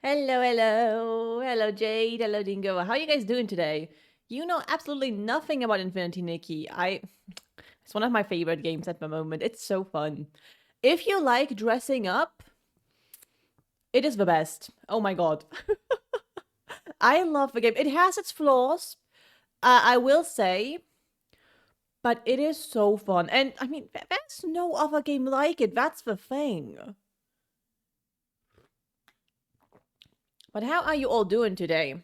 Hello, hello. Hello, Jade. Hello, Dingo. How are you guys doing today? You know absolutely nothing about Infinity Nikki. It's one of my favorite games at the moment. It's so fun. If you like dressing up, it is the best. Oh my god. I love the game. It has its flaws, I will say, but it is so fun. And I mean, there's no other game like it. That's the thing. But how are you all doing today?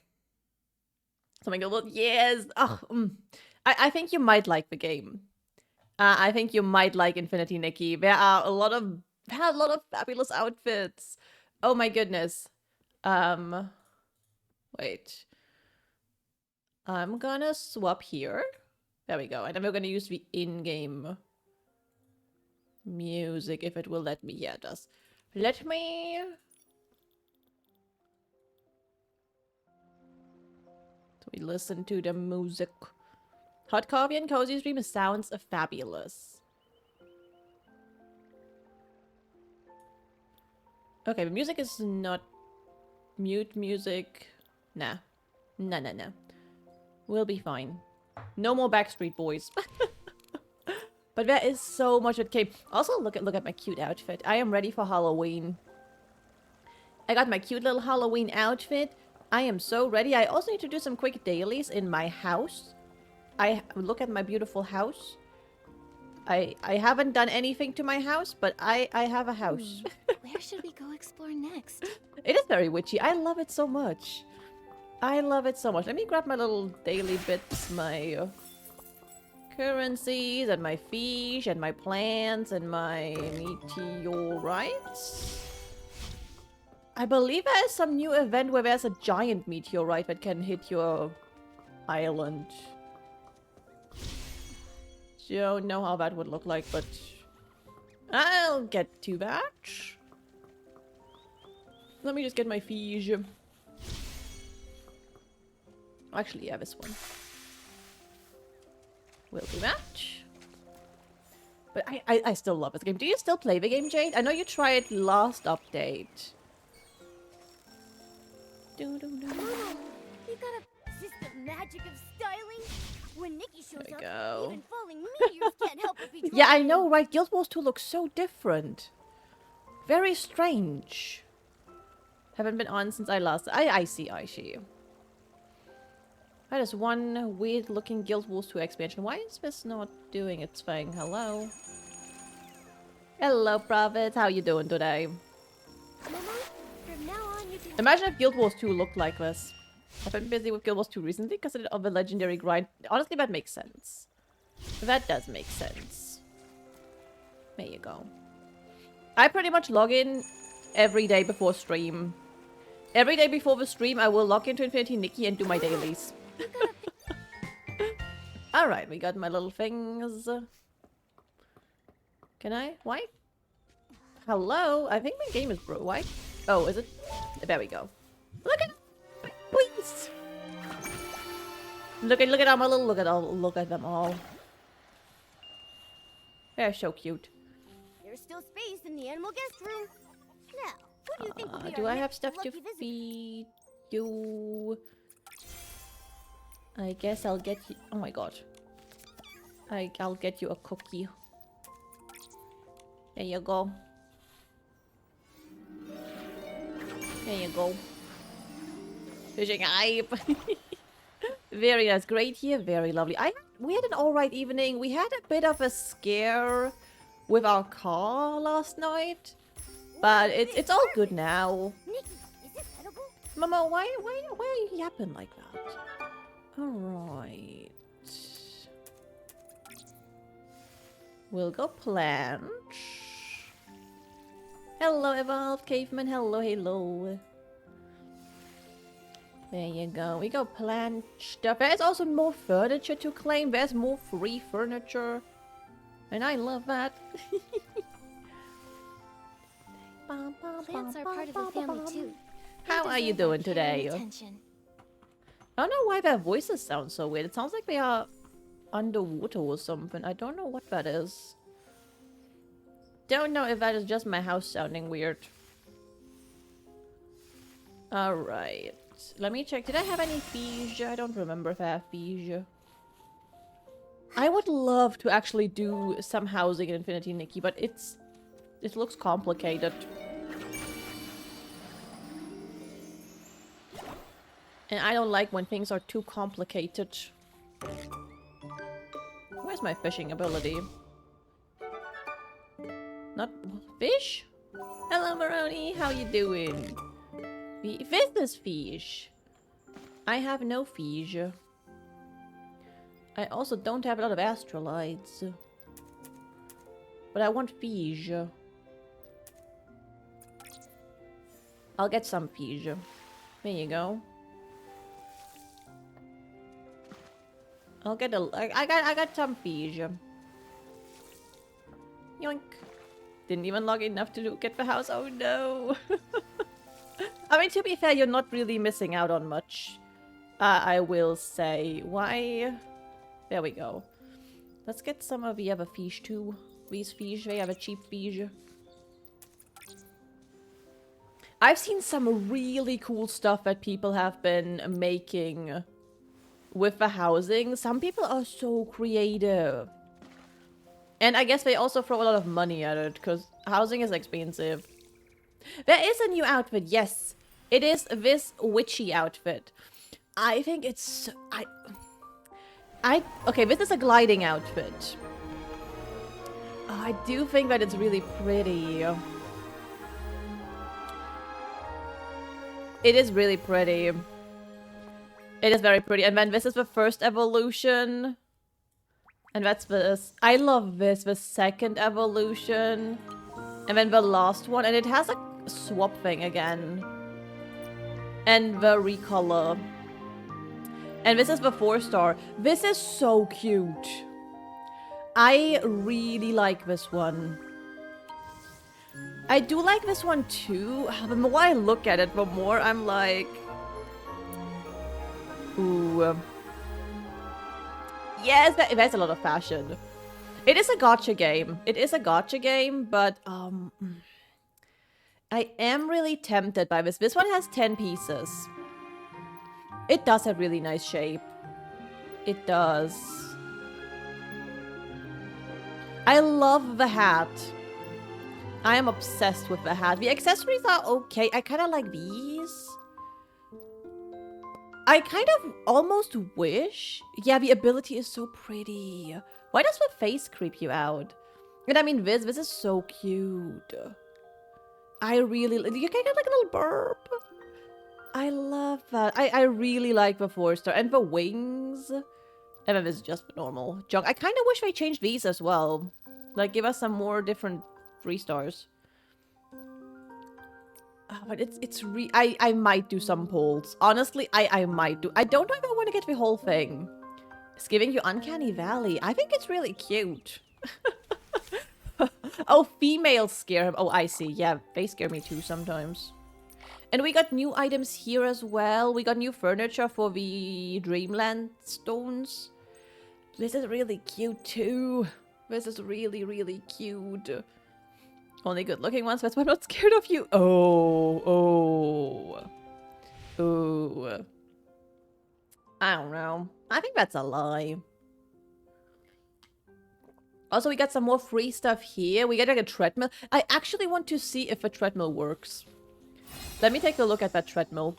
Something a little, yes. Oh, I think you might like the game. I think you might like Infinity Nikki. There are a lot of fabulous outfits. Oh my goodness. Um, wait. I'm gonna swap here. There we go. And then we're gonna use the in-game music if it will let me. Yeah, it does. Let me. So we listen to the music. Hot coffee and cozy stream sounds fabulous. Okay, the music is not mute music. Nah. Nah, nah, nah. We'll be fine. No more Backstreet Boys. But there is so much that came. Also, look at my cute outfit. I am ready for Halloween. I got my cute little Halloween outfit. I am so ready. I also need to do some quick dailies in my house. I look at my beautiful house. I haven't done anything to my house, but I have a house. Where should we go explore next? It is very witchy. I love it so much. I love it so much. Let me grab my little daily bits, my currencies, and my fish, and my plants, and my meteorites. I believe there is some new event where there's a giant meteorite that can hit your island. Don't know how that would look like, but I'll get to that. Let me just get my fish. Actually, yeah, this one. We'll do that. But I still love this game. Do you still play the game, Jade? I know you tried last update. Mama, you got a system magic of styling? When Nikki shows There we up, go. even falling meteors can't help but be drawn Yeah, I in. know, right? Guild Wars 2 looks so different. Very strange. Haven't been on since I last... I see. That is one weird-looking Guild Wars 2 expansion. Why is this not doing its thing? Hello? Hello, Prophets. How you doing today? Mama, from now on you can... Imagine if Guild Wars 2 looked like this. I've been busy with Guild Wars 2 recently because of the legendary grind. Honestly, that makes sense. That does make sense. There you go. I pretty much log in every day before stream. Every day before the stream, I will log into Infinity Nikki and do my dailies. Alright, we got my little things. Can I? Why? Hello? I think my game is broke. Why? Oh, is it? There we go. Look at... Please! Look at all my little... Look at them all. They're so cute. There's still space in the animal guest room. Now, what do you think will be Do our I have next stuff to lucky visit? feed you? I guess I'll get you... Oh my god. I'll get you a cookie. There you go. There you go. Fishing hype. Very nice. Great here. Very lovely. We had an alright evening. We had a bit of a scare with our car last night. But it's all good now. Nikki, is this edible? Mama, why are you yapping like that? Alright. We'll go plant. Hello, Evolved Caveman. Hello, hello. There you go. We go plant stuff. There's also more furniture to claim. There's more free furniture. And I love that. Plants are part of the family too. How are you doing today? Attention. I don't know why their voices sound so weird. It sounds like they are underwater or something. I don't know what that is. Don't know if that is just my house sounding weird. Alright. Let me check. Did I have any fish? I don't remember if I have fish. I would love to actually do some housing in Infinity Nikki, but it looks complicated. And I don't like when things are too complicated. Where's my fishing ability? Not fish? Hello, Maroni. How you doing? This is fish. I have no fish. I also don't have a lot of astrolites. But I want fish. I'll get some fish. There you go. I'll get a. I got some fish. Yoink. Didn't even log enough to get the house. Oh no. I mean, to be fair, you're not really missing out on much. I will say. Why? There we go. Let's get some of the other fish too. These fish, they have a cheap fish. I've seen some really cool stuff that people have been making with the housing. Some people are so creative. And I guess they also throw a lot of money at it, because housing is expensive. There is a new outfit, yes. It is this witchy outfit. I think it's... Okay, this is a gliding outfit. Oh, I do think that it's really pretty. It is really pretty. It is very pretty. And then this is the first evolution. And that's this. I love this. The second evolution. And then the last one. And it has a swap thing again. And the recolor. And this is the 4-star. This is so cute. I really like this one. I do like this one too. The more I look at it, the more I'm like... Ooh. Yes, that's a lot of fashion. It is a gacha game. It is a gacha game, but I am really tempted by this. This one has 10 pieces. It does have really nice shape. It does. I love the hat. I am obsessed with the hat. The accessories are okay. I kind of like these. I kind of almost wish... Yeah, the ability is so pretty. Why does the face creep you out? And I mean, this is so cute. I really... You can get like a little burp. I love that. I really like the 4-star. And the wings. And then this is just normal junk. I kind of wish they changed these as well. Like, give us some more different 3-stars. But I might do some polls. Honestly, I might do. I don't know if I want to get the whole thing. It's giving you Uncanny Valley. I think it's really cute. Oh, females scare him. Oh, I see. Yeah, they scare me too sometimes. And we got new items here as well. We got new furniture for the Dreamland stones. This is really cute too. This is really, really cute. Only good looking ones, that's why I'm not scared of you. Oh. I don't know. I think that's a lie. Also, we got some more free stuff here. We got like a treadmill. I actually want to see if a treadmill works. Let me take a look at that treadmill.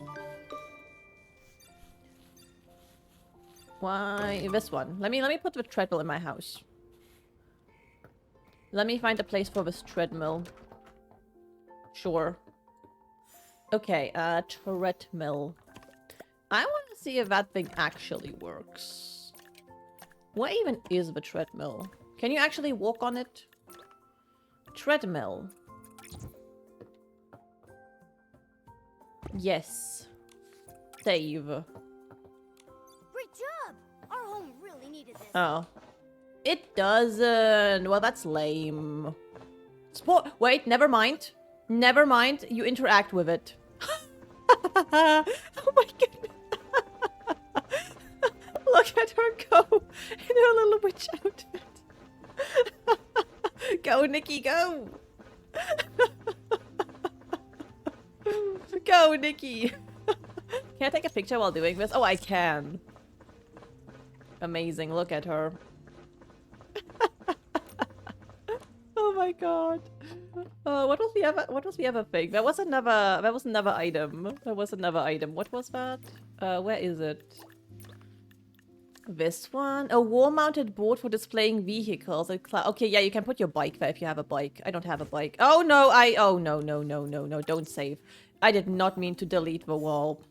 Why this one? Let me put the treadmill in my house. Let me find a place for this treadmill. Sure. Okay, treadmill. I want to see if that thing actually works. What even is the treadmill? Can you actually walk on it? Treadmill. Yes. Save. Great job! Our home really needed this. Oh. It doesn't. Well, that's lame. Wait, never mind. Never mind. You interact with it. Oh my goodness. Look at her go in her little witch outfit. Go, Nikki, go. Go, Nikki. Can I take a picture while doing this? Oh, I can. Amazing. Look at her. Oh my god. What was the other thing? There was another item. There was another item. What was that? Where is it? This one? A wall-mounted board for displaying vehicles. Okay, yeah, you can put your bike there if you have a bike. I don't have a bike. Oh no, oh no, no, no, no, no, don't save. I did not mean to delete the wall.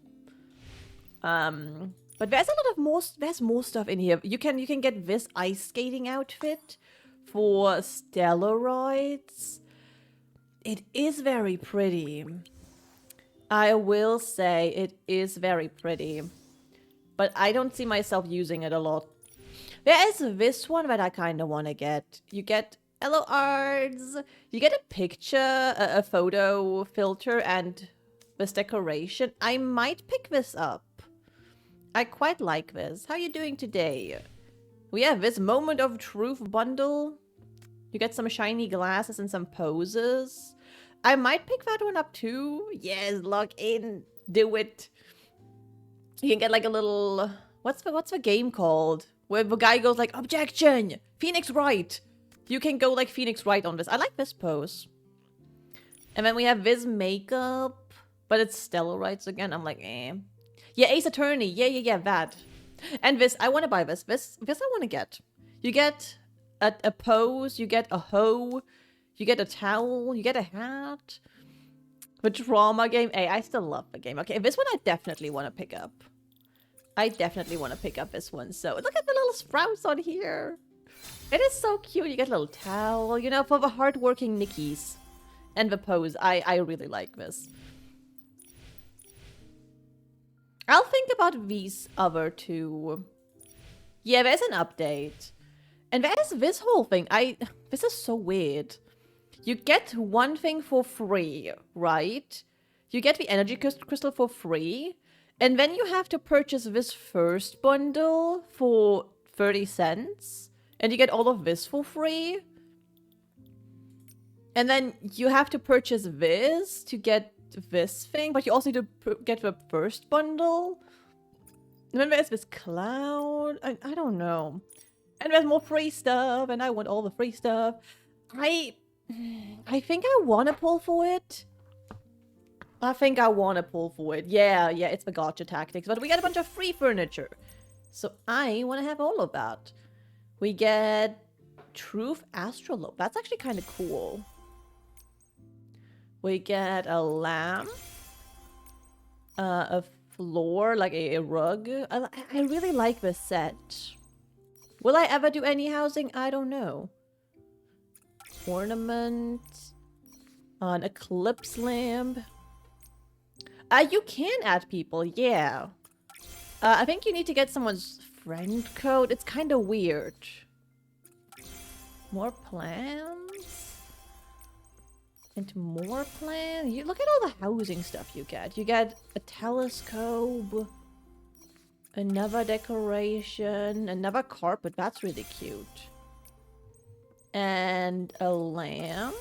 But there's a lot of there's more stuff in here. You can get this ice skating outfit for steroids. It is very pretty. I will say it is very pretty. But I don't see myself using it a lot. There is this one that I kind of want to get. You get LORs. You get a picture, a photo filter, and this decoration. I might pick this up. I quite like this. How are you doing today? We have this Moment of Truth bundle. You get some shiny glasses and some poses. I might pick that one up too. Yes, log in. Do it. You can get like a little... What's the game called? Where the guy goes like, objection! Phoenix Wright! You can go like Phoenix Wright on this. I like this pose. And then we have this makeup. But it's steroids again. I'm like, eh. Yeah, Ace Attorney. Yeah, that. And this, I want to buy this. This I want to get. You get a pose. You get a hoe. You get a towel. You get a hat. The trauma game. Hey, I still love the game. Okay, this one I definitely want to pick up. I definitely want to pick up this one. So, look at the little sprouts on here. It is so cute. You get a little towel, you know, for the hardworking Nickies. And the pose. I really like this. I'll think about these other two. Yeah, there's an update. And there's this whole thing. This is so weird. You get one thing for free, right? You get the energy crystal for free. And then you have to purchase this first bundle for 30 cents. And you get all of this for free. And then you have to purchase this to get this thing. But you also need to get the first bundle. And then there's this cloud. I don't know. And there's more free stuff. And I want all the free stuff. I think I want to pull for it. I think I want to pull for it. Yeah, it's the gotcha tactics. But we get a bunch of free furniture. So I want to have all of that. We get Truth Astrolabe. That's actually kind of cool. We get a lamp. A floor, like a rug. I really like this set. Will I ever do any housing? I don't know. Ornament. An eclipse lamp. You can add people, yeah. I think you need to get someone's friend code. It's kind of weird. More plans? And more plans? You look at all the housing stuff you get. You get a telescope. Another decoration. Another carpet. That's really cute. And a lamp.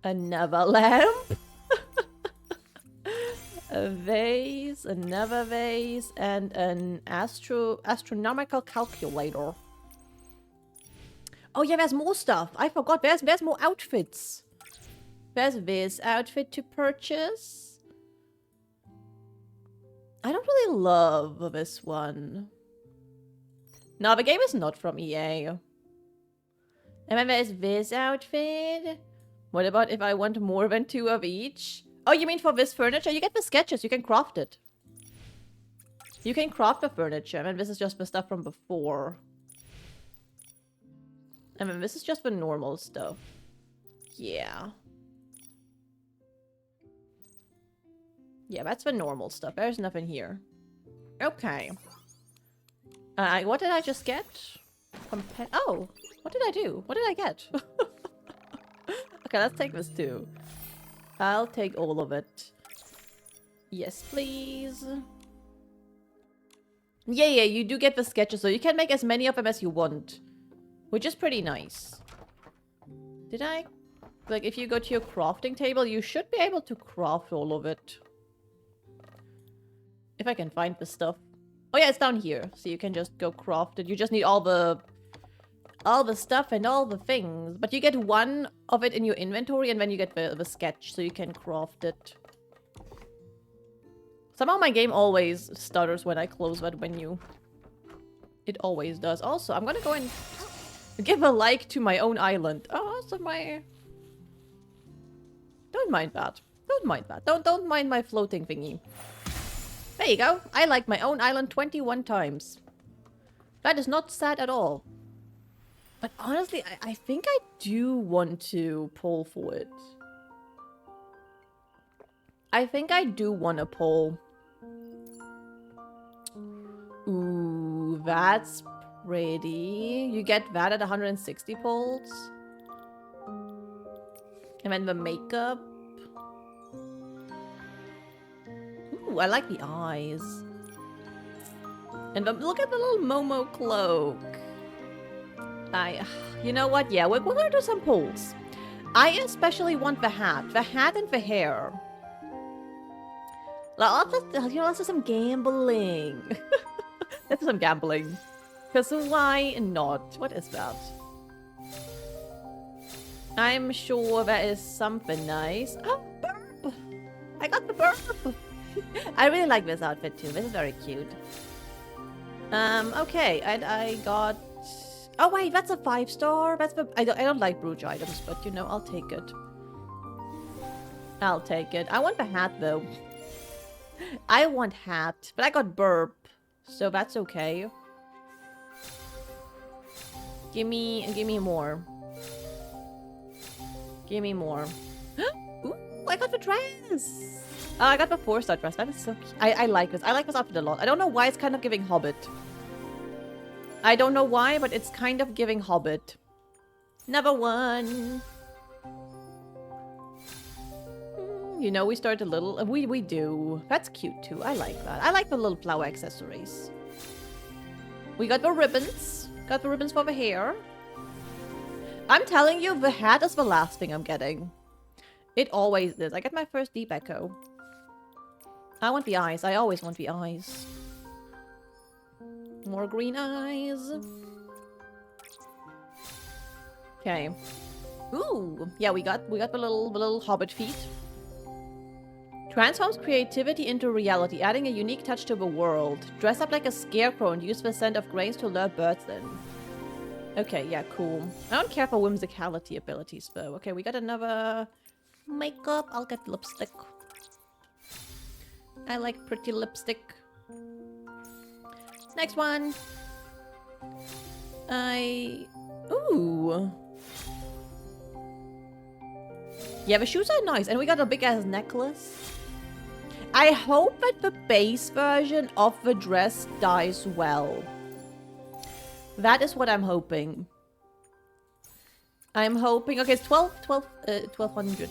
Another lamp. A vase, another vase, and an astronomical calculator. Oh yeah, there's more stuff. I forgot. There's more outfits. There's this outfit to purchase. I don't really love this one. No, the game is not from EA. And then there's this outfit. What about if I want more than 2 of each? Oh, you mean for this furniture? You get the sketches. You can craft it. You can craft the furniture. I mean, this is just the stuff from before. I mean, this is just the normal stuff. Yeah. Yeah, that's the normal stuff. There's nothing here. Okay. What did I just get? Oh, what did I do? What did I get? Okay, let's take this too. I'll take all of it. Yes, please. Yeah, you do get the sketches, so you can make as many of them as you want. Which is pretty nice. Did I? Like, if you go to your crafting table, you should be able to craft all of it. If I can find the stuff. Oh yeah, it's down here. So you can just go craft it. You just need all the stuff and all the things. But you get one of it in your inventory and then you get the sketch so you can craft it. Somehow my game always stutters when I close that menu. It always does. Also, I'm gonna go and give a like to my own island. Oh, so my... Don't mind that. Don't mind that. Don't mind my floating thingy. There you go. I like my own island 21 times. That is not sad at all. But honestly, I think I do want to pull for it. I think I do want to pull. Ooh, that's pretty. You get that at 160 pulls. And then the makeup. Ooh, I like the eyes. And look at the little Momo cloak. You know what? Yeah, we're gonna do some pulls. I especially want the hat. The hat and the hair. Let's do some gambling. Let's do some gambling. Because why not? What is that? I'm sure that is something nice. Oh, burp! I got the burp! I really like this outfit too. This is very cute. Okay, and I got... Oh wait, that's a 5-star? That's the... I don't like brooch items, but you know, I'll take it. I'll take it. I want the hat though. I want hat, but I got burp, so that's okay. Give me more. Give me more. Ooh, I got the dress! I got the 4-star dress. That is so cute. I like this. I like this outfit a lot. I don't know why it's kind of giving Hobbit. I don't know why, but it's kind of giving Hobbit. Number 1. You know, we start a little... We do. That's cute too. I like that. I like the little flower accessories. We got the ribbons. Got the ribbons for the hair. I'm telling you, the hat is the last thing I'm getting. It always is. I get my first deep echo. I want the eyes. I always want the eyes. More green eyes. Okay. Ooh. Yeah, we got the little hobbit feet. Transforms creativity into reality, adding a unique touch to the world. Dress up like a scarecrow and use the scent of grains to lure birds in. Okay, yeah, cool. I don't care for whimsicality abilities, though. Okay, we got another makeup. I'll get lipstick. I like pretty lipstick. Next one. Ooh. Yeah, the shoes are nice. And we got a big-ass necklace. I hope that the base version of the dress dies well. That is what I'm hoping. I'm hoping... Okay, it's 1200.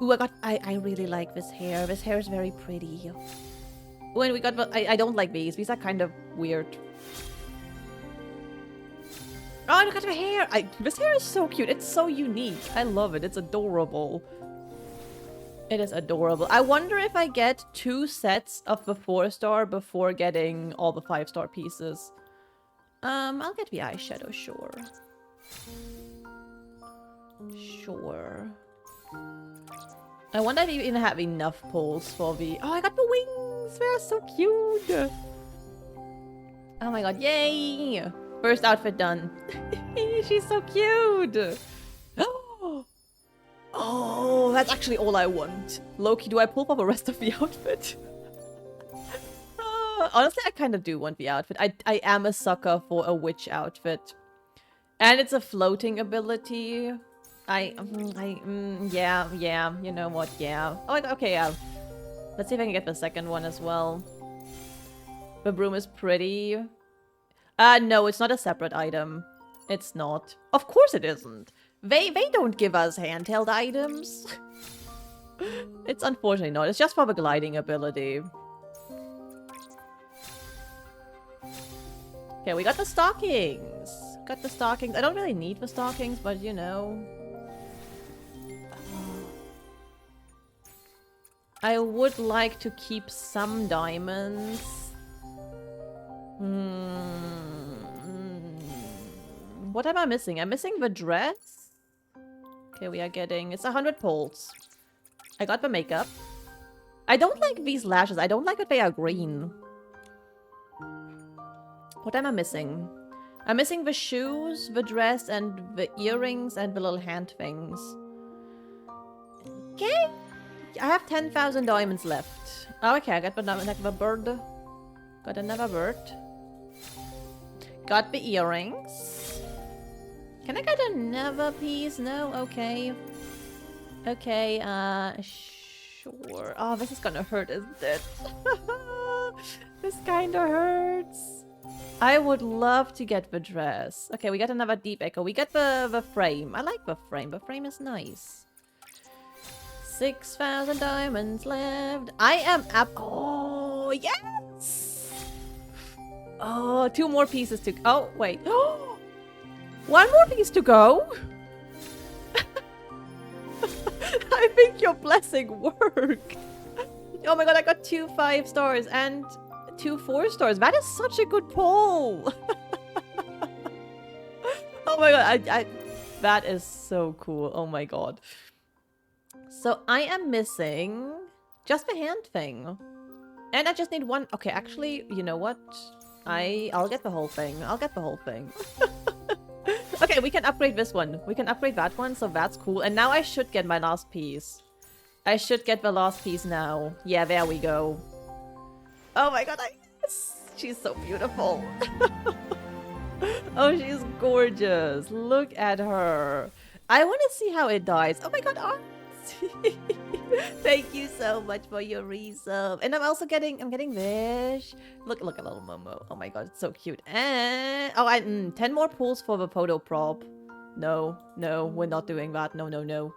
Ooh, I really like this hair. This hair is very pretty. When we got... I don't like these. These are kind of weird. Oh, look at the hair! This hair is so cute. It's so unique. I love it. It's adorable. It is adorable. I wonder if I get 2 sets of the 4-star before getting all the 5-star pieces. I'll get the eyeshadow, sure. Sure. I wonder if you even have enough pulls for the... Oh, I got the wings! They're so cute! Oh my god, yay! First outfit done. She's so cute! Oh, that's actually all I want. Loki, do I pull for the rest of the outfit? Honestly, I kind of do want the outfit. I am a sucker for a witch outfit. And it's a floating ability. Yeah, you know what, yeah. Oh, okay, yeah. Let's see if I can get the second one as well. The broom is pretty. No, it's not a separate item. It's not. Of course it isn't. They don't give us handheld items. It's unfortunately not. It's just for the gliding ability. Okay, we got the stockings. Got the stockings. I don't really need the stockings, but you know. I would like to keep some diamonds. What am I missing? I'm missing the dress. Okay, we are getting... It's 100 poles. I got the makeup. I don't like these lashes. I don't like that they are green. What am I missing? I'm missing the shoes, the dress, and the earrings, and the little hand things. Okay. I have 10,000 diamonds left. Oh, okay, I got the bird. Got another bird. Got the earrings. Can I get another piece? No? Okay. Okay, sure. Oh, this is gonna hurt, isn't it? This kinda hurts. I would love to get the dress. Okay, we got another deep echo. We got the frame. I like the frame. The frame is nice. 6,000 diamonds left. I am up. Oh, yes! Oh, 2 more pieces to... Oh, wait. Oh, 1 more piece to go? I think your blessing worked. Oh my god, I got 2 5 stars and 2 4 stars. That is such a good poll. Oh my god, that is so cool. Oh my god. So I am missing just the hand thing. And I just need 1. Okay, actually, you know what? I'll get the whole thing. I'll get the whole thing. Okay, we can upgrade this one. We can upgrade that one, so that's cool. And now I should get my last piece. I should get the last piece now. Yeah, there we go. Oh my god, she's so beautiful. Oh, she's gorgeous. Look at her. I want to see how it dies. Oh my god, Art. Thank you so much for your resub. And I'm also getting this. Look at little Momo. Oh my god, it's so cute. And oh, 10 more pulls for the photo prop. No, we're not doing that. No. No. No.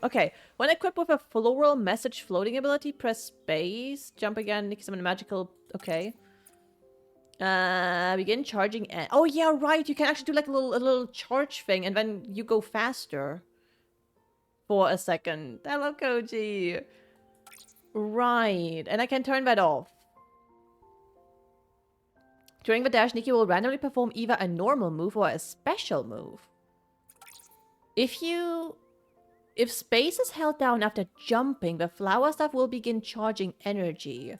Okay, when equipped with a floral message floating ability, press space. Jump again, Nikki summon a magical... Okay. Begin charging and... Oh, yeah, right. You can actually do like a little charge thing and then you go faster. For a second. Hello, Koji. Right. And I can turn that off. During the dash, Nikki will randomly perform either a normal move or a special move. If space is held down after jumping, the flower stuff will begin charging energy.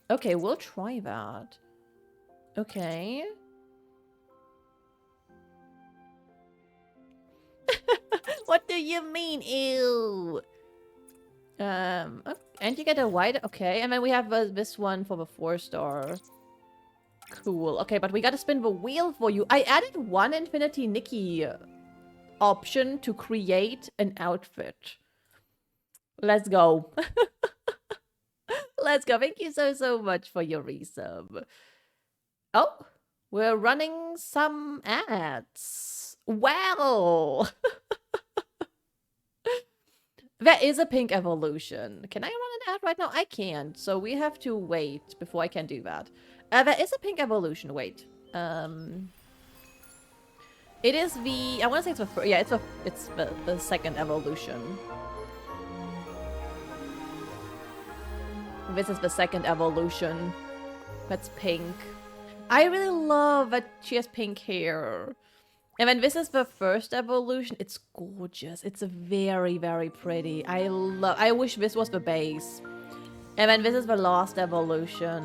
Okay, we'll try that. Okay. What do you mean, ew? And you get a white... Okay, and then we have this one for the 4-star. Cool. Okay, but we gotta spin the wheel for you. I added 1 Infinity Nikki option to create an outfit. Let's go. Let's go. Thank you so much for your resub. Oh, we're running some ads. Wow. There is a pink evolution. Can I run an ad right now? I can't. So we have to wait before I can do that. There is a pink evolution. Wait. It is the... I want to say it's the first... Yeah, it's the second evolution. This is the second evolution. That's pink. I really love that she has pink hair. And then this is the first evolution. It's gorgeous. It's very, very pretty. I wish this was the base. And then this is the last evolution.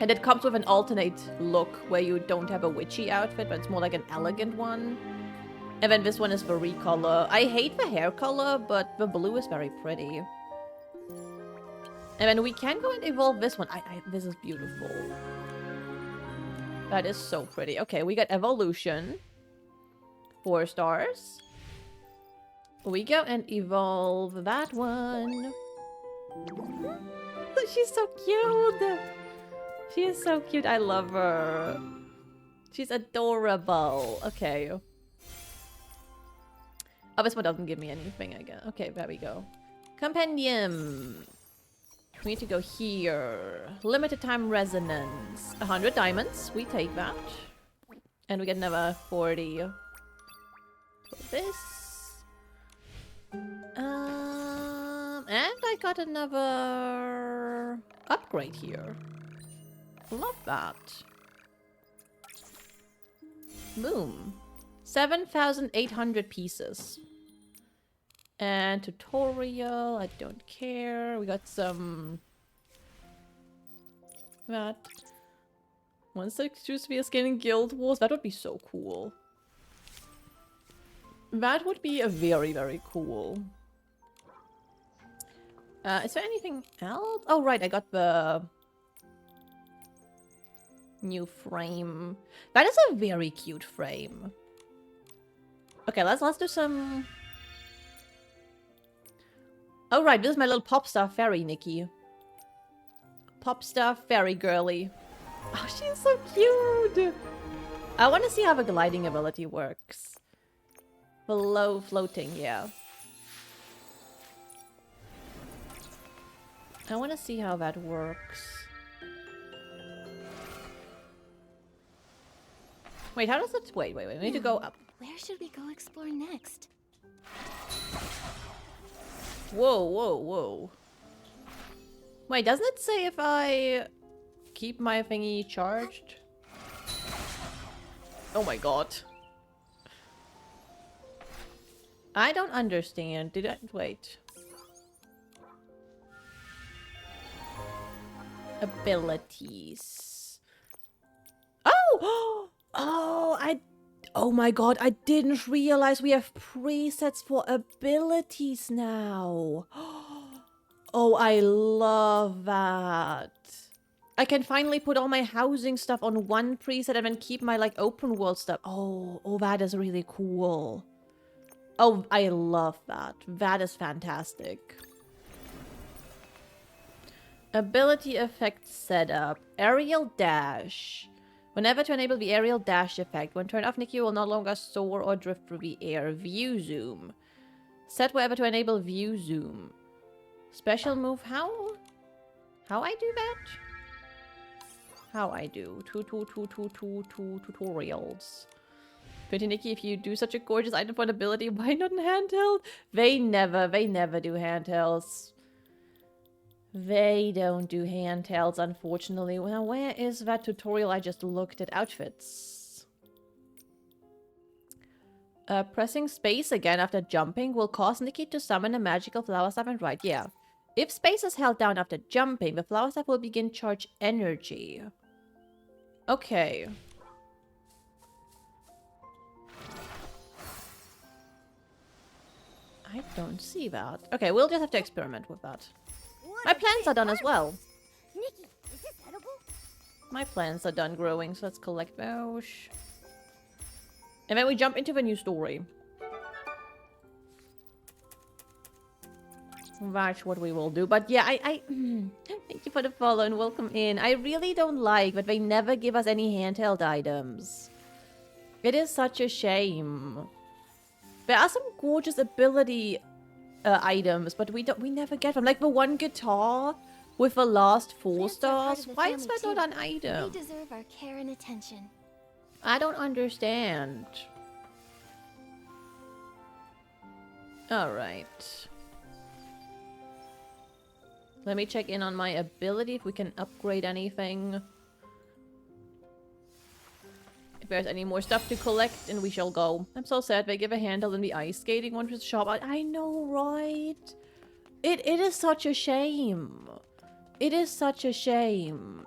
And it comes with an alternate look where you don't have a witchy outfit, but it's more like an elegant one. And then this one is the recolor. I hate the hair color, but the blue is very pretty. And then we can go and evolve this one. This is beautiful. That is so pretty. Okay, we got evolution. 4 stars. We go and evolve that one. She's so cute. She is so cute. I love her. She's adorable. Okay. Oh, this one doesn't give me anything, I guess. Okay, there we go. Compendium. We need to go here. Limited time resonance. 100 diamonds. We take that. And we get another 40. For this. And I got another upgrade here. Love that. Boom. 7,800 pieces. And tutorial, I don't care. We got some... That. Monster choose to be a skin in Guild Wars. That would be so cool. That would be a very, very cool. Is there anything else? Oh, right. I got the new frame. That is a very cute frame. Okay, let's do some... Oh, right. This is my little pop star fairy, Nikki. Pop star fairy girly. Oh, she's so cute. I want to see how the gliding ability works. Below floating, yeah. I want to see how that works. Wait, how does it... Wait. We need to go up. Where should we go explore next? Whoa. Wait, doesn't it say if I keep my thingy charged? Oh my god. I don't understand. Did I... Wait. Abilities. Oh! Oh my god, I didn't realize we have presets for abilities now. Oh, I love that. I can finally put all my housing stuff on one preset and then keep my, like, open world stuff. Oh, that is really cool. Oh, I love that. That is fantastic. Ability effect setup. Aerial dash. Whenever to enable the aerial dash effect. When turned off, Nikki will no longer soar or drift through the air. View zoom. Set wherever to enable view zoom. Special move. How I do that? How I do. Two tutorials. Infinity Nikki, if you do such a gorgeous item for an ability, why not in handheld? They never do handhelds. They don't do handhelds, unfortunately. Well, where is that tutorial I just looked at? Outfits. Pressing space again after jumping will cause Nikki to summon a magical flower staff and right. Yeah. If space is held down after jumping, the flower staff will begin charge energy. Okay. I don't see that. Okay, we'll just have to experiment with that. My plants are done as well. Nikki, is this edible? My plants are done growing, so let's collect those. And then we jump into the new story. That's what we will do. But yeah, I thank you for the follow and welcome in. I really don't like that they never give us any handheld items. It is such a shame. There are some gorgeous ability items, but we never get them. Like the one guitar with the last 4 stars. Why is that not an item? They deserve our care and attention. I don't understand. Alright. Let me check in on my ability if we can upgrade anything. If there's any more stuff to collect, and we shall go. I'm so sad they give a handle in the ice skating one to shop. I know, right? It is such a shame. It is such a shame.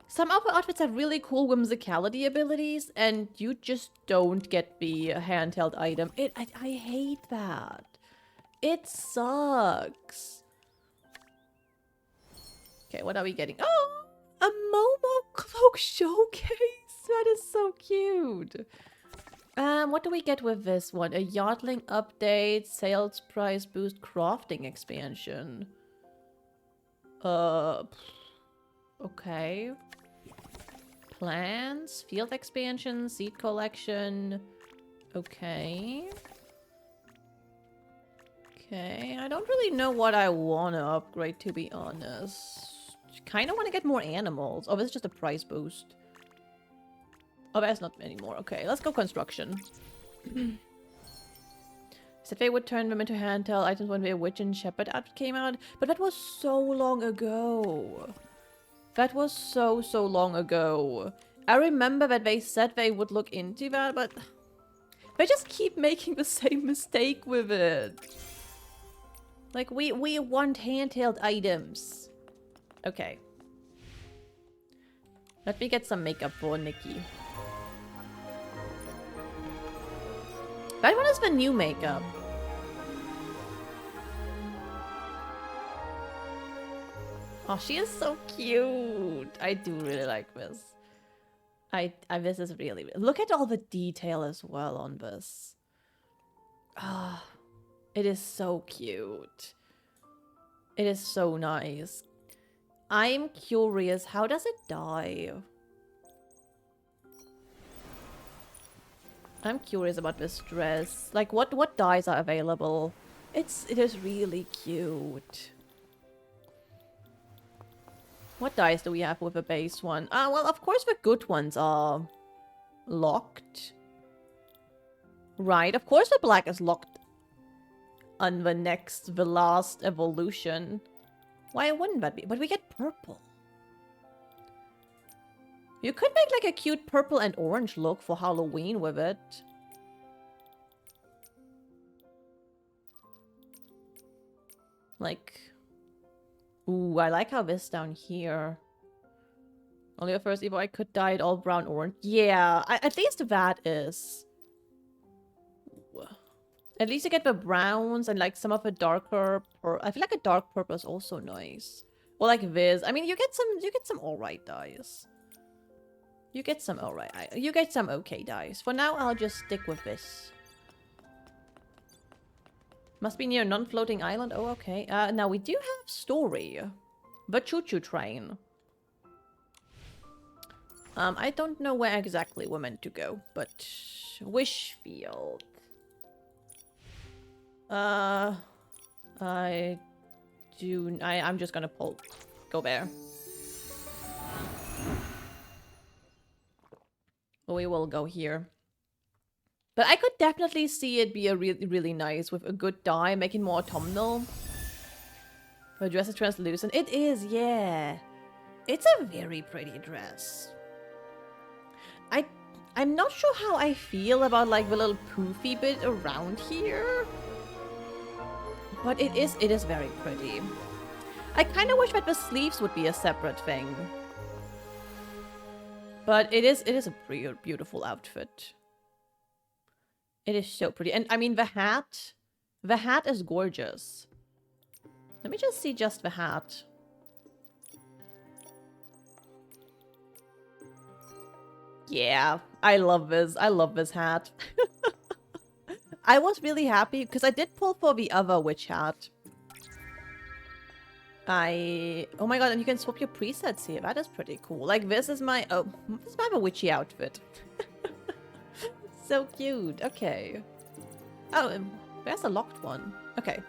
Some of the outfits have really cool whimsicality abilities, and you just don't get the handheld item. I hate that. It sucks. Okay, what are we getting? Oh, a Momo cloak showcase. That is so cute. What do we get with this one? A Yardling update, sales price boost, crafting expansion. Okay. Plants, field expansion, seed collection. Okay. Okay, I don't really know what I want to upgrade, to be honest. Kind of want to get more animals. Oh, this is just a price boost. Oh, that's not anymore. Okay, let's go construction. Said they would turn them into handheld items when the witch and shepherd outfit came out. But that was so long ago. That was so long ago. I remember that they said they would look into that, but they just keep making the same mistake with it. Like, we want handheld items. Okay. Let me get some makeup for Nikki. That one is the new makeup. Oh, she is so cute. I do really like this. This is really... Look at all the detail as well on this. Ah, it is so cute. It is so nice. I'm curious, how does it die? I'm curious about this dress. Like, what dyes are available? It is really cute. What dyes do we have with the base one? Well, of course the good ones are locked. Right, of course the black is locked on the last evolution. Why wouldn't that be? But we get purple. You could make like a cute purple and orange look for Halloween with it. Like... Ooh, I like how this down here. Only the first Evo I could dye it all brown orange. Yeah, at least that is. Ooh. At least you get the browns and like some of the darker I feel like a dark purple is also nice. Or like this. I mean, you get some alright dyes. You get some alright. You get some okay dyes. For now, I'll just stick with this. Must be near a non-floating island. Oh, okay. Now we do have story. The choo-choo train. I don't know where exactly we're meant to go, but Wishfield. I'm just gonna go there. We will go here. But I could definitely see it be a really nice with a good dye, making more autumnal. The dress is translucent. It is, yeah. It's a very pretty dress. I'm not sure how I feel about like the little poofy bit around here. But it is very pretty. I kind of wish that the sleeves would be a separate thing. But it is a pretty beautiful outfit. It is so pretty. And I mean, the hat is gorgeous. Let me just see just the hat. Yeah, I love this. I love this hat. I was really happy because I did pull for the other witch hat. Oh my god, and you can swap your presets here. That is pretty cool. Like, this is my witchy outfit. So cute. Okay. Oh, there's a locked one. Okay.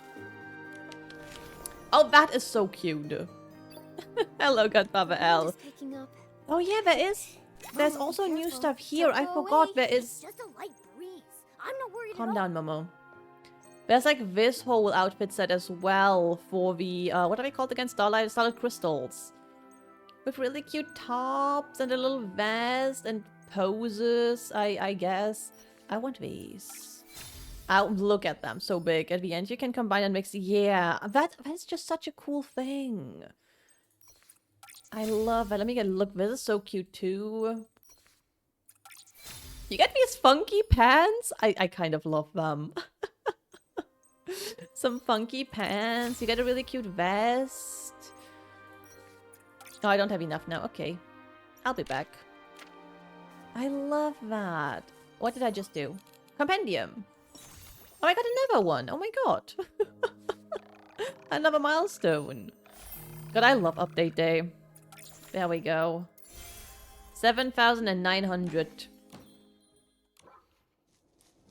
Oh, that is so cute. Hello, Godfather L. Oh yeah, there's also new stuff here. I forgot there is. Just a light breeze. I'm not worried. Calm down, Momo. There's like this whole outfit set as well for the what are they called again? Starlight crystals. With really cute tops and a little vest and poses, I guess. I want these. Look at them, so big. At the end, you can combine and mix. Yeah, that's just such a cool thing. I love it. Let me get a look. This is so cute too. You get these funky pants. I kind of love them. Some funky pants. You get a really cute vest. Oh, I don't have enough now. Okay. I'll be back. I love that. What did I just do? Compendium. Oh, I got another one. Oh my god. Another milestone. God, I love update day. There we go. 7,900.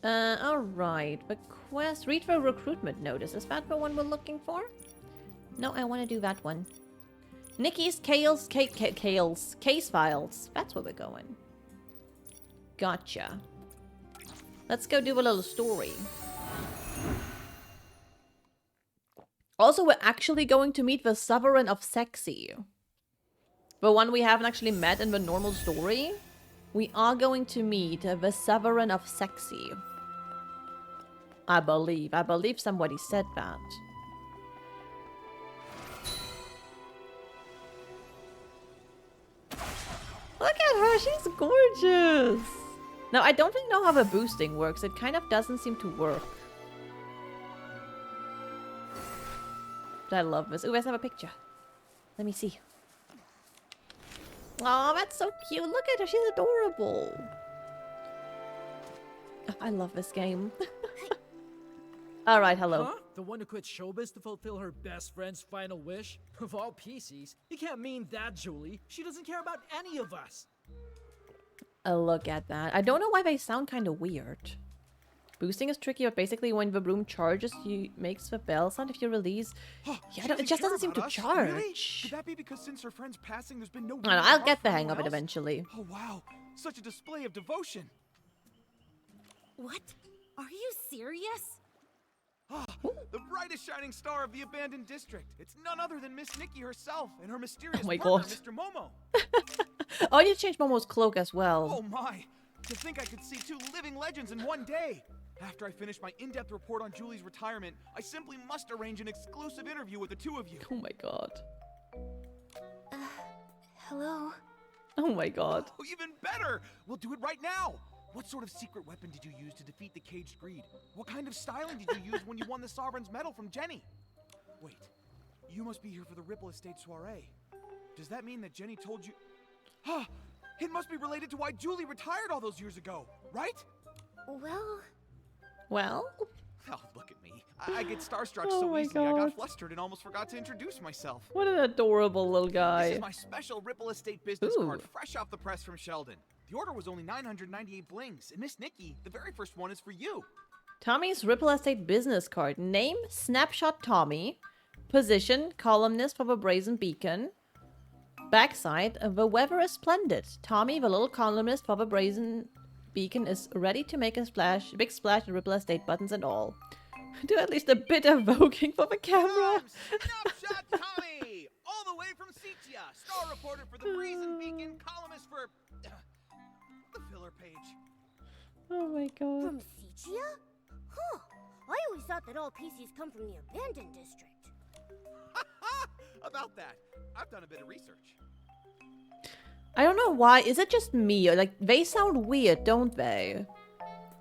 Alright. The quest. Read the recruitment notice. Is that the one we're looking for? No, I want to do that one. Nikki's case files. That's where we're going. Gotcha. Let's go do a little story. Also, we're actually going to meet the Sovereign of Sexy. The one we haven't actually met in the normal story. We are going to meet the Sovereign of Sexy. I believe. I believe somebody said that. Look at her, she's gorgeous! Now, I don't really know how the boosting works. It kind of doesn't seem to work. But I love this. Ooh, let's have a picture. Let me see. Oh, that's so cute. Look at her, she's adorable. I love this game. Alright, hello. Huh? The one who quit showbiz to fulfill her best friend's final wish? Of all PCs, you can't mean that, Julie. She doesn't care about any of us. Look at that. I don't know why they sound kind of weird. Boosting is tricky, but basically when the broom charges, he makes the bell sound if you release. Yeah, it just doesn't seem to charge. Really? Could that be because since her friend's passing, there's been no... I don't know, I'll get the hang of it eventually. Oh, wow. Such a display of devotion. What? Are you serious? The brightest shining star of the abandoned district. It's none other than Miss Nikki herself and her mysterious Oh my partner, God. Mr. Momo. Oh, I need to change Momo's cloak as well. Oh my! To think I could see two living legends in one day! After I finish my in-depth report on Julie's retirement, I simply must arrange an exclusive interview with the two of you. Oh my god. Hello? Oh my god. Oh, even better! We'll do it right now! What sort of secret weapon did you use to defeat the caged greed? What kind of styling did you use when you won the Sovereign's medal from Jenny? Wait, you must be here for the Ripple Estate soiree. Does that mean that Jenny told you... It must be related to why Julie retired all those years ago, right? Well... Well? Oh, look at me. I get starstruck Oh so my easily I God. got flustered and almost forgot to introduce myself. What an adorable little This guy. is my special Ripple Estate business Ooh. card, fresh off the press from Sheldon. The order was only 998 blings, and Miss Nikki, the very first one is for you. Tommy's Ripple Estate business card. Name, Snapshot Tommy. Position, columnist for the Brazen Beacon. Backside, the weather is splendid. Tommy, the little columnist for the Brazen Beacon, is ready to make a splash, big splash in Ripple Estate, buttons and all. Do at least a bit of voguing for the camera. Snapshot Tommy! All the way from Seatia, star reporter for the Brazen Beacon, columnist for... the filler page. Oh my god. From Seatia? Huh. I always thought that all PCs come from the abandoned district. About that, I've done a bit of research. I don't know why. Is it just me? Or, like, they sound weird, don't they?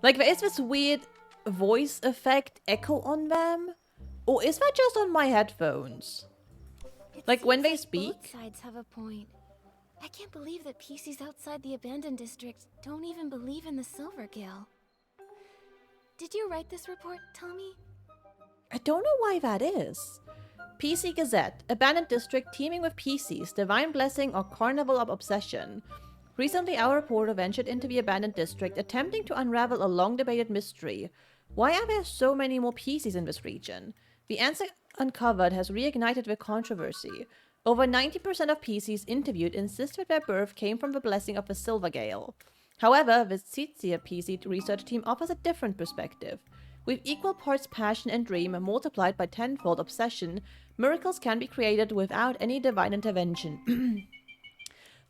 Like, there is this weird voice effect echo on them? Or is that just on my headphones? Like, when they speak? Both sides have a point. I can't believe that PCs outside the abandoned district don't even believe in the Silver Gale. Did you write this report, Tommy? I don't know why that is. PC Gazette. Abandoned district teeming with PCs, divine blessing or carnival of obsession. Recently, our reporter ventured into the abandoned district, attempting to unravel a long-debated mystery. Why are there so many more PCs in this region? The answer uncovered has reignited the controversy. Over 90% of PCs interviewed insist that their birth came from the blessing of the Silver Gale. However, the Tsitsia PC research team offers a different perspective. With equal parts passion and dream multiplied by tenfold obsession, miracles can be created without any divine intervention.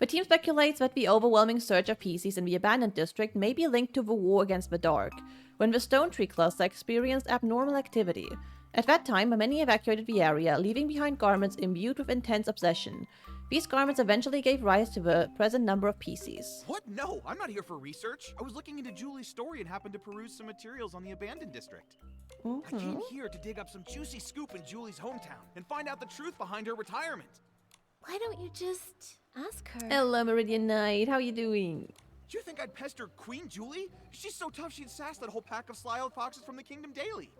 The team speculates that the overwhelming surge of PCs in the abandoned district may be linked to the war against the dark, when the Stone Tree cluster experienced abnormal activity. At that time, many evacuated the area, leaving behind garments imbued with intense obsession. These garments eventually gave rise to the present number of PCs. What? No, I'm not here for research. I was looking into Julie's story and happened to peruse some materials on the abandoned district. I came here to dig up some juicy scoop in Julie's hometown and find out the truth behind her retirement. Why don't you just ask her? Hello, Meridian Knight. How you doing? Do you think I'd pester Queen Julie? She's so tough she'd sass that whole pack of sly-old foxes from the Kingdom Daily.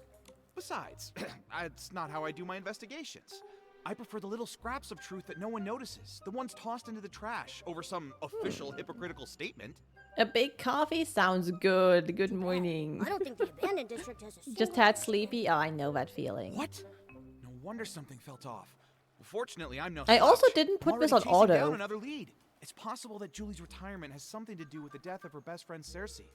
Besides, that's not how I do my investigations. I prefer the little scraps of truth that no one notices, the ones tossed into the trash over some official hypocritical statement. A big coffee sounds good. Good morning. I don't think the abandoned district has a single... Just had sleepy? Oh, I know that feeling. What? No wonder something felt off. Well, fortunately, I'm no I also slouch. didn't put I'm this already on chasing auto. down another lead. It's possible that Julie's retirement has something to do with the death of her best friend Cersei.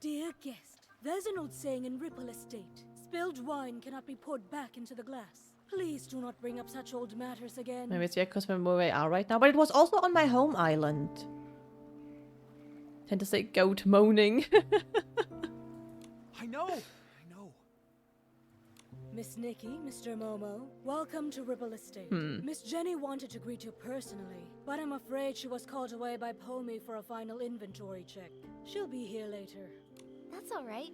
Dear guest, there's an old saying in Ripple Estate. Spilled wine cannot be poured back into the glass. Please do not bring up such old matters again. Maybe it's because we're where we are right now, but it was also on my home island. Tend to say goat moaning. I know. Miss Nikki, Mr. Momo, welcome to Ripple Estate. Miss Jenny wanted to greet you personally, but I'm afraid she was called away by Pomey for a final inventory check. She'll be here later. That's all right.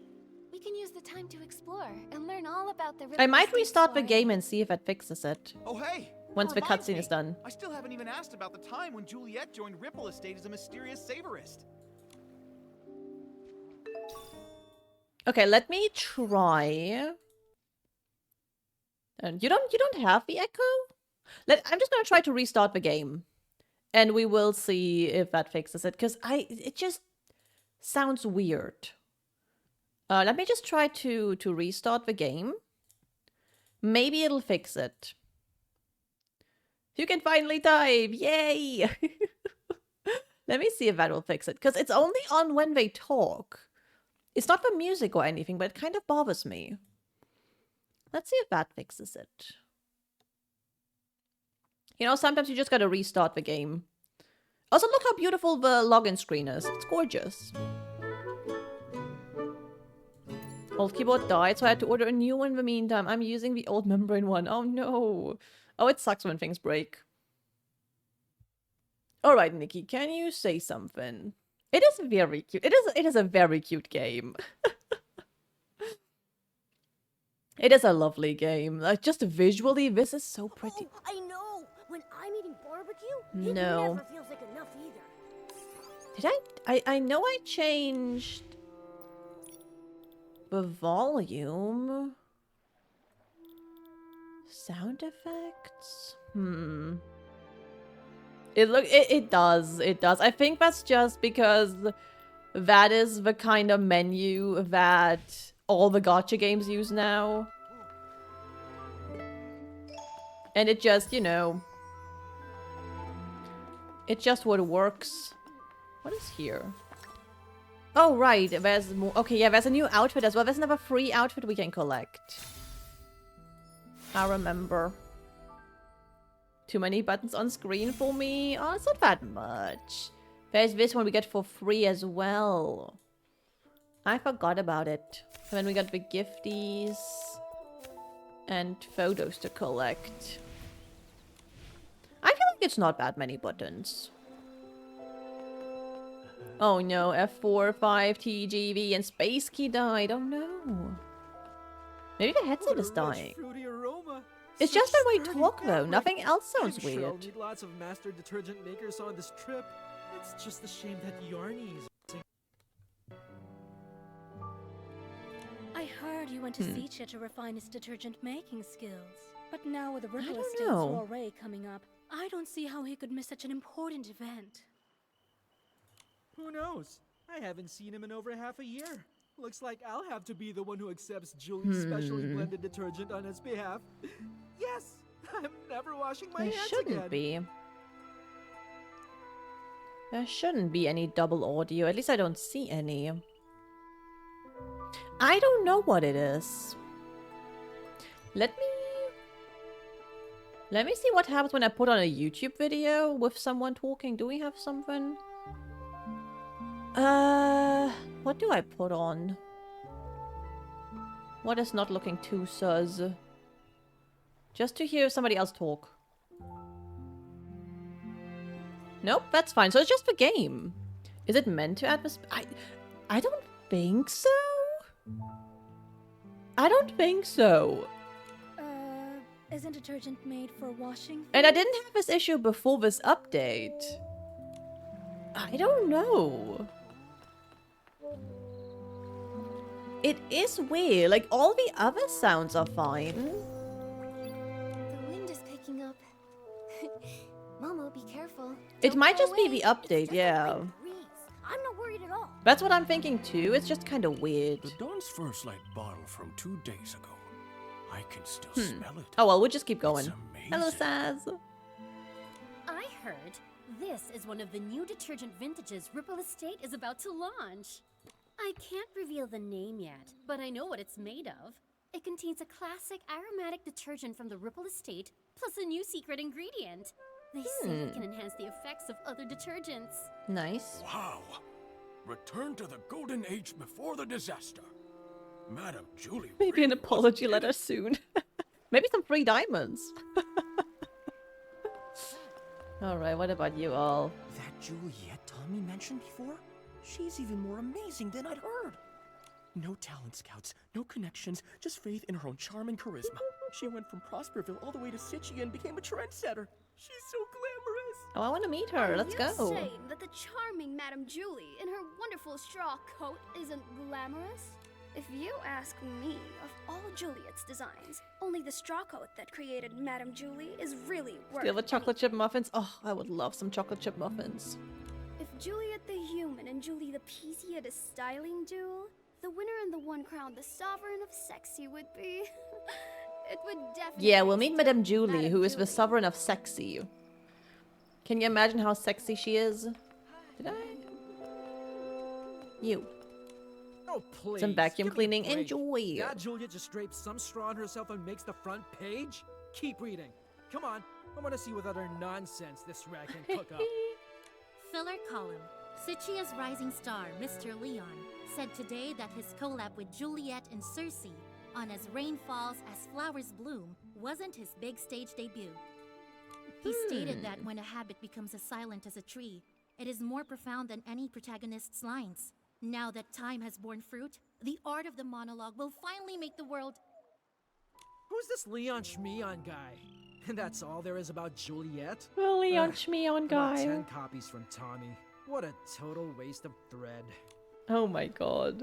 We can use the time to explore and learn all about the I might Ripple restart the Estate game and see if it fixes it. Oh, hey! Once the reminds cutscene me, is done. I still haven't even asked about the time when Juliet joined Ripple Estate as a mysterious savorist. Okay, let me try. And you don't have the echo? I'm just gonna try to restart the game, and we will see if that fixes it. Because it just sounds weird. Let me just try to restart the game. Maybe it'll fix it. You can finally type! Yay! Let me see if that will fix it. Because it's only on when they talk. It's not the music or anything, but it kind of bothers me. Let's see if that fixes it. You know, sometimes you just gotta restart the game. Also, look how beautiful the login screen is. It's gorgeous. Old keyboard died, so I had to order a new one in the meantime. I'm using the old membrane one. Oh no. Oh, it sucks when things break. Alright, Nikki, can you say something? It is very cute. It is a very cute game. It is a lovely game. Like, just visually, this is so pretty. Oh, I know. When I'm eating barbecue, No. it never feels like enough either. Did I know I changed the volume. Sound effects? It does. I think that's just because that is the kind of menu that all the gacha games use now. And it just, you know, it just what works. What is here? Oh, right. There's more. Okay, yeah, there's a new outfit as well. There's another free outfit we can collect. I remember. Too many buttons on screen for me. Oh, it's not that much. There's this one we get for free as well. I forgot about it. And then we got the gifties. And photos to collect. I feel like it's not that many buttons. Oh no, F4, 5, TGV, and space key died. Oh no. Maybe the headset is dying. It's just when we talk though. Nothing else sounds Sure, I'll weird. meet lots of master detergent makers on this trip. It's just a shame that Yarny is missing. I heard you went to Sicha to refine his detergent making skills. But now with the Ripple don't Estate's know. soiree coming up, I don't see how he could miss such an important event. Who knows? I haven't seen him in over half a year. Looks like I'll have to be the one who accepts Julie's specially blended detergent on his behalf. Yes! I'm never washing my There hands shouldn't again. be. There shouldn't be any double audio. At least I don't see any. I don't know what it is. Let me see what happens when I put on a YouTube video with someone talking. Do we have something? What do I put on? What is not looking too sus? Just to hear somebody else talk. Nope, that's fine. So it's just the game. Is it meant to atmosphere? I don't think so. I don't think so. Isn't detergent made for washing? And I didn't have this issue before this update. I don't know. It is weird. Like, all the other sounds are fine. The wind is picking up. Momo, be careful. It Don't might go just be away. the update, yeah. I'm not worried at all. That's what I'm thinking too. It's just kind of weird. The Dawn's First Light bottle from 2 days ago. I can still smell it. Oh well, we'll just keep going. It's Hello, amazing. Saz. I heard this is one of the new detergent vintages Ripple Estate is about to launch. I can't reveal the name yet, but I know what it's made of. It contains a classic aromatic detergent from the Ripple Estate, plus a new secret ingredient. They say it can enhance the effects of other detergents. Nice. Wow. Return to the golden age before the disaster. Madam Julie. Maybe an really apology wasn't letter soon. Maybe some free diamonds. Alright, what about you all? That Juliet Tommy mentioned before? She's even more amazing than I'd heard. No talent scouts, no connections, just faith in her own charm and charisma. She went from Prosperville all the way to Sitchy and became a trendsetter. She's so glamorous. Oh, I want to meet her. Let's go. Are you saying that the charming Madame Julie in her wonderful straw coat isn't glamorous? If you ask me, of all Juliet's designs, only the straw coat that created Madame Julie is really worth Do you have a any- chocolate chip muffins? Oh, I would love some chocolate chip muffins. If Juliet the human and Julie the PC had a styling duel, the winner and the one crowned the sovereign of sexy would be... it would definitely... Yeah, we'll meet Madame Julie, Madame who is the Julie. sovereign of sexy. Can you imagine how sexy she is? Did I? You. Oh, please. Some vacuum give me a cleaning. break. Enjoy. That Juliet just drapes some straw on herself and makes the front page? Keep reading. Come on. I want to see what other nonsense this rat can cook up. Filler column. Sitchia's rising star, Mr. Leon, said today that his collab with Juliet and Circe on As Rain Falls, As Flowers Bloom wasn't his big stage debut. He stated that when a habit becomes as silent as a tree, it is more profound than any protagonist's lines. Now that time has borne fruit, the art of the monologue will finally make the world... Who's this Leon Schmeon guy? And that's all there is about Juliet? Oh, Leon Ugh, Schmeon about guy. 10 copies from Tommy. What a total waste of thread. Oh my god.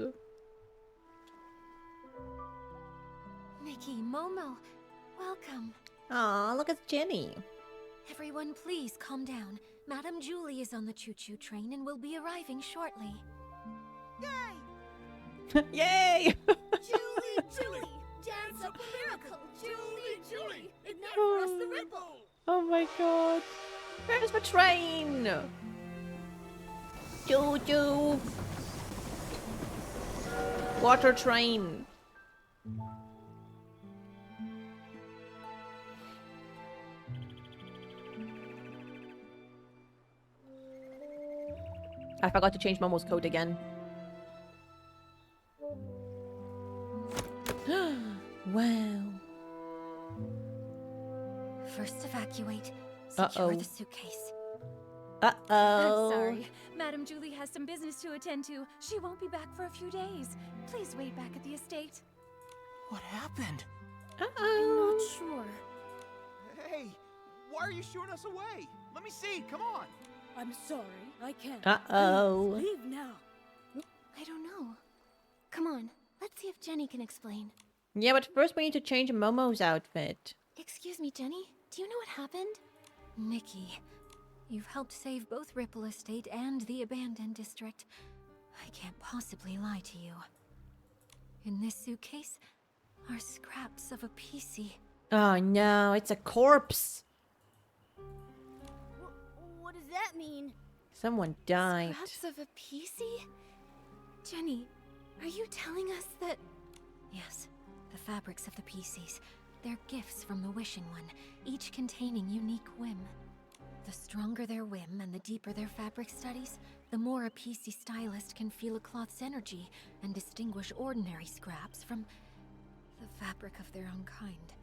Nikki, Momo, welcome. Aw, look at Jenny. Everyone, please calm down. Madame Julie is on the choo-choo train and will be arriving shortly. Yay! Julie, Julie, dance up a miracle. Julie, Julie, ignite for us the ripple. Oh my god. Where's the train? Choo choo. Water train. I forgot to change Momo's coat again. Wow. First evacuate. Uh-oh. Secure the suitcase. Uh-oh. I'm sorry. Madame Julie has some business to attend to. She won't be back for a few days. Please wait back at the estate. What happened? Uh-oh. Not sure. Hey, why are you shooing us away? Let me see, come on. I'm sorry. I can't. Uh-oh. Please, leave now. I don't know. Come on, let's see if Jenny can explain. Yeah, but first we need to change Momo's outfit. Excuse me, Jenny. Do you know what happened? Nikki, you've helped save both Ripple Estate and the abandoned district. I can't possibly lie to you. In this suitcase are scraps of a PC. Oh no, it's a corpse. What does that mean? Someone died. Scraps of a PC? Jenny, are you telling us that... Yes, the fabrics of the PCs. They're gifts from the Wishing One, each containing unique whim. The stronger their whim and the deeper their fabric studies, the more a PC stylist can feel a cloth's energy and distinguish ordinary scraps from the fabric of their own kind.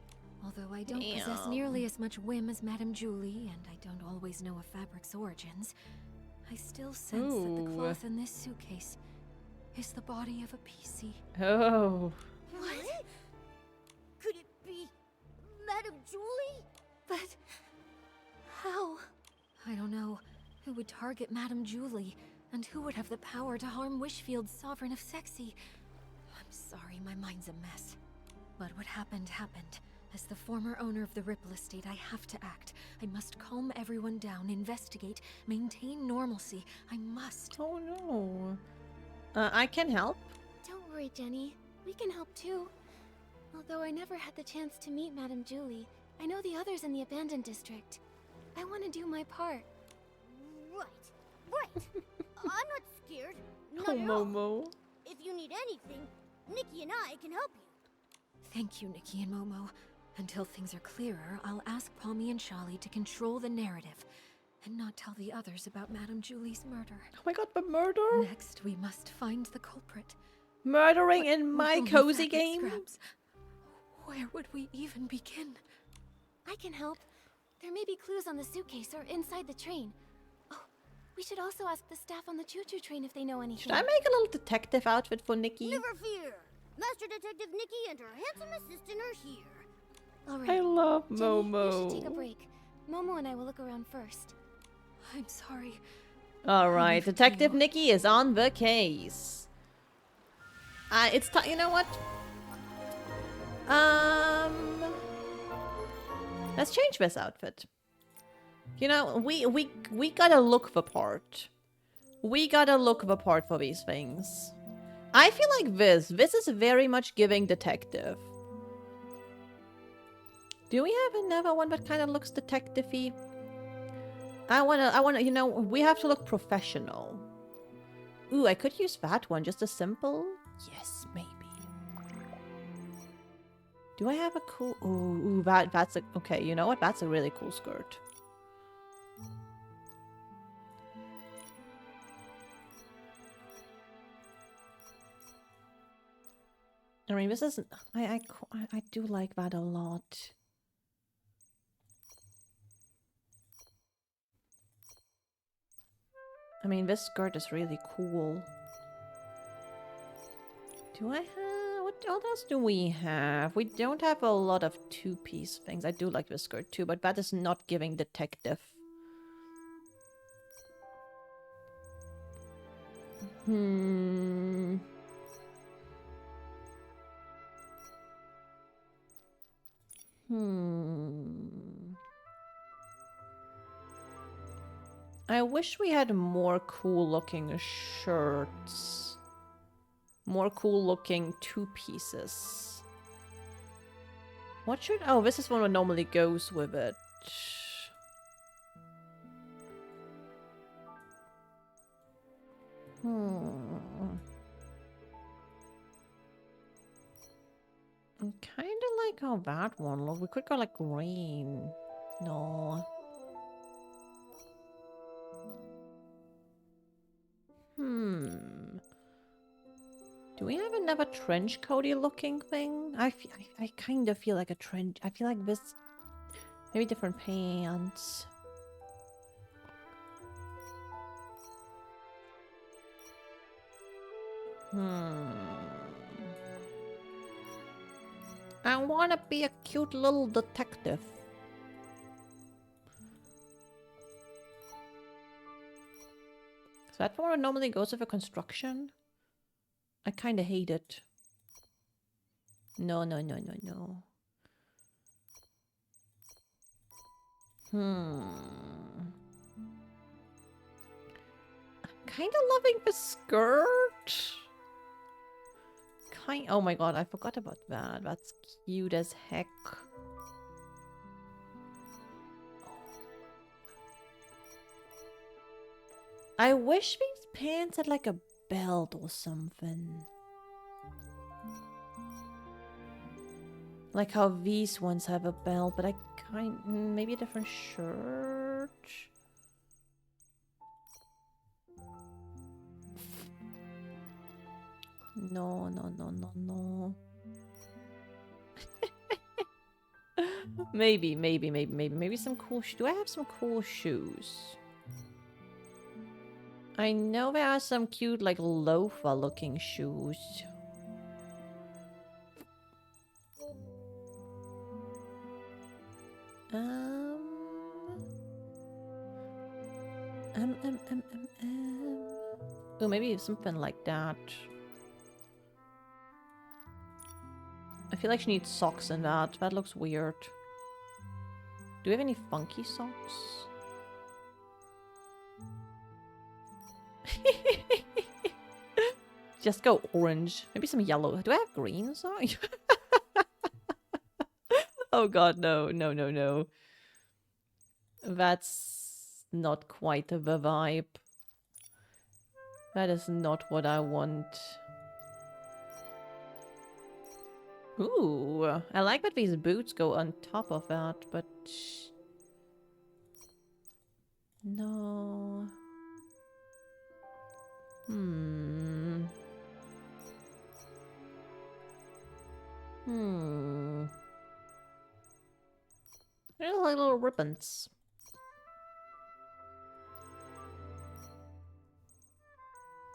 Although I don't possess nearly as much whim as Madame Julie, and I don't always know a fabric's origins, I still sense that the Ooh. cloth in this suitcase is the body of a PC. Oh. What? Could it be Madame Julie? But how? I don't know. Who would target Madame Julie, and who would have the power to harm Wishfield's sovereign of sexy? I'm sorry, my mind's a mess. But what happened, happened. As the former owner of the Ripple Estate, I have to act. I must calm everyone down, investigate, maintain normalcy. I must. Oh no. I can help. Don't worry, Jenny. We can help too. Although I never had the chance to meet Madame Julie, I know the others in the abandoned district. I want to do my part. Right. I'm not scared. Not Oh at all. Momo. If you need anything, Nikki and I can help you. Thank you, Nikki and Momo. Until things are clearer, I'll ask Palmy and Charlie to control the narrative and not tell the others about Madame Julie's murder. Oh my god, but murder? Next, we must find the culprit. Murdering But in my with only cozy fabric game? scraps, where would we even begin? I can help. There may be clues on the suitcase or inside the train. Oh, we should also ask the staff on the choo-choo train if they know anything. Should I make a little detective outfit for Nikki? Never fear. Master Detective Nikki and her handsome assistant are here. All right. I love Jenny, Momo. you should take a break. Momo and I will look around first. I'm sorry. Alright, Leave it to Detective you. Nikki is on the case. It's time. You know what? Let's change this outfit. You know, we gotta look the part. We gotta look the part for these things. I feel like this is very much giving detective. Do we have another one that kind of looks detective-y? I wanna, you know, we have to look professional. Ooh, I could use that one, just a simple. Yes, maybe. Do I have a cool? Ooh, that's a okay. You know what? That's a really cool skirt. I mean, this isn't. I do like that a lot. I mean, this skirt is really cool. Do I have... What else do we have? We don't have a lot of two-piece things. I do like this skirt too, but that is not giving detective. Hmm... I wish we had more cool looking shirts. More cool looking two pieces. What should... Oh, this is one that normally goes with it. I kind of like how that one looks. We could go like green. No. Do we have another trench coaty looking thing? I kind of feel like a trench. I feel like this. Maybe different pants. I want to be a cute little detective. So that one normally goes with a construction. I kind of hate it. No. I'm kind of loving the skirt. Oh my god, I forgot about that. That's cute as heck. I wish these pants had like a belt or something. Like how these ones have a belt, but maybe a different shirt. No. Maybe some cool do I have some cool shoes? I know there are some cute like loafer looking shoes. Oh, maybe something like that. I feel like she needs socks in that. That looks weird. Do we have any funky socks? Just go orange. Maybe some yellow. Do I have green socks? Oh god, no. That's not quite the vibe. That is not what I want. Ooh, I like that these boots go on top of that, but... No... Hmm... Hmm... They're like little ribbons.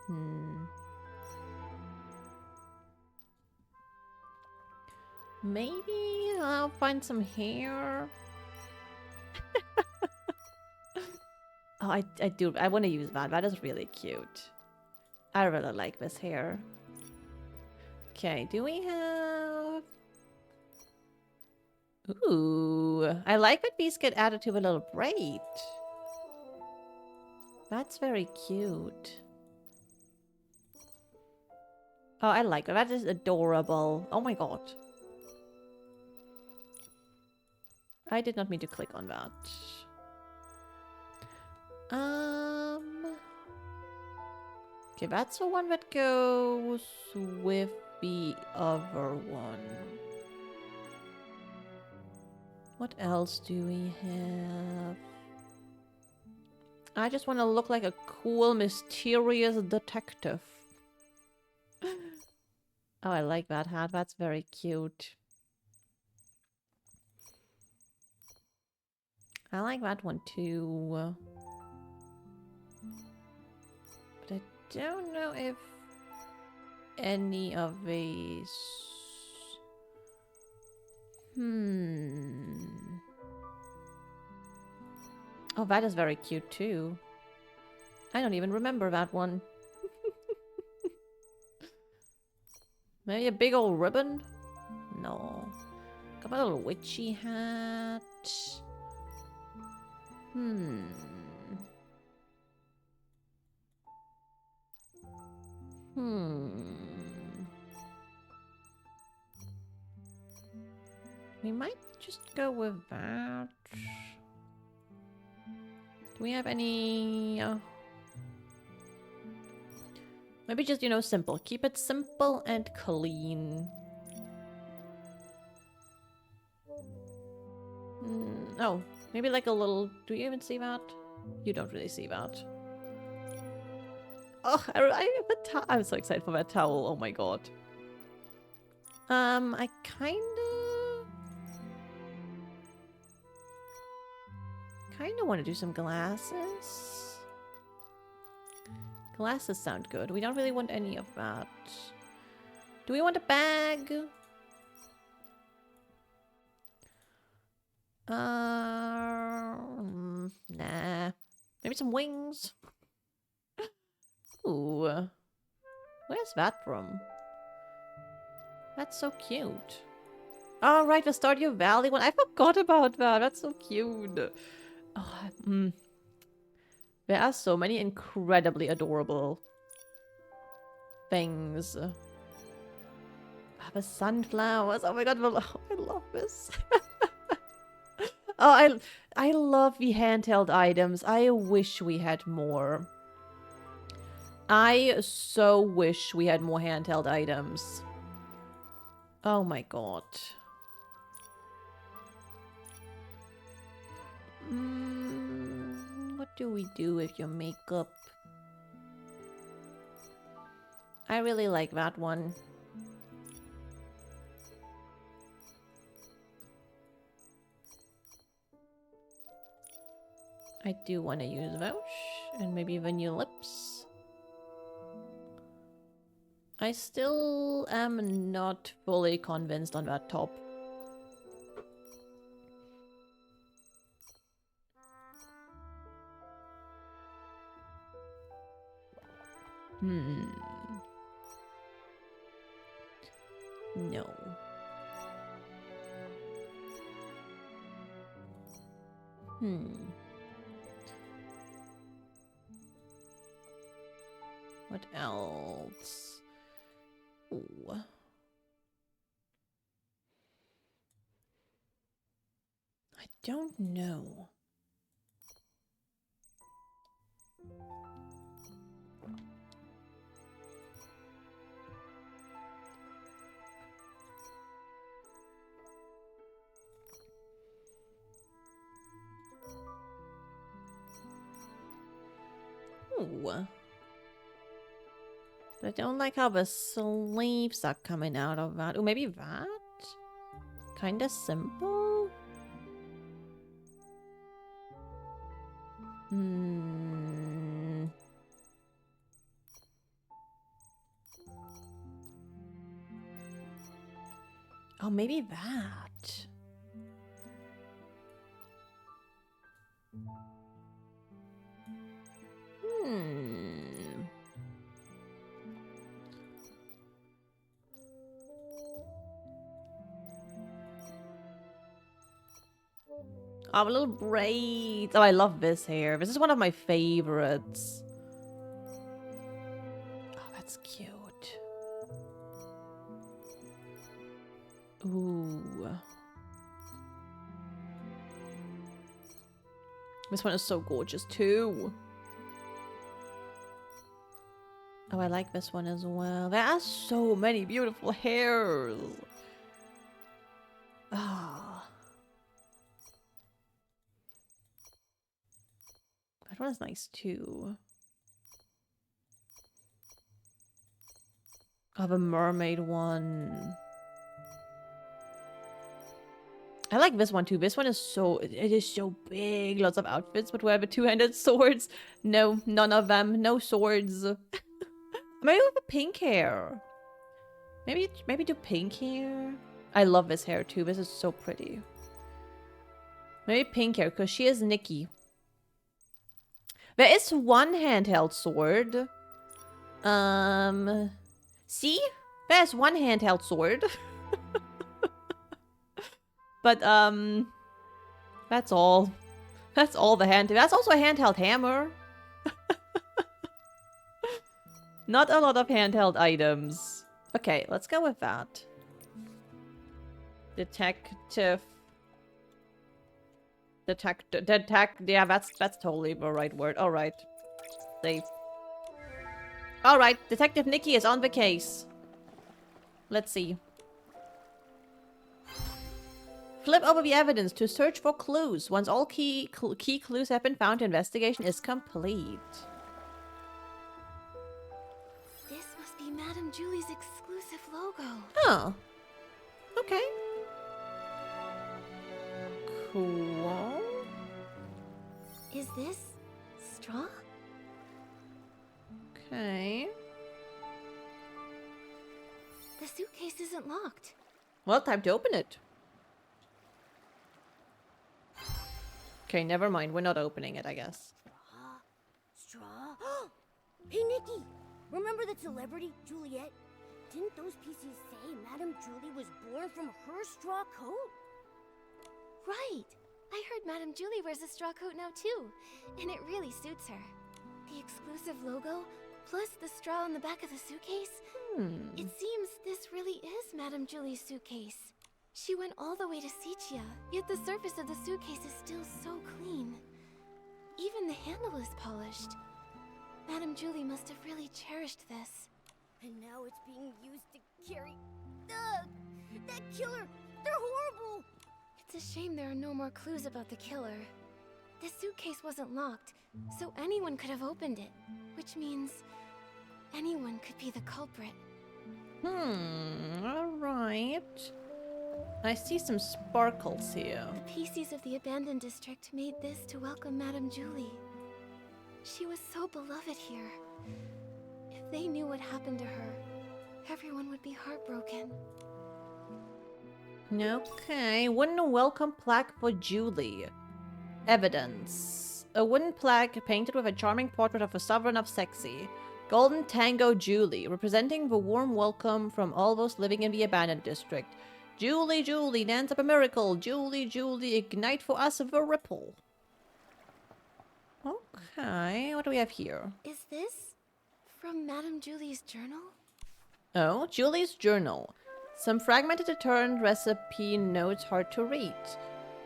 Hmm... Maybe I'll find some hair. Oh, I want to use that. That is really cute. I really like this hair. Okay, do we have... Ooh, I like that these get added to the little braid. That's very cute. Oh, I like that. That is adorable. Oh my god. I did not mean to click on that. Okay, that's the one that goes with the other one. What else do we have? I just want to look like a cool, mysterious detective. Oh, I like that hat. That's very cute. I like that one too. But I don't know if any of these... Oh, that is very cute too. I don't even remember that one. Maybe a big old ribbon? No. Got a little witchy hat. We might just go with that. Do we have any... Maybe just, you know, simple. Keep it simple and clean. Oh, maybe like a little... Do you even see that? You don't really see that. Oh, I'm so excited for that towel. Oh my god. I kinda want to do some glasses. Glasses sound good. We don't really want any of that. Do we want a bag? Nah. Maybe some wings? Ooh. Where's that from? That's so cute. Oh, right, the Stardew Valley one. I forgot about that. That's so cute. Oh, There are so many incredibly adorable things. The sunflowers. Oh my god, I love this. Oh, I love the handheld items. I wish we had more. I so wish we had more handheld items. Oh my god. What do we do with your makeup? I really like that one. I do want to use those, and maybe the new lips. I still am not fully convinced on that top. No. What else? Ooh. I don't know. Ooh. But I don't like how the sleeves are coming out of that. Oh, maybe that? Kinda simple? Hmm. Oh, maybe that. Hmm. Oh, little braids. Oh, I love this hair. This is one of my favorites. Oh, that's cute. Ooh. This one is so gorgeous too. Oh, I like this one as well. There are so many beautiful hairs. Ah. That one is nice too. I have a mermaid one. I like this one too. This one is so, it is so big. Lots of outfits, but we have a two-handed swords. No, none of them. No swords. Maybe with the pink hair. Maybe do pink hair. I love this hair too. This is so pretty. Maybe pink hair, because she is Nikki. There is one handheld sword. See? There's one handheld sword. But, that's all. That's all the hand. That's also a handheld hammer. Not a lot of handheld items. Okay, let's go with that. Detective. Yeah, that's totally the right word. Alright. Safe. Alright, Detective Nikki is on the case. Let's see. Flip over the evidence to search for clues. Once all key clues have been found, investigation is complete. This must be Madame Julie's exclusive logo. Oh. Okay. Cool. Is this straw? Okay. The suitcase isn't locked. Well, time to open it. Okay, never mind. We're not opening it, I guess. Straw? Hey, Nikki! Remember that celebrity, Juliet? Didn't those pieces say Madame Julie was born from her straw coat? Right. I heard Madame Julie wears a straw coat now too, and it really suits her. The exclusive logo, plus the straw on the back of the suitcase. It seems this really is Madame Julie's suitcase. She went all the way to Sichia, yet the surface of the suitcase is still so clean. Even the handle is polished. Madame Julie must have really cherished this. And now it's being used to carry... Ugh! That killer! They're horrible! It's a shame there are no more clues about the killer. The suitcase wasn't locked, so anyone could have opened it. Which means... anyone could be the culprit. Alright. I see some sparkles here. The PCs of the abandoned district made this to welcome Madame Julie. She was so beloved here. If they knew what happened to her, everyone would be heartbroken. Okay, wooden welcome plaque for Julie. Evidence. A wooden plaque painted with a charming portrait of a sovereign of Sexy. Golden Tango Julie, representing the warm welcome from all those living in the abandoned district. Julie, Julie, dance up a miracle. Julie, Julie, ignite for us the ripple. Okay, what do we have here? Is this from Madame Julie's journal? Oh, Julie's journal. Some fragmented deterrent recipe notes hard to read.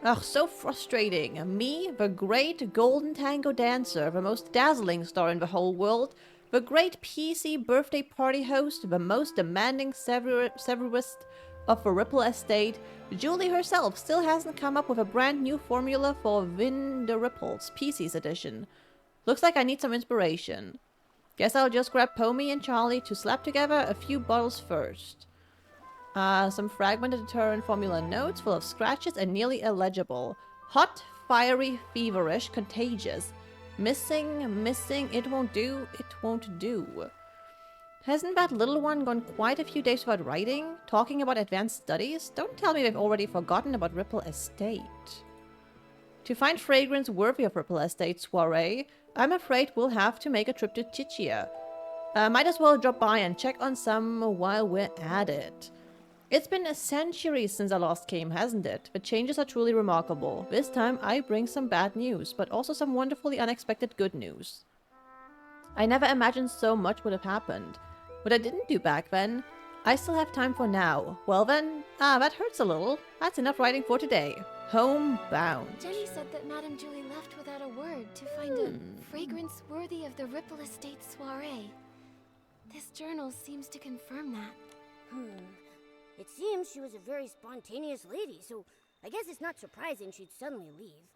Ugh, so frustrating. Me, the great golden tango dancer, the most dazzling star in the whole world, the great PC birthday party host, the most demanding severist of the Ripple Estate, Julie herself still hasn't come up with a brand new formula for Win the Ripples PC's edition. Looks like I need some inspiration. Guess I'll just grab Pomey and Charlie to slap together a few bottles first. Some fragmented deterrent formula notes full of scratches and nearly illegible. Hot, fiery, feverish, contagious. Missing, it won't do, it won't do. Hasn't that little one gone quite a few days without writing? Talking about advanced studies? Don't tell me they've already forgotten about Ripple Estate. To find fragrance worthy of Ripple Estate soiree, I'm afraid we'll have to make a trip to Chichia. Might as well drop by and check on some while we're at it. It's been a century since I last came, hasn't it? The changes are truly remarkable. This time I bring some bad news, but also some wonderfully unexpected good news. I never imagined so much would have happened. What I didn't do back then, I still have time for now. Well then, that hurts a little. That's enough writing for today. Homebound. Jenny said that Madame Julie left without a word to find a fragrance worthy of the Ripple Estate soiree. This journal seems to confirm that. It seems she was a very spontaneous lady, so I guess it's not surprising she'd suddenly leave.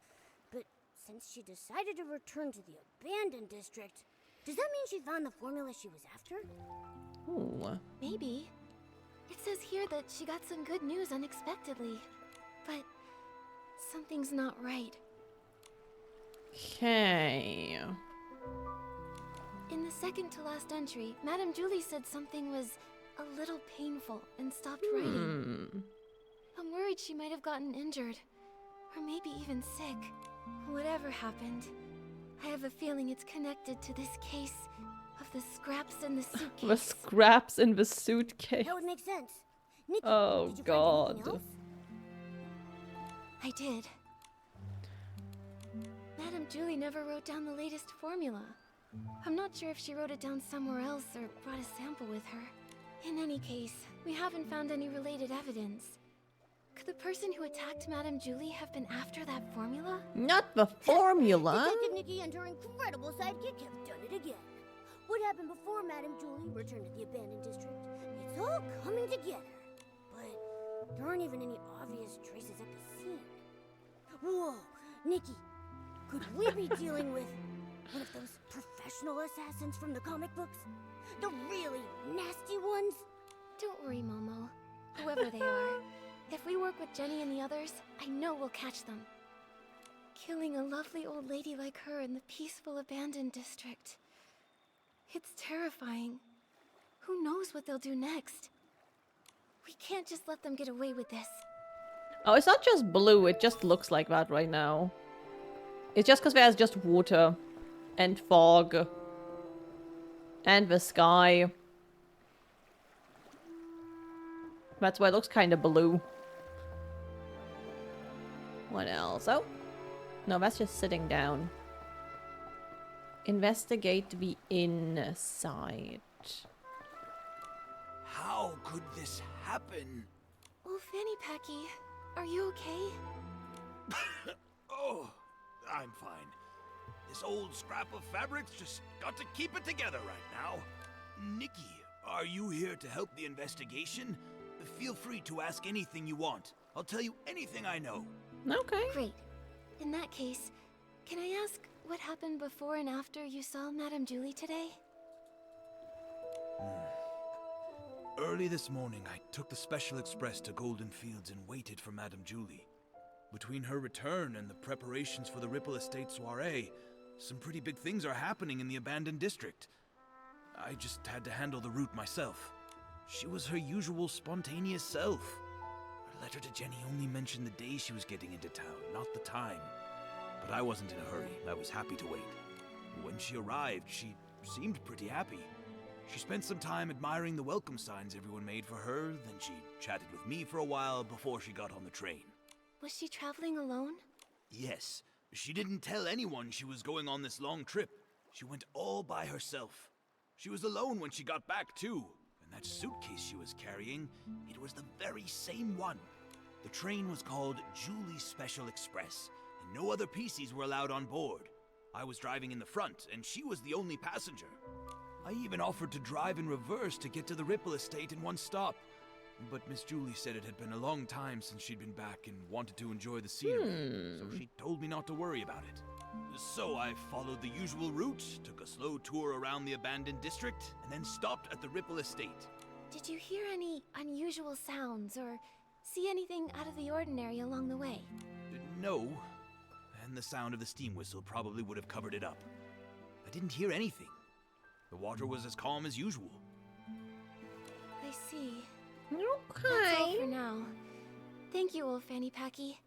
But since she decided to return to the abandoned district, does that mean she found the formula she was after? Ooh. Maybe. It says here that she got some good news unexpectedly. But something's not right. Okay. In the second to last entry, Madame Julie said something was a little painful and stopped writing. I'm worried she might have gotten injured. Or maybe even sick. Whatever happened, I have a feeling it's connected to this case of the scraps in the suitcase. The scraps in the suitcase. That would make sense. Nikki, Oh did you god. find anything else? I did. Madame Julie never wrote down the latest formula. I'm not sure if she wrote it down somewhere else or brought a sample with her. In any case, we haven't found any related evidence. Could the person who attacked Madame Julie have been after that formula? Not the formula. Detective Nikki and her incredible sidekick have done it again. What happened before Madame Julie returned to the abandoned district? It's all coming together. But there aren't even any obvious traces at the scene. Whoa, Nikki, could we be dealing with one of those professional assassins from the comic books? The really nasty ones? Don't worry, Momo. Whoever they are, if we work with Jenny and the others, I know we'll catch them. Killing a lovely old lady like her in the peaceful abandoned district. It's terrifying. Who knows what they'll do next? We can't just let them get away with this. Oh, it's not just blue, it just looks like that right now. It's just because there's just water. And fog. And the sky. That's why it looks kind of blue. What else? Oh. No, that's just sitting down. Investigate the inside. How could this happen? Oh, Fanny Packy, are you okay? Oh, I'm fine. This old scrap of fabric's just got to keep it together right now. Nikki, are you here to help the investigation? Feel free to ask anything you want. I'll tell you anything I know. Okay. Great. In that case, can I ask what happened before and after you saw Madame Julie today? Early this morning, I took the Special Express to Golden Fields and waited for Madame Julie. Between her return and the preparations for the Ripple Estate soiree, some pretty big things are happening in the abandoned district. I just had to handle the route myself. She was her usual spontaneous self. Her letter to Jenny only mentioned the day she was getting into town, not the time. But I wasn't in a hurry. I was happy to wait. When she arrived, she seemed pretty happy. She spent some time admiring the welcome signs everyone made for her, then she chatted with me for a while before she got on the train. Was she traveling alone? Yes, she didn't tell anyone she was going on this long trip. She went all by herself. She was alone when she got back, too. And that suitcase she was carrying, it was the very same one. The train was called Julie's Special Express, and no other PCs were allowed on board. I was driving in the front, and she was the only passenger. I even offered to drive in reverse to get to the Ripple Estate in one stop. But Miss Julie said it had been a long time since she'd been back and wanted to enjoy the scenery, so she told me not to worry about it. So I followed the usual route, took a slow tour around the abandoned district, and then stopped at the Ripple Estate. Did you hear any unusual sounds or see anything out of the ordinary along the way? No, and the sound of the steam whistle probably would have covered it up. I didn't hear anything. The water was as calm as usual. I see. That's all for now. Thank you, old Fanny Packy.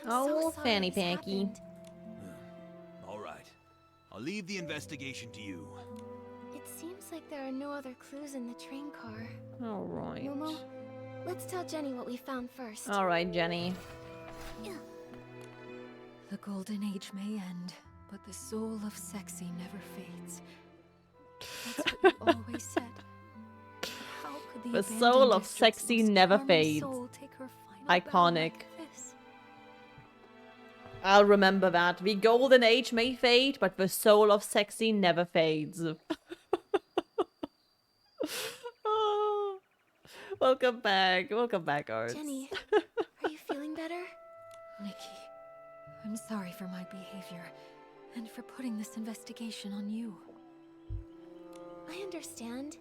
I'm so sorry Fanny this Packy. happened. All right. I'll leave the investigation to you. It seems like there are no other clues in the train car. Alright. Momo, let's tell Jenny what we found first. Alright, Jenny. The golden age may end, but the soul of sexy never fades. That's what you always said. How could The abandoned soul of district's sexy most never charming fades. soul take her final bow Iconic. like this? I'll remember that. The golden age may fade, but the soul of sexy never fades. Oh. Welcome back. Welcome back, Arts. Jenny, are you feeling better? Nikki, I'm sorry for my behavior, and for putting this investigation on you. I understand.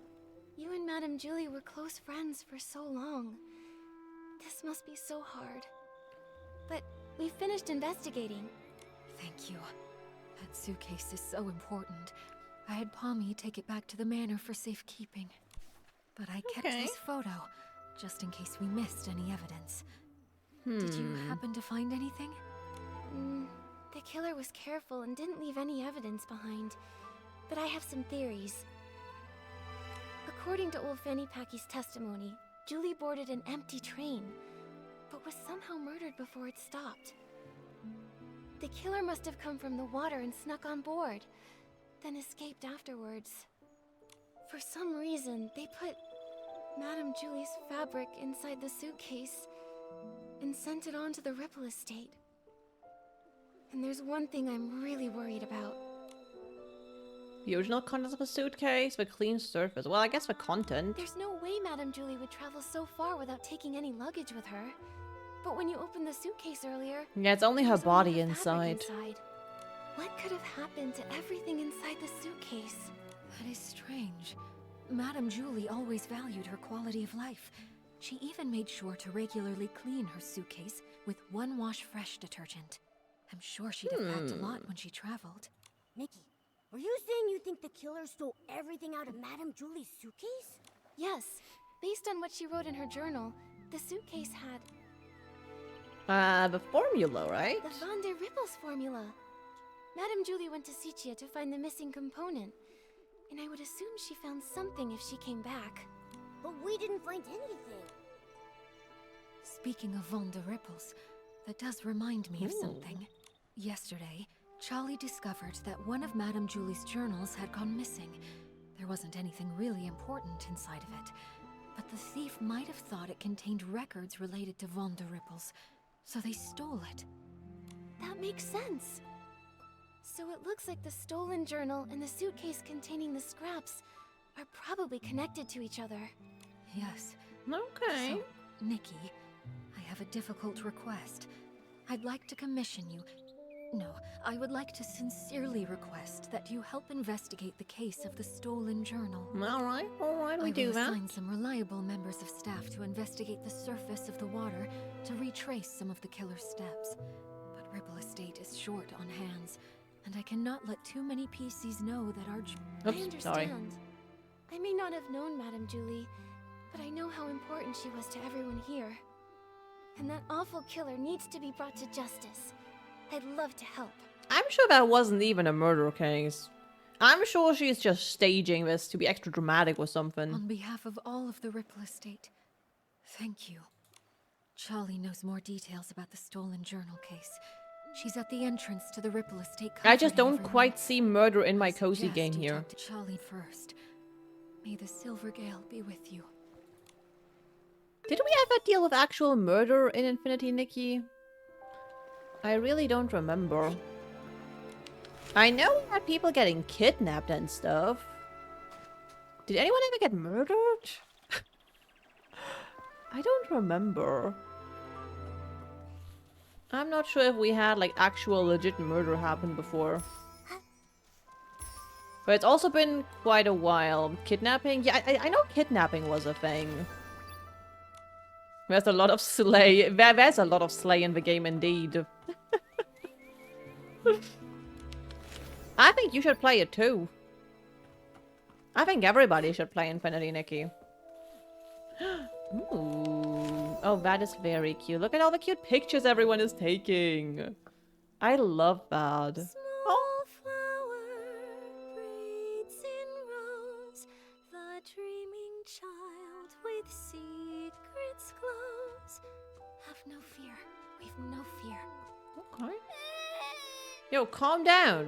You and Madame Julie were close friends for so long. This must be so hard. But we finished investigating. Thank you. That suitcase is so important. I had Pommy take it back to the manor for safekeeping. But I kept Okay. this photo, just in case we missed any evidence. Did you happen to find anything? The killer was careful and didn't leave any evidence behind. But I have some theories. According to old Fanny Packy's testimony, Julie boarded an empty train, but was somehow murdered before it stopped. The killer must have come from the water and snuck on board, then escaped afterwards. For some reason, they put Madame Julie's fabric inside the suitcase and sent it on to the Ripple Estate. And there's one thing I'm really worried about. The original contents of a suitcase, the clean surface. Well, I guess the content. There's no way Madame Julie would travel so far without taking any luggage with her. But when you opened the suitcase earlier, Yeah, it's only her there's only body the fabric inside. What could have happened to everything inside the suitcase? That is strange. Madame Julie always valued her quality of life. She even made sure to regularly clean her suitcase with one wash fresh detergent. I'm sure she'd have packed a lot when she traveled. Nikki, are you saying you think the killer stole everything out of Madame Julie's suitcase? Yes. Based on what she wrote in her journal, the suitcase had The formula, right? the Van der Rippels formula. Madame Julie went to Sicia to find the missing component. And I would assume she found something if she came back. But we didn't find anything. Speaking of Van der Rippels, that does remind me of something. Yesterday, Charlie discovered that one of Madame Julie's journals had gone missing. There wasn't anything really important inside of it, but the thief might have thought it contained records related to Van der Rippels, so they stole it. That makes sense. So it looks like the stolen journal and the suitcase containing the scraps are probably connected to each other. Yes. Okay. So, Nikki, I have a difficult request. I'd like to commission you. No, I would like to sincerely request that you help investigate the case of the stolen journal. Alright, we I do will that. assign some reliable members of staff to investigate the surface of the water to retrace some of the killer's steps. But Ripple Estate is short on hands, and I cannot let too many PCs know that our... I Oops, understand. sorry. I may not have known Madame Julie, but I know how important she was to everyone here. And that awful killer needs to be brought to justice. I'd love to help. I'm sure that wasn't even a murder case. I'm sure she's just staging this to be extra dramatic or something. On behalf of all of the Ripple Estate, thank you. Charlie knows more details about the stolen journal case. She's at the entrance to the Ripple Estate. I just comforting don't everyone. quite see murder in my I cozy suggest game you here. talk to Charlie first. May the Silver Gale be with you. Did we ever deal with actual murder in Infinity Nikki? I really don't remember. I know we had people getting kidnapped and stuff. Did anyone ever get murdered? I don't remember. I'm not sure if we had like actual legit murder happen before. But it's also been quite a while. Kidnapping? Yeah, I know kidnapping was a thing. There's a lot of slay. There's a lot of slay in the game indeed. I think you should play it too. I think everybody should play Infinity Nikki. Ooh. Oh, that is very cute. Look at all the cute pictures everyone is taking. I love that. Small flower breathes in rose, the dreaming child with secrets glows. Have no fear, we've no fear. Okay. Yo, calm down.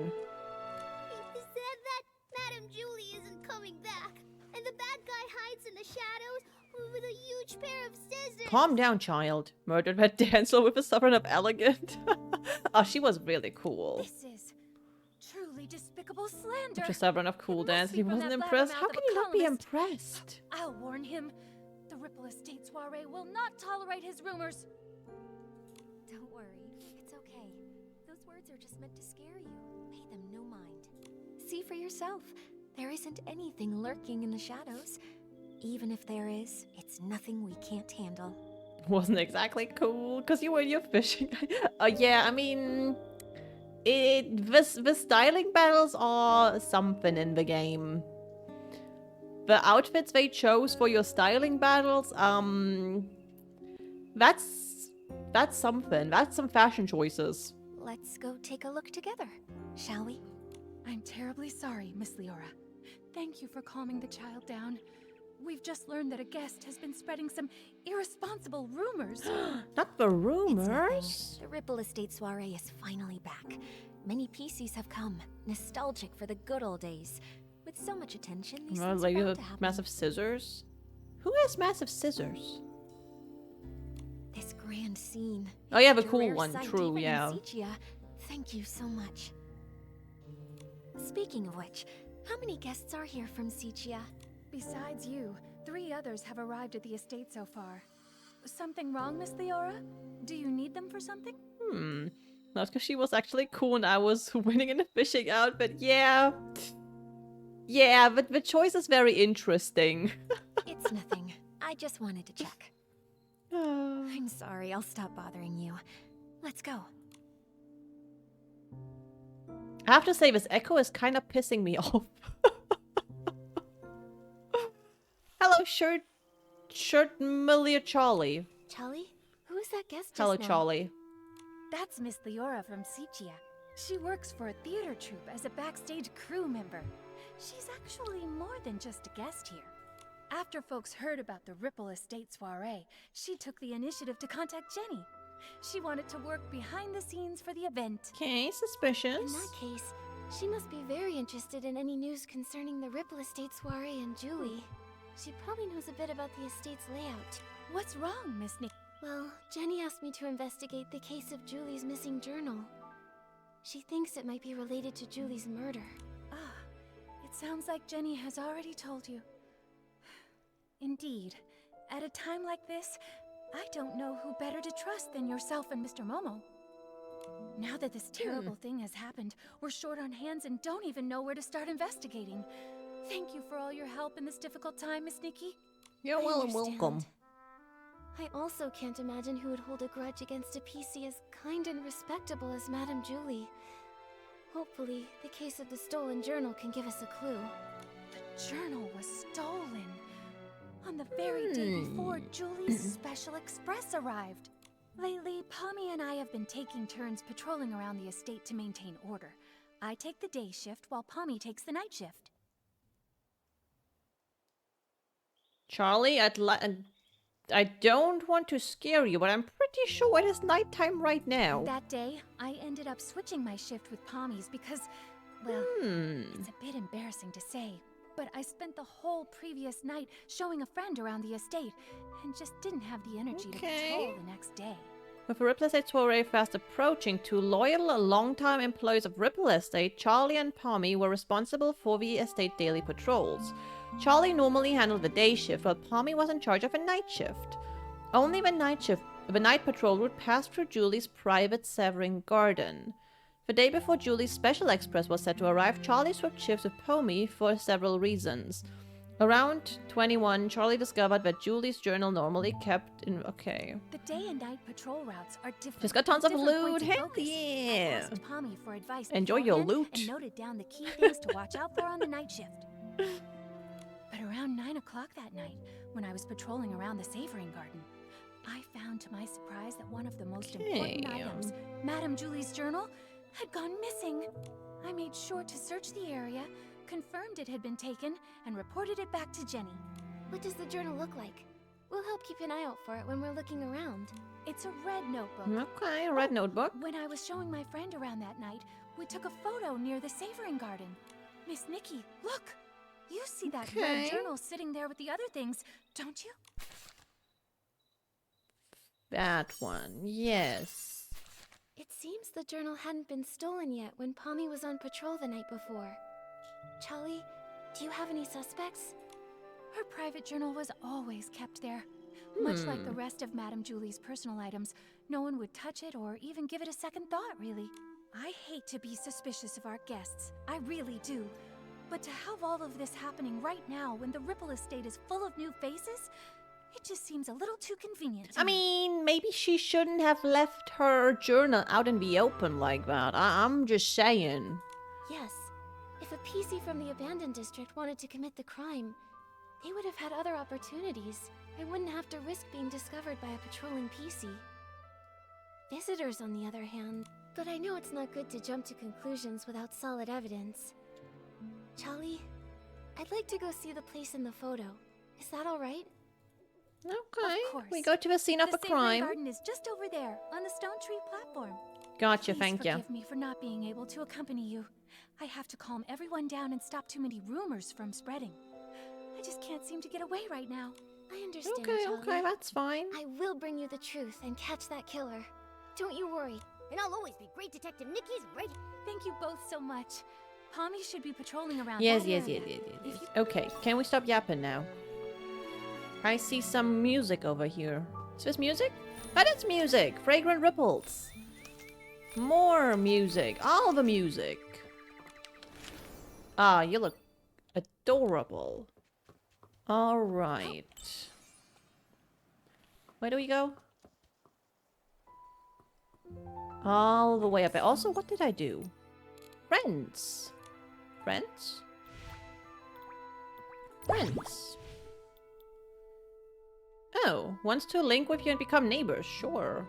He said that Madame Julie isn't coming back, and the bad guy hides in the shadows with a huge pair of scissors. Calm down, child. Murdered that dancer with a sovereign of elegant. Oh, she was really cool. This is truly despicable slander. Just sovereign of cool dance. He wasn't impressed. How can you not be impressed? I'll warn him. The Ripple Estate soiree will not tolerate his rumors. Don't worry, it's okay. Those words are just meant to scare you. Pay them no mind. See for yourself. There isn't anything lurking in the shadows. Even if there is, it's nothing we can't handle. Wasn't exactly cool because you were in your fishing. Yeah, I mean, the styling battles are something in the game. The outfits they chose for your styling battles, that's something. That's some fashion choices. Let's go take a look together, shall we? I'm terribly sorry, Miss Leora. Thank you for calming the child down. We've just learned that a guest has been spreading some irresponsible rumors. Not the It's rumors. nothing. The Ripple Estate soiree is finally back. Many PCs have come, nostalgic for the good old days. With so much attention, these things are Lady bound with to happen. massive scissors. Who has massive scissors? This grand scene. Oh, yeah, the It's a cool rare one. sight True, even in yeah. Sichia. Thank you so much. Speaking of which, how many guests are here from Sichia? Besides you, 3 others have arrived at the estate so far. Something wrong, Miss Leora? Do you need them for something? Not because she was actually cool and I was winning in a fishing outfit. Yeah. Yeah, but the choice is very interesting. It's nothing. I just wanted to check. I'm sorry, I'll stop bothering you. Let's go. I have to say, this echo is kind of pissing me off. Hello, Shirt Malia Charlie. Charlie? Who is that guest just Hello, now? Charlie. That's Miss Leora from Sichia. She works for a theater troupe as a backstage crew member. She's actually more than just a guest here. After folks heard about the Ripple Estate soiree, she took the initiative to contact Jenny. She wanted to work behind the scenes for the event. Okay, In suspicious. that case, she must be very interested in any news concerning the Ripple Estate soiree and Julie. She probably knows a bit about the estate's layout. What's wrong, Miss Nikki? Well, Jenny asked me to investigate the case of Julie's missing journal. She thinks it might be related to Julie's murder. Ah, it sounds like Jenny has already told you. Indeed. At a time like this, I don't know who better to trust than yourself and Mr. Momo. Now that this terrible thing has happened, we're short on hands and don't even know where to start investigating. Thank you for all your help in this difficult time, Miss Nikki. You're I welcome. understand. I also can't imagine who would hold a grudge against a PC as kind and respectable as Madame Julie. Hopefully, the case of the stolen journal can give us a clue. The journal was stolen. On the very day before Julie's special express arrived. Lately, Pommy and I have been taking turns patrolling around the estate to maintain order. I take the day shift while Pommy takes the night shift. Charlie, I don't want to scare you, but I'm pretty sure it is nighttime right now. That day, I ended up switching my shift with Pommy's because, well, it's a bit embarrassing to say, but I spent the whole previous night showing a friend around the estate and just didn't have the energy to patrol the next day. With the Ripple Estate soiree fast approaching, 2 loyal, long-time employees of Ripple Estate, Charlie and Pommy, were responsible for the estate daily patrols. Charlie normally handled the day shift, while Pommy was in charge of a night shift. Only the night shift The night patrol route passed through Julie's private Severing garden. The day before Julie's special express was set to arrive, Charlie swapped shifts with Pomey for several reasons. Around 21, Charlie discovered that Julie's journal normally kept in... Okay. The day and night patrol routes are different. She's got tons of different loot. points of Hell focus. yeah. I asked Pommy for advice Enjoy your beforehand loot. and noted down the key things to watch out for on the night shift. But around 9 o'clock that night, when I was patrolling around the Savoring Garden, I found to my surprise that one of the most important items, Madame Julie's journal, had gone missing. I made sure to search the area, confirmed it had been taken, and reported it back to Jenny. What does the journal look like? We'll help keep an eye out for it when we're looking around. It's a red notebook. Okay, a red notebook. When I was showing my friend around that night, we took a photo near the Savoring Garden. Miss Nikki, look! You see that red journal sitting there with the other things, don't you? That one, yes. It seems the journal hadn't been stolen yet when Pommy was on patrol the night before. Charlie, do you have any suspects? Her private journal was always kept there. Much like the rest of Madame Julie's personal items, no one would touch it or even give it a second thought, really. I hate to be suspicious of our guests. I really do. But to have all of this happening right now when the Ripple Estate is full of new faces, it just seems a little too convenient to I mean, maybe she shouldn't have left her journal out in the open like that. I'm just saying. Yes. If a PC from the abandoned district wanted to commit the crime, they would have had other opportunities. I wouldn't have to risk being discovered by a patrolling PC. Visitors, on the other hand. But I know it's not good to jump to conclusions without solid evidence. Charlie, I'd like to go see the place in the photo. Is that all right? Okay. Of course. We go to the scene of the a Savoring crime. Garden is just over there, on the stone tree platform. Gotcha, Please thank you. forgive me for not being able to accompany you. I have to calm everyone down and stop too many rumors from spreading. I just can't seem to get away right now. I understand, Okay, Charlie. okay, that's fine. I will bring you the truth and catch that killer. Don't you worry. And I'll always be Great Detective Nikki's right. Thank you both so much. Pommy should be patrolling around Yes, that yes, area. yes, yes. Okay, can we stop yapping now? I see some music over here. Is this music? But it's music! Fragrant ripples! More music! All the music! Ah, you look adorable. Alright. Where do we go? All the way up there. Also, what did I do? Friends. Friends? Friends. Oh, wants to link with you and become neighbors. Sure.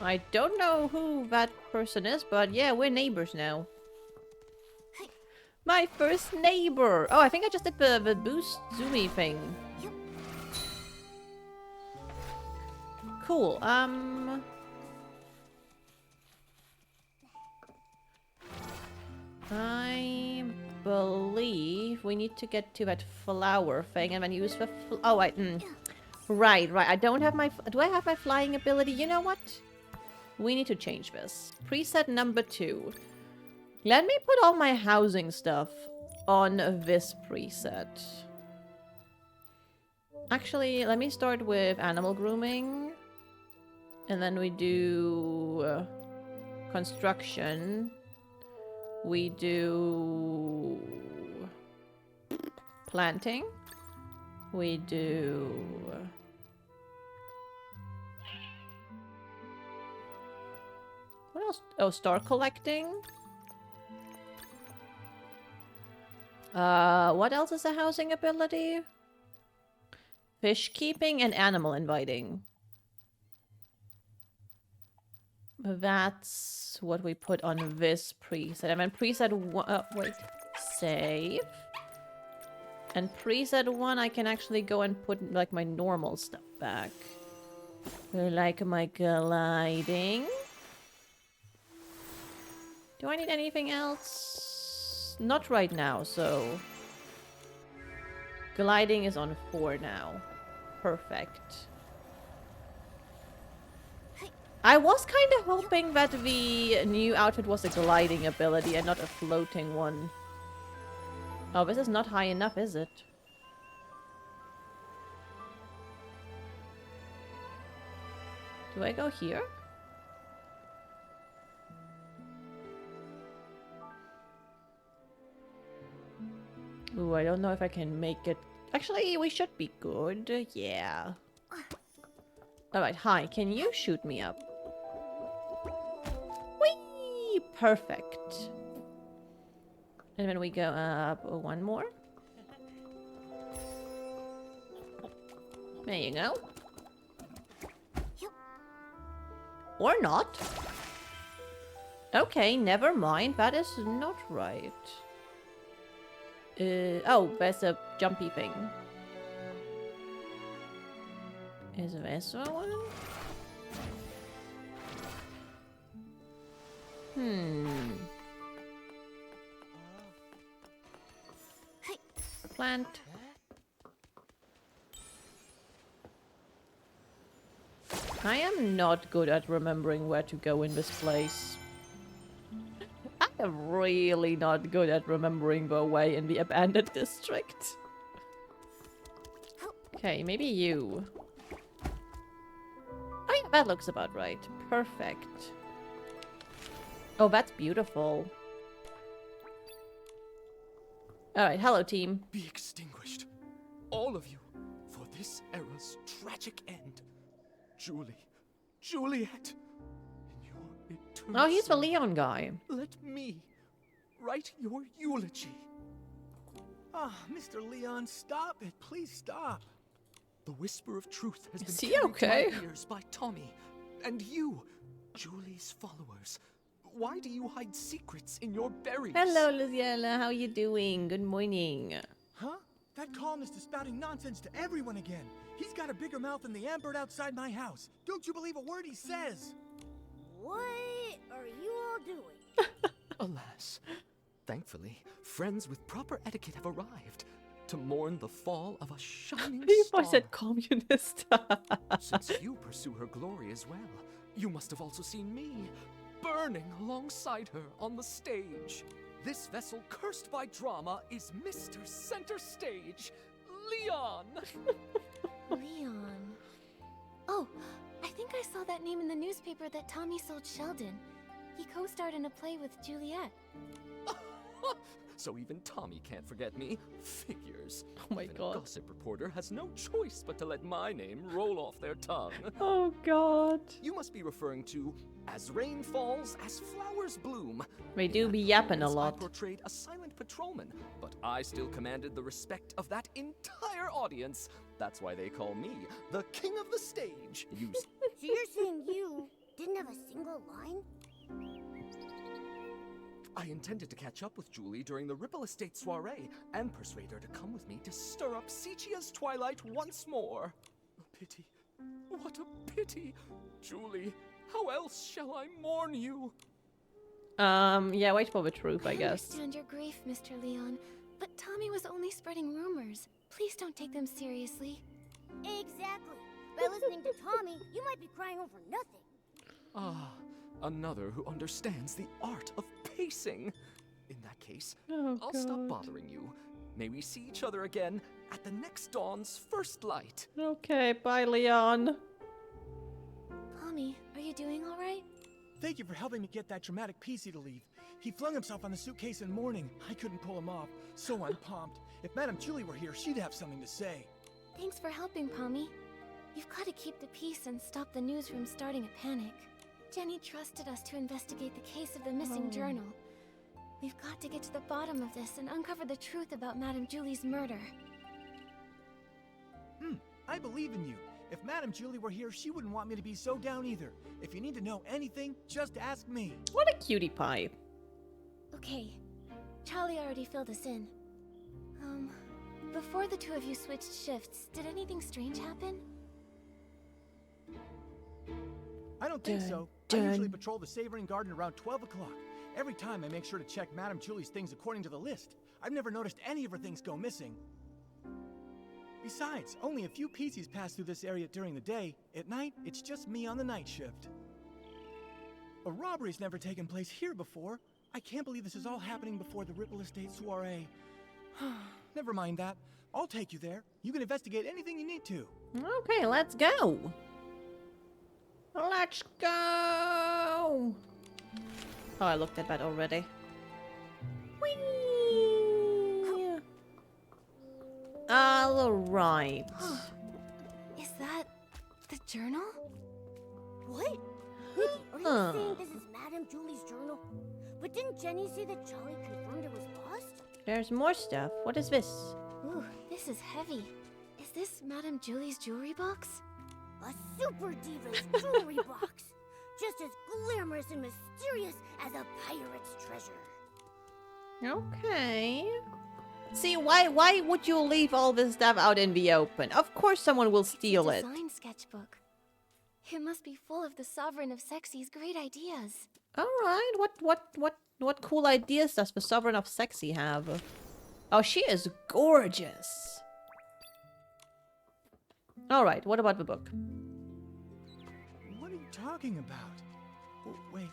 I don't know who that person is, but yeah, we're neighbors now. My first neighbor! Oh, I think I just did the boost zoomy thing. Cool, I believe we need to get to that flower thing and then use the oh, right, I don't have my... Do I have my flying ability? You know what? We need to change this. Preset number 2. Let me put all my housing stuff on this preset. Actually, let me start with animal grooming. And then we do construction. We do planting. We do what else? Oh, star collecting. What else is a housing ability? Fish keeping and animal inviting. That's what we put on this preset. And then preset 1... wait. Save. And preset 1, I can actually go and put, like, my normal stuff back. Like my gliding. Do I need anything else? Not right now, so... Gliding is on 4 now. Perfect. I was kind of hoping that the new outfit was a gliding ability and not a floating one. Oh, this is not high enough, is it? Do I go here? Ooh, I don't know if I can make it. Actually, we should be good. Yeah. Alright, hi. Can you shoot me up? Whee! Perfect. And then we go up one more. There you go. Or not. Okay, never mind. That is not right. Oh, there's a jumpy thing. Is this the one? Plant. I am not good at remembering where to go in this place. I am really not good at remembering the way in the abandoned district. Okay, maybe you. Oh yeah, that looks about right. Perfect. Oh, that's beautiful. Alright, hello team. Be extinguished, all of you, for this era's tragic end. Julie, Juliet, in your eternal Oh, he's the sorrow, Leon guy. let me write your eulogy. Ah, Mr. Leon, stop it. Please stop. The whisper of truth has been Is he carried okay? to my ears by Tommy, and you, Julie's followers. Why do you hide secrets in your berries? Hello, Luciana. How you doing? Good morning. Huh? That columnist is spouting nonsense to everyone again. He's got a bigger mouth than the ambird outside my house. Don't you believe a word he says? What are you all doing? Alas, thankfully, friends with proper etiquette have arrived to mourn the fall of a shining If star. I said communist. Since you pursue her glory as well, you must have also seen me burning alongside her on the stage. This vessel cursed by drama is Mr. Center Stage, Leon. Leon. Oh, I think I saw that name in the newspaper that Tommy sold Sheldon. He co-starred in a play with Juliet. So even Tommy can't forget me. Figures. Oh my Even God. A gossip reporter has no choice but to let my name roll off their tongue. Oh god. You must be referring to As Rain Falls, As Flowers Bloom. They do In be that yapping a performance, lot. I portrayed a silent patrolman, but I still commanded the respect of that entire audience. That's why they call me the king of the stage. You So you're saying you didn't have a single line? I intended to catch up with Julie during the Ripple Estate soiree and persuade her to come with me to stir up Sichia's twilight once more. A pity. What a pity. Julie, how else shall I mourn you? Yeah, wait for the truth, I guess. understand your grief, Mr. Leon, but Tommy was only spreading rumors. Please don't take them seriously. Exactly. By listening to Tommy, you might be crying over nothing. Ah, another who understands the art of pacing. In that case, Oh, I'll stop God. bothering you. May we see each other again at the next dawn's first light. Okay, bye, Leon. Tommy, are you doing all right? Thank you for helping me get that dramatic PC to leave. He flung himself on the suitcase in mourning. I couldn't pull him off, so I'm pumped. If Madame Julie were here, she'd have something to say. Thanks for helping, Pommy. You've got to keep the peace and stop the news from starting a panic. Jenny trusted us to investigate the case of the missing journal. We've got to get to the bottom of this and uncover the truth about Madame Julie's murder. I believe in you. If Madame Julie were here, she wouldn't want me to be so down either. If you need to know anything, just ask me. What a cutie pie. Okay, Charlie already filled us in. Before the two of you switched shifts, did anything strange happen? I don't think so. I usually patrol the Savoring Garden around 12 o'clock. Every time I make sure to check Madame Julie's things according to the list. I've never noticed any of her things go missing. Besides, only a few PCs pass through this area during the day. At night, it's just me on the night shift. A robbery's never taken place here before. I can't believe this is all happening before the Ripple Estate soiree. Never mind that. I'll take you there. You can investigate anything you need to. Okay, let's go. Let's go! Oh, I looked at that already. Whee! Alright. Is that the journal? What? Nikki, are you saying this is Madame Julie's journal? But didn't Jenny say that Charlie confirmed it was lost? There's more stuff. What is this? Ooh, this is heavy. Is this Madame Julie's jewelry box? A super diva's jewelry box! Just as glamorous and mysterious as a pirate's treasure. Okay. See, why would you leave all this stuff out in the open? Of course someone will steal it. It's a design sketchbook. It must be full of the Sovereign of Sexy's great ideas. Alright, what cool ideas does the Sovereign of Sexy have? Oh, she is gorgeous. Alright, what about the book? What are you talking about? Oh, wait,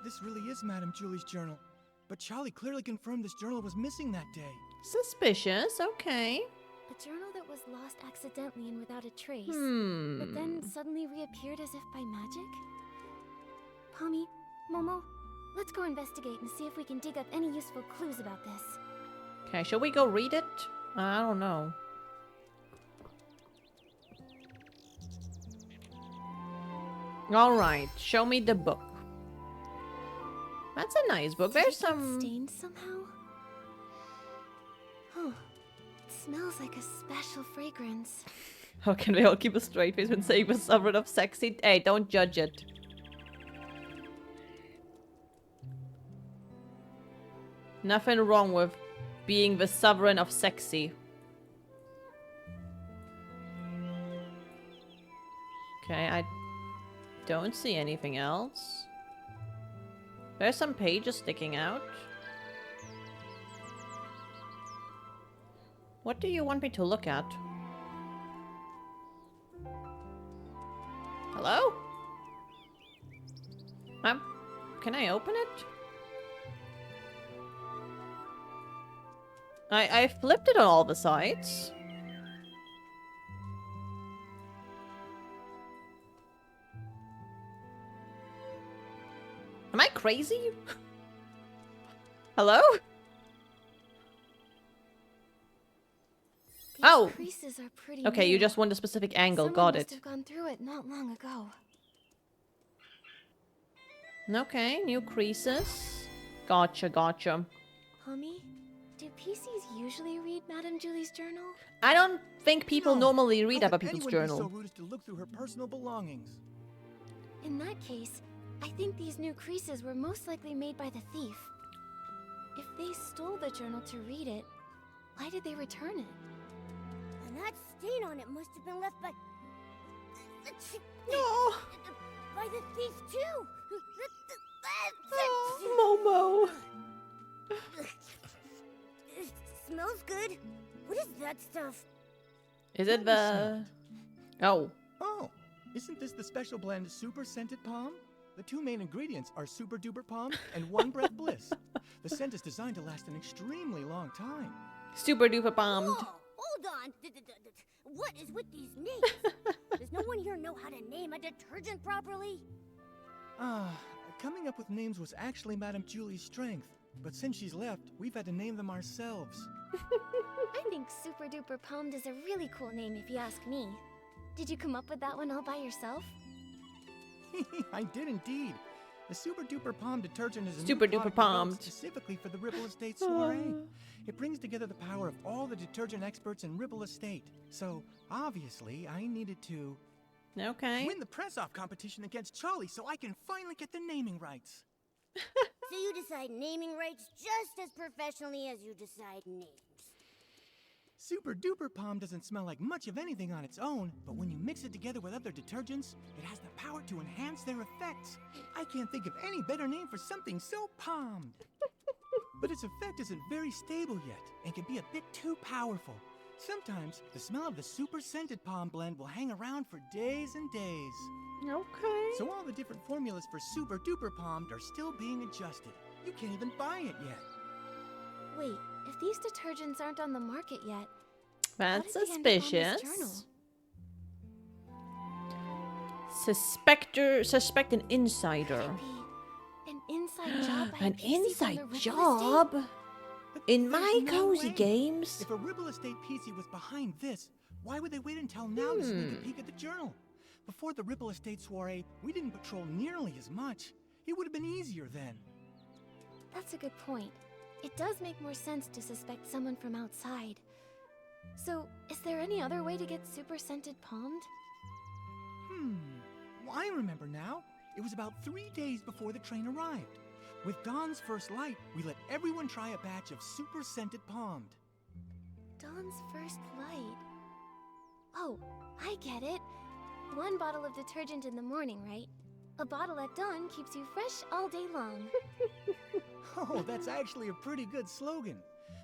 this really is Madame Julie's journal. But Charlie clearly confirmed this journal was missing that day. Suspicious, okay. A journal that was lost accidentally and without a trace. Hmm. But then suddenly reappeared as if by magic? Pommy, Momo, let's go investigate and see if we can dig up any useful clues about this. Okay, shall we go read it? I don't know. Alright, show me the book. That's a nice book. There's some... stained somehow? Huh. It smells like a special fragrance. How can we all keep a straight face when saying the Sovereign of Sexy? Hey, don't judge it. Nothing wrong with being the Sovereign of Sexy. Okay, I don't see anything else. There's some pages sticking out. What do you want me to look at? Hello? Can I open it? I flipped it on all the sides. Am I crazy? Hello? These creases are pretty Okay, you new. just want a specific angle. Someone Got must it. have gone through it not long ago. Okay, new creases. Gotcha, gotcha. Pommy, do PCs usually read Madame Julie's journal? I don't think people normally read How other could people's anyone be journal. so rude as to look through her personal belongings? In that case, I think these new creases were most likely made by the thief. If they stole the journal to read it, why did they return it? And that stain on it must have been left by... No. By the thief, too! Momo! It smells good. What is that stuff? Is it the... Oh. Oh, isn't this the special blend Super Scented Palm? The two main ingredients are Super Duper Palm and One Breath Bliss. The scent is designed to last an extremely long time. Super duper bombed. Whoa, hold on. What is with these names? Does no one here know how to name a detergent properly? Coming up with names was actually Madame Julie's strength. But since she's left, we've had to name them ourselves. I think Super Duper Palmed is a really cool name if you ask me. Did you come up with that one all by yourself? I did indeed. The Super Duper Palm detergent is a Super new duper product developed palmed. specifically for the Ripple Estate soiree. It brings together the power of all the detergent experts in Ripple Estate. So, obviously, I needed to Okay. win the press-off competition against Charlie so I can finally get the naming rights. So you decide naming rights just as professionally as you decide names. Super Duper Palm doesn't smell like much of anything on its own, but when you mix it together with other detergents, it has the power to enhance their effects. I can't think of any better name for something so palmed. But its effect isn't very stable yet, and can be a bit too powerful. Sometimes, the smell of the Super Scented Palm blend will hang around for days and days. Okay. So all the different formulas for Super Duper Palmed are still being adjusted. You can't even buy it yet. Wait, if these detergents aren't on the market yet, That's how did they end up on this suspicious. journal? Suspect an insider. An inside job by a An PC from the inside Ripple job? But In there's my no cozy way. games? If a Ripple Estate PC was behind this, why would they wait until now to sneak a peek at the journal? Before the Ripple Estate soiree, we didn't patrol nearly as much. It would have been easier then. That's a good point. It does make more sense to suspect someone from outside. So, is there any other way to get super scented palmed? Well, I remember now. It was about 3 days before the train arrived. With dawn's first light, we let everyone try a batch of super scented palmed. Dawn's first light. Oh, I get it. 1 bottle of detergent in the morning, right? A bottle at dawn keeps you fresh all day long. Oh, that's actually a pretty good slogan.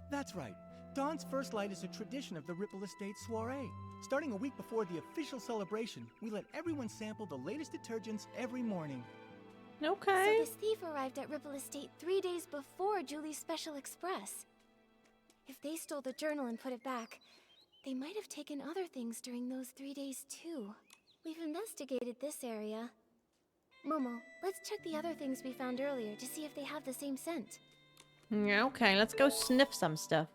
That's right. Dawn's first light is a tradition of the Ripple Estate soiree. Starting a week before the official celebration, we let everyone sample the latest detergents every morning. Okay. So this thief arrived at Ripple Estate 3 days before Julie's Special Express. If they stole the journal and put it back, they might have taken other things during those 3 days too. We've investigated this area. Momo, let's check the other things we found earlier to see if they have the same scent. Yeah, okay, let's go sniff some stuff.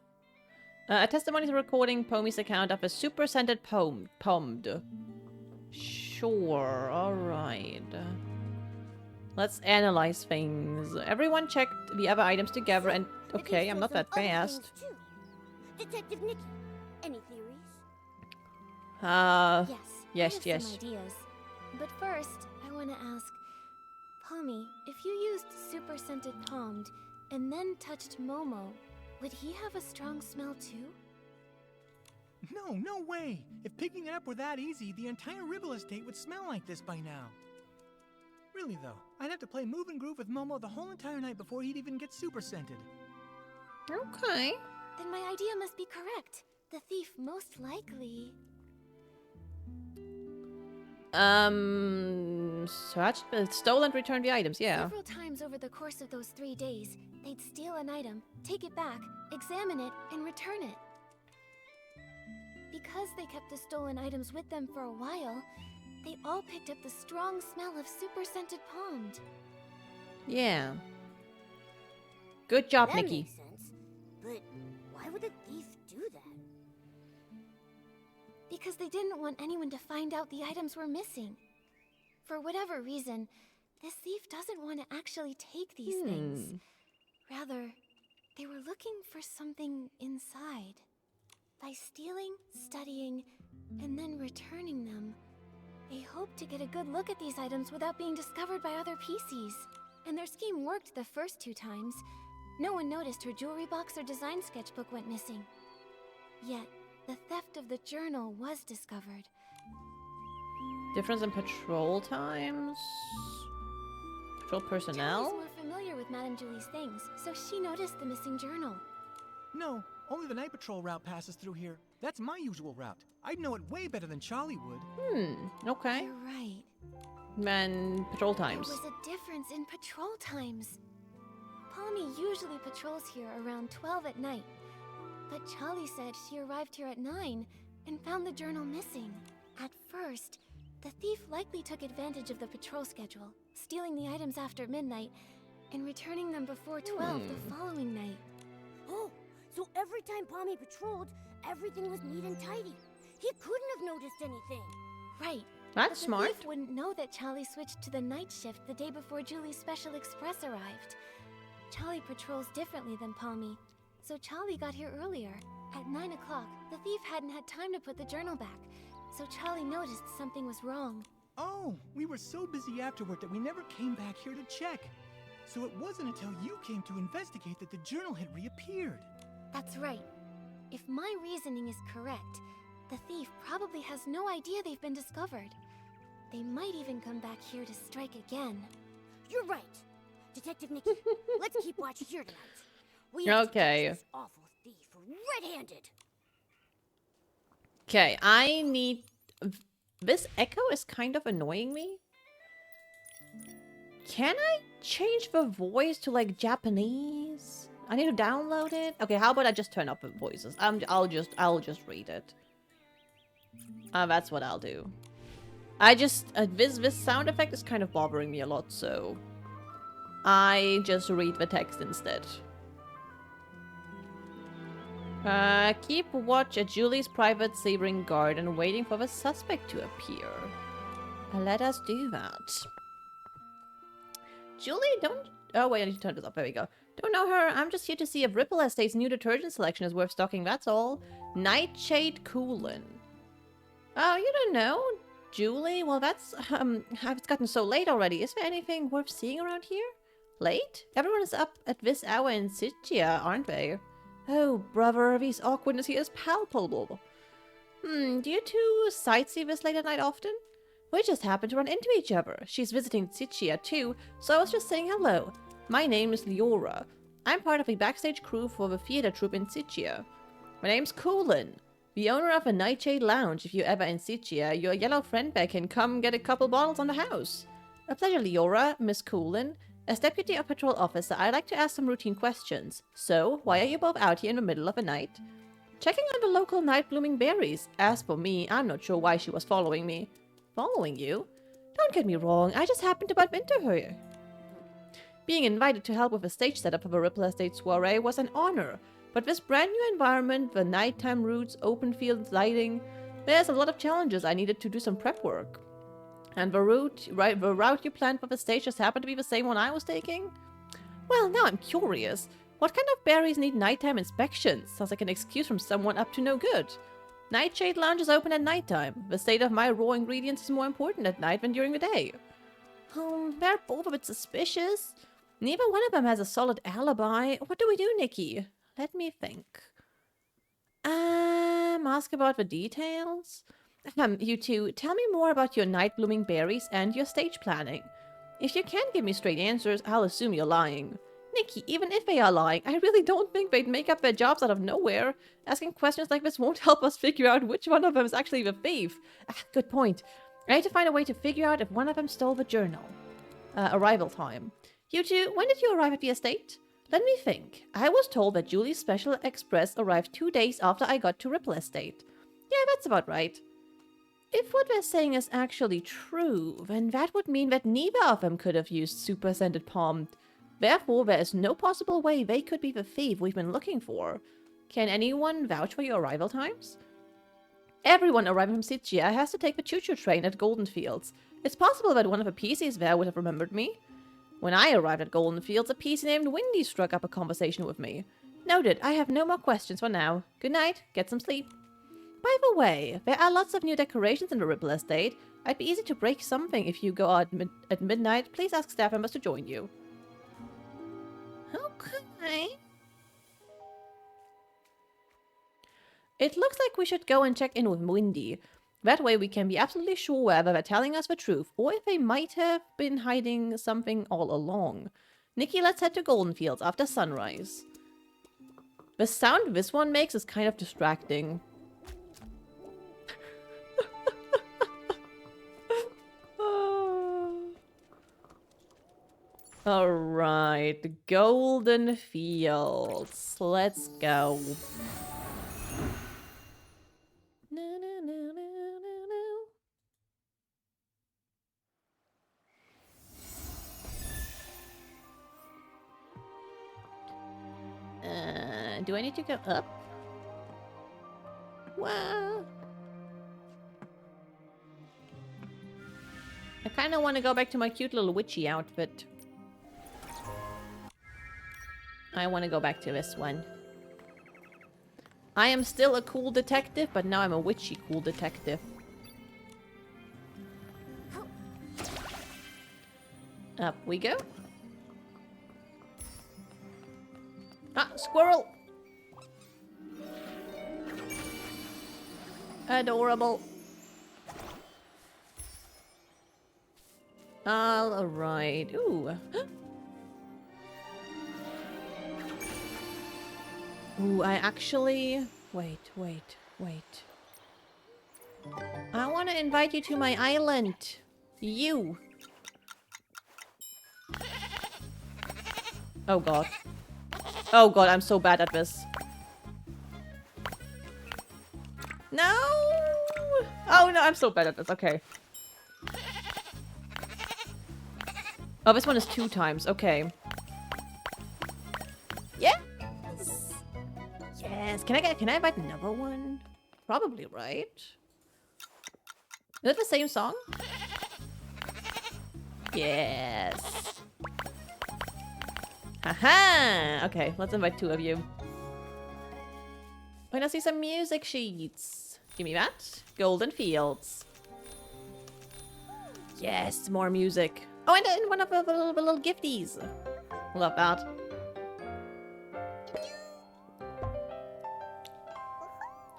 A testimony is recording Pomy's account of a super scented pommed. Sure, alright. Let's analyze things. Everyone checked the other items together and... Okay, I'm not that fast. Detective Nikki, any theories? Yes. I have some ideas. But first, I want to ask, Pomy, if you used super scented palmed and then touched Momo, would he have a strong smell too? No way! If picking it up were that easy, the entire Ripple Estate would smell like this by now. Really though, I'd have to play Move and Groove with Momo the whole entire night before he'd even get super scented. Okay. Then my idea must be correct. The thief most likely... Search, stole and return the items, yeah. Several times over the course of those 3 days, they'd steal an item, take it back, examine it, and return it. Because they kept the stolen items with them for a while, they all picked up the strong smell of super scented palmed. Yeah. Good job, That Nikki. makes sense. But why would a thief do that? Because they didn't want anyone to find out the items were missing. For whatever reason, this thief doesn't want to actually take these things. Rather, they were looking for something inside. By stealing, studying, and then returning them, they hoped to get a good look at these items without being discovered by other PCs. And their scheme worked the first 2 times. No one noticed her jewelry box or design sketchbook went missing. Yet, the theft of the journal was discovered. Difference in patrol times? Patrol personnel? Charlie's more familiar with Madame Julie's things, so she noticed the missing journal. No, only the night patrol route passes through here. That's my usual route. I'd know it way better than Charlie would. Okay. You're right. Man, patrol times. There was a difference in patrol times. Pomy usually patrols here around 12 at night, but Charlie said she arrived here at 9 and found the journal missing. At first, the thief likely took advantage of the patrol schedule, stealing the items after midnight and returning them before 12 the following night. Oh, so every time Pommy patrolled, everything was neat and tidy. He couldn't have noticed anything. Right. That's but smart. The thief wouldn't know that Charlie switched to the night shift the day before Julie's Special Express arrived. Charlie patrols differently than Pomy, so Charlie got here earlier. At 9 o'clock, the thief hadn't had time to put the journal back, so Charlie noticed something was wrong. Oh, we were so busy afterward that we never came back here to check. So it wasn't until you came to investigate that the journal had reappeared. That's right. If my reasoning is correct, the thief probably has no idea they've been discovered. They might even come back here to strike again. You're right. Detective Nikki, let's keep watch here tonight. We have to catch this awful thief red-handed. Okay, I need... This echo is kind of annoying me. Can I change the voice to, like, Japanese? I need to download it? Okay, how about I just turn up the voices? I'll just read it. That's what I'll do. I just... this sound effect is kind of bothering me a lot, so... I just read the text instead. Keep watch at Julie's private sabering garden, waiting for the suspect to appear. Let us do that. Julie, don't... Oh, wait, I need to turn this up. There we go. Don't know her. I'm just here to see if Ripple Estate's new detergent selection is worth stocking, that's all. Nightshade Coolin. Oh, you don't know? Julie? Well, that's... It's gotten so late already. Is there anything worth seeing around here? Late? Everyone is up at this hour in Sitia, aren't they? Oh, brother, this awkwardness here is palpable. Do you two sightsee this late at night often? We just happened to run into each other. She's visiting Sitia too, so I was just saying hello. My name is Leora. I'm part of the backstage crew for the theater troupe in Sitia. My name's Coolin, the owner of a Nightshade Lounge. If you're ever in Sitia, your yellow friend back can come get a couple bottles on the house. A pleasure, Leora, Miss Coolin. As Deputy or Patrol Officer, I'd like to ask some routine questions. So, why are you both out here in the middle of the night? Checking on the local night-blooming berries. As for me, I'm not sure why she was following me. Following you? Don't get me wrong, I just happened to bump into her. Being invited to help with a stage setup for the Ripple Estate soiree was an honor, but this brand new environment, the nighttime routes, open field lighting, there's a lot of challenges. I needed to do some prep work. And the route you planned for the stage just happened to be the same one I was taking? Well, now I'm curious. What kind of berries need nighttime inspections? Sounds like an excuse from someone up to no good. Nightshade Lounge is open at nighttime. The state of my raw ingredients is more important at night than during the day. They're both a bit suspicious. Neither one of them has a solid alibi. What do we do, Nikki? Let me think. Ask about the details? You two, tell me more about your night-blooming berries and your stage planning. If you can't give me straight answers, I'll assume you're lying. Nikki, even if they are lying, I really don't think they'd make up their jobs out of nowhere. Asking questions like this won't help us figure out which one of them is actually the thief. Good point. I need to find a way to figure out if one of them stole the journal. Arrival time. You two, when did you arrive at the estate? Let me think. I was told that Julie's Special Express arrived 2 days after I got to Ripple Estate. Yeah, that's about right. If what they're saying is actually true, then that would mean that neither of them could have used Super Scented Palm. Therefore, there is no possible way they could be the thief we've been looking for. Can anyone vouch for your arrival times? Everyone arriving from Sitia has to take the choo-choo train at Golden Fields. It's possible that one of the PCs there would have remembered me. When I arrived at Golden Fields, a PC named Windy struck up a conversation with me. Noted, I have no more questions for now. Good night, get some sleep. By the way, there are lots of new decorations in the Ripple Estate. I'd be easy to break something if you go out at midnight. Please ask staff members to join you. Okay. It looks like we should go and check in with Windy. That way we can be absolutely sure whether they're telling us the truth, or if they might have been hiding something all along. Nikki, let's head to Golden Fields after sunrise. The sound this one makes is kind of distracting. Alright, Golden Fields. Let's go. Do I need to go up? Wow. I kind of want to go back to my cute little witchy outfit. I want to go back to this one. I am still a cool detective, but now I'm a witchy cool detective. Up we go. Ah, squirrel! Adorable. Alright. Ooh. Ooh, I actually... Wait. I want to invite you to my island. You. Oh god. Oh god, I'm so bad at this. No! Oh no, I'm so bad at this. Okay. Oh, this one is 2 times. Okay. Yes! Yes. Can I invite another one? Probably, right? Is it the same song? Yes. Haha! Okay, let's invite 2 of you. We're gonna see some music sheets. Give me that. Golden Fields. Yes, more music. Oh, and one of the little gifties. Love that.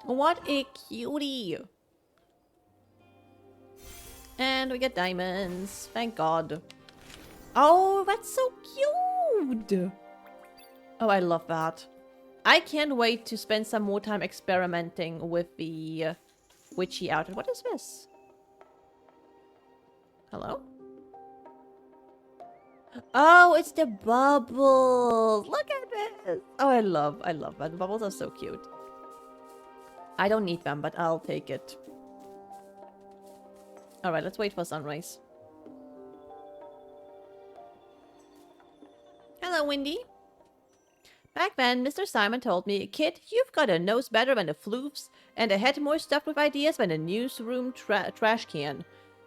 What a cutie. And we get diamonds. Thank God. Oh, that's so cute. Oh, I love that. I can't wait to spend some more time experimenting with the witchy outfit. What is this? Hello? Oh, it's the bubbles. Look at this. Oh, I love that. The bubbles are so cute. I don't need them, but I'll take it. Alright, let's wait for sunrise. Hello, Windy. Back then, Mr. Simon told me, "Kid, you've got a nose better than the floofs, and a head more stuffed with ideas than a newsroom trash can.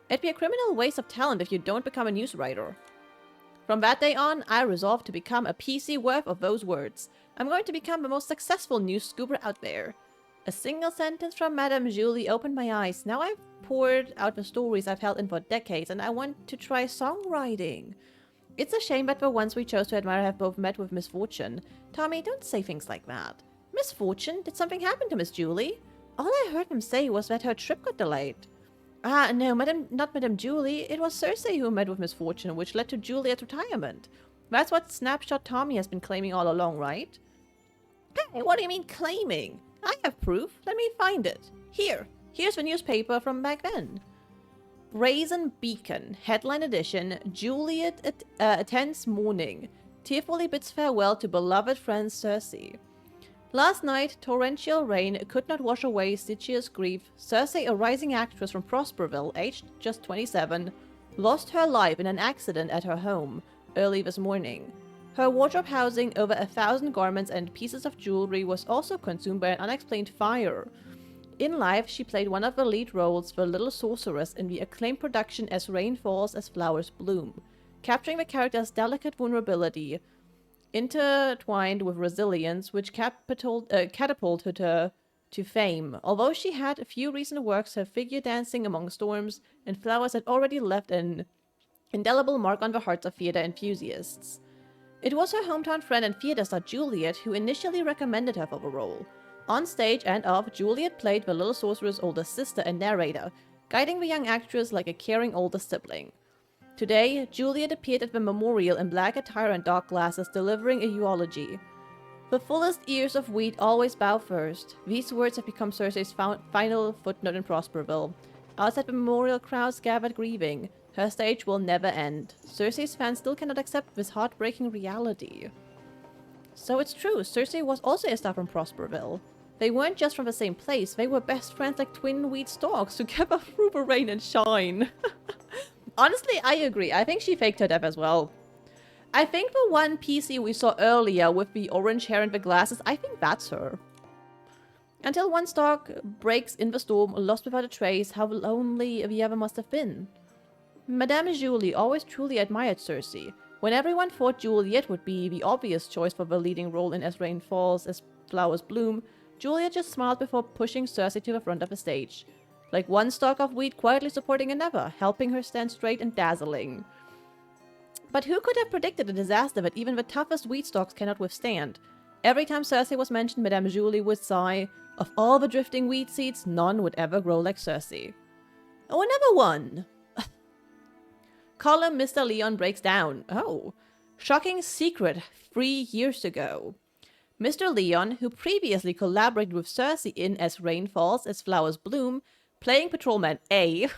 It'd be a criminal waste of talent if you don't become a news writer." From that day on, I resolved to become a PC worth of those words. I'm going to become the most successful news scooper out there. A single sentence from Madame Julie opened my eyes. Now I've poured out the stories I've held in for decades, and I want to try songwriting. It's a shame that the ones we chose to admire have both met with misfortune. Tommy, don't say things like that. Misfortune? Did something happen to Miss Julie? All I heard them say was that her trip got delayed. Ah, no, not Madame Julie. It was Cersei who met with misfortune, which led to Juliet's retirement. That's what Snapshot Tommy has been claiming all along, right? Hey, what do you mean claiming? I have proof. Let me find it. Here's the newspaper from back then. Brazen Beacon, headline edition, Juliet attends mourning. Tearfully bids farewell to beloved friend Cersei. Last night, torrential rain could not wash away Stygia's grief. Cersei, a rising actress from Prosperville, aged just 27, lost her life in an accident at her home early this morning. Her wardrobe housing over 1,000 garments and pieces of jewelry was also consumed by an unexplained fire. In life, she played one of the lead roles, the Little Sorceress, in the acclaimed production As Rain Falls, As Flowers Bloom, capturing the character's delicate vulnerability, intertwined with resilience, which catapulted her to fame. Although she had a few recent works, her figure dancing among storms and flowers had already left an indelible mark on the hearts of theater enthusiasts. It was her hometown friend and theater star Juliet who initially recommended her for the role. On stage and off, Juliet played the Little Sorcerer's older sister and narrator, guiding the young actress like a caring older sibling. Today, Juliet appeared at the memorial in black attire and dark glasses, delivering a eulogy. The fullest ears of wheat always bow first. These words have become Cersei's final footnote in Prosperville. Outside the memorial, crowds gathered grieving. Her stage will never end. Cersei's fans still cannot accept this heartbreaking reality. So it's true, Cersei was also a star from Prosperville. They weren't just from the same place, they were best friends like twin wheat stalks together through the rain and shine. Honestly, I agree. I think she faked her death as well. I think the one PC we saw earlier with the orange hair and the glasses, I think that's her. Until one stalk breaks in the storm, lost without a trace, how lonely the other must have been. Madame Julie always truly admired Cersei. When everyone thought Juliet would be the obvious choice for the leading role in As Rain Falls, As Flowers Bloom, Juliet just smiled before pushing Cersei to the front of the stage. Like one stalk of wheat quietly supporting another, helping her stand straight and dazzling. But who could have predicted a disaster that even the toughest wheat stalks cannot withstand? Every time Cersei was mentioned, Madame Julie would sigh, "Of all the drifting wheat seeds, none would ever grow like Cersei." Oh, another one! Column Mr. Leon breaks down. Oh. Shocking secret 3 years ago. Mr. Leon, who previously collaborated with Cersei in As Rain Falls, As Flowers Bloom, playing Patrolman A,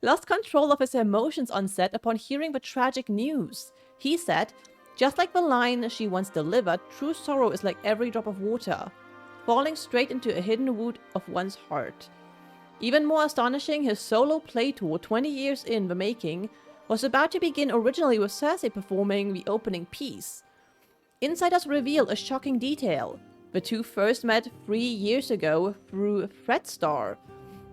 lost control of his emotions on set upon hearing the tragic news. He said, "Just like the line she once delivered, true sorrow is like every drop of water, falling straight into a hidden wound of one's heart." Even more astonishing, his solo play tour 20 years in the making was about to begin originally with Cersei performing the opening piece. Insiders reveal a shocking detail. The two first met 3 years ago through Fredstar.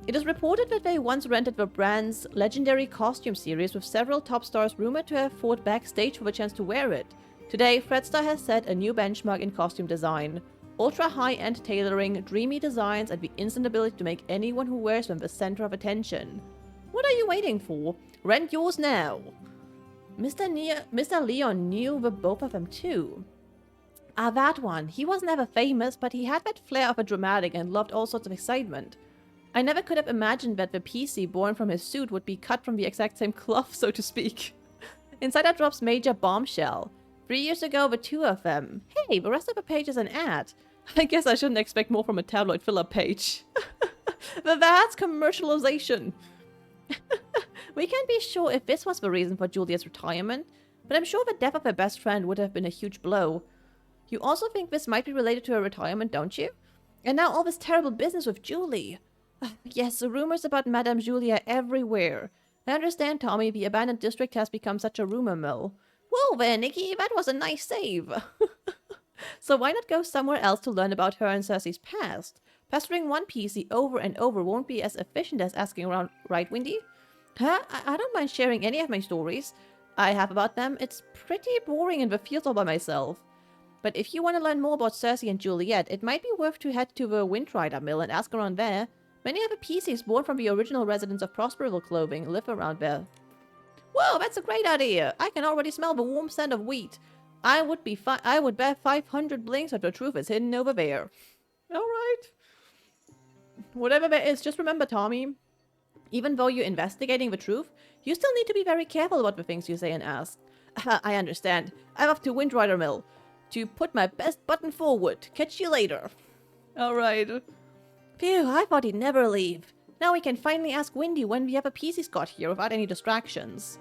It is reported that they once rented the brand's legendary costume series, with several top stars rumored to have fought backstage for the chance to wear it. Today, Fredstar has set a new benchmark in costume design. Ultra high-end tailoring, dreamy designs, and the instant ability to make anyone who wears them the center of attention. What are you waiting for? Rent yours now! Mr. Leon knew the both of them too. Ah, that one. He was never famous, but he had that flair of a dramatic and loved all sorts of excitement. I never could have imagined that the PC born from his suit would be cut from the exact same cloth, so to speak. Insider drops major bombshell. 3 years ago, the two of them. Hey, the rest of the page is an ad. I guess I shouldn't expect more from a tabloid filler page. That's commercialization. We can't be sure if this was the reason for Juliet's retirement, but I'm sure the death of her best friend would have been a huge blow. You also think this might be related to her retirement, don't you? And now all this terrible business with Julie. Yes, the rumors about Madame Julie are everywhere. I understand, Tommy, the abandoned district has become such a rumor mill. Whoa there, Nikki, that was a nice save. So why not go somewhere else to learn about her and Cersei's past? Pestering one PC over and over won't be as efficient as asking around, right, Windy? Huh? I don't mind sharing any of my stories I have about them. It's pretty boring in the fields all by myself. But if you want to learn more about Cersei and Juliet, it might be worth to head to the Windrider Mill and ask around there. Many of the PCs born from the original residents of Prosperville Clothing live around there. Whoa, that's a great idea! I can already smell the warm scent of wheat. I would bet 500 blinks that the truth is hidden over there. Alright. Whatever there is, just remember, Tommy. Even though you're investigating the truth, you still need to be very careful about the things you say and ask. I understand. I'm off to Windrider Mill to put my best button forward. Catch you later. Alright. Phew, I thought he'd never leave. Now we can finally ask Windy when the other PCs got here without any distractions.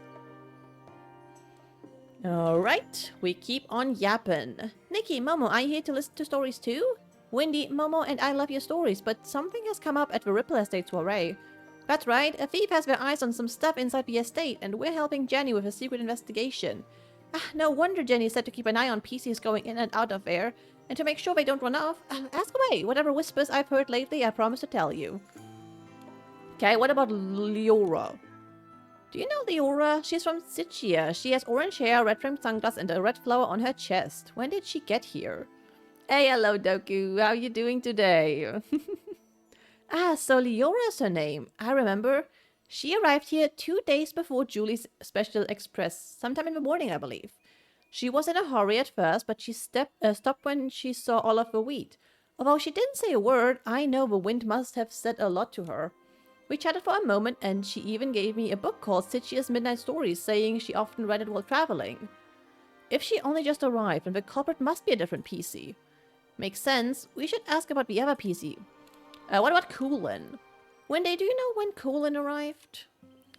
Alright, we keep on yapping. Nikki, Momo, are you here to listen to stories too? Windy, Momo, and I love your stories, but something has come up at the Ripple Estate soiree. That's right, a thief has their eyes on some stuff inside the estate, and we're helping Jenny with a secret investigation. No wonder Jenny said to keep an eye on PCs going in and out of there, and to make sure they don't run off. Ask away. Whatever whispers I've heard lately, I promise to tell you. Okay, what about Leora? Do you know Leora? She's from Sichia. She has orange hair, red-framed sunglasses, and a red flower on her chest. When did she get here? Hey, hello, Doku. How are you doing today? So Leora is her name. I remember. She arrived here 2 days before Julie's Special Express, sometime in the morning, I believe. She was in a hurry at first, but she stopped when she saw all of the wheat. Although she didn't say a word, I know the wind must have said a lot to her. We chatted for a moment, and she even gave me a book called Sichia's Midnight Stories, saying she often read it while traveling. If she only just arrived, then the culprit must be a different PC. Makes sense. We should ask about the other PC. What about Coolin? Wendy, do you know when Coolin arrived?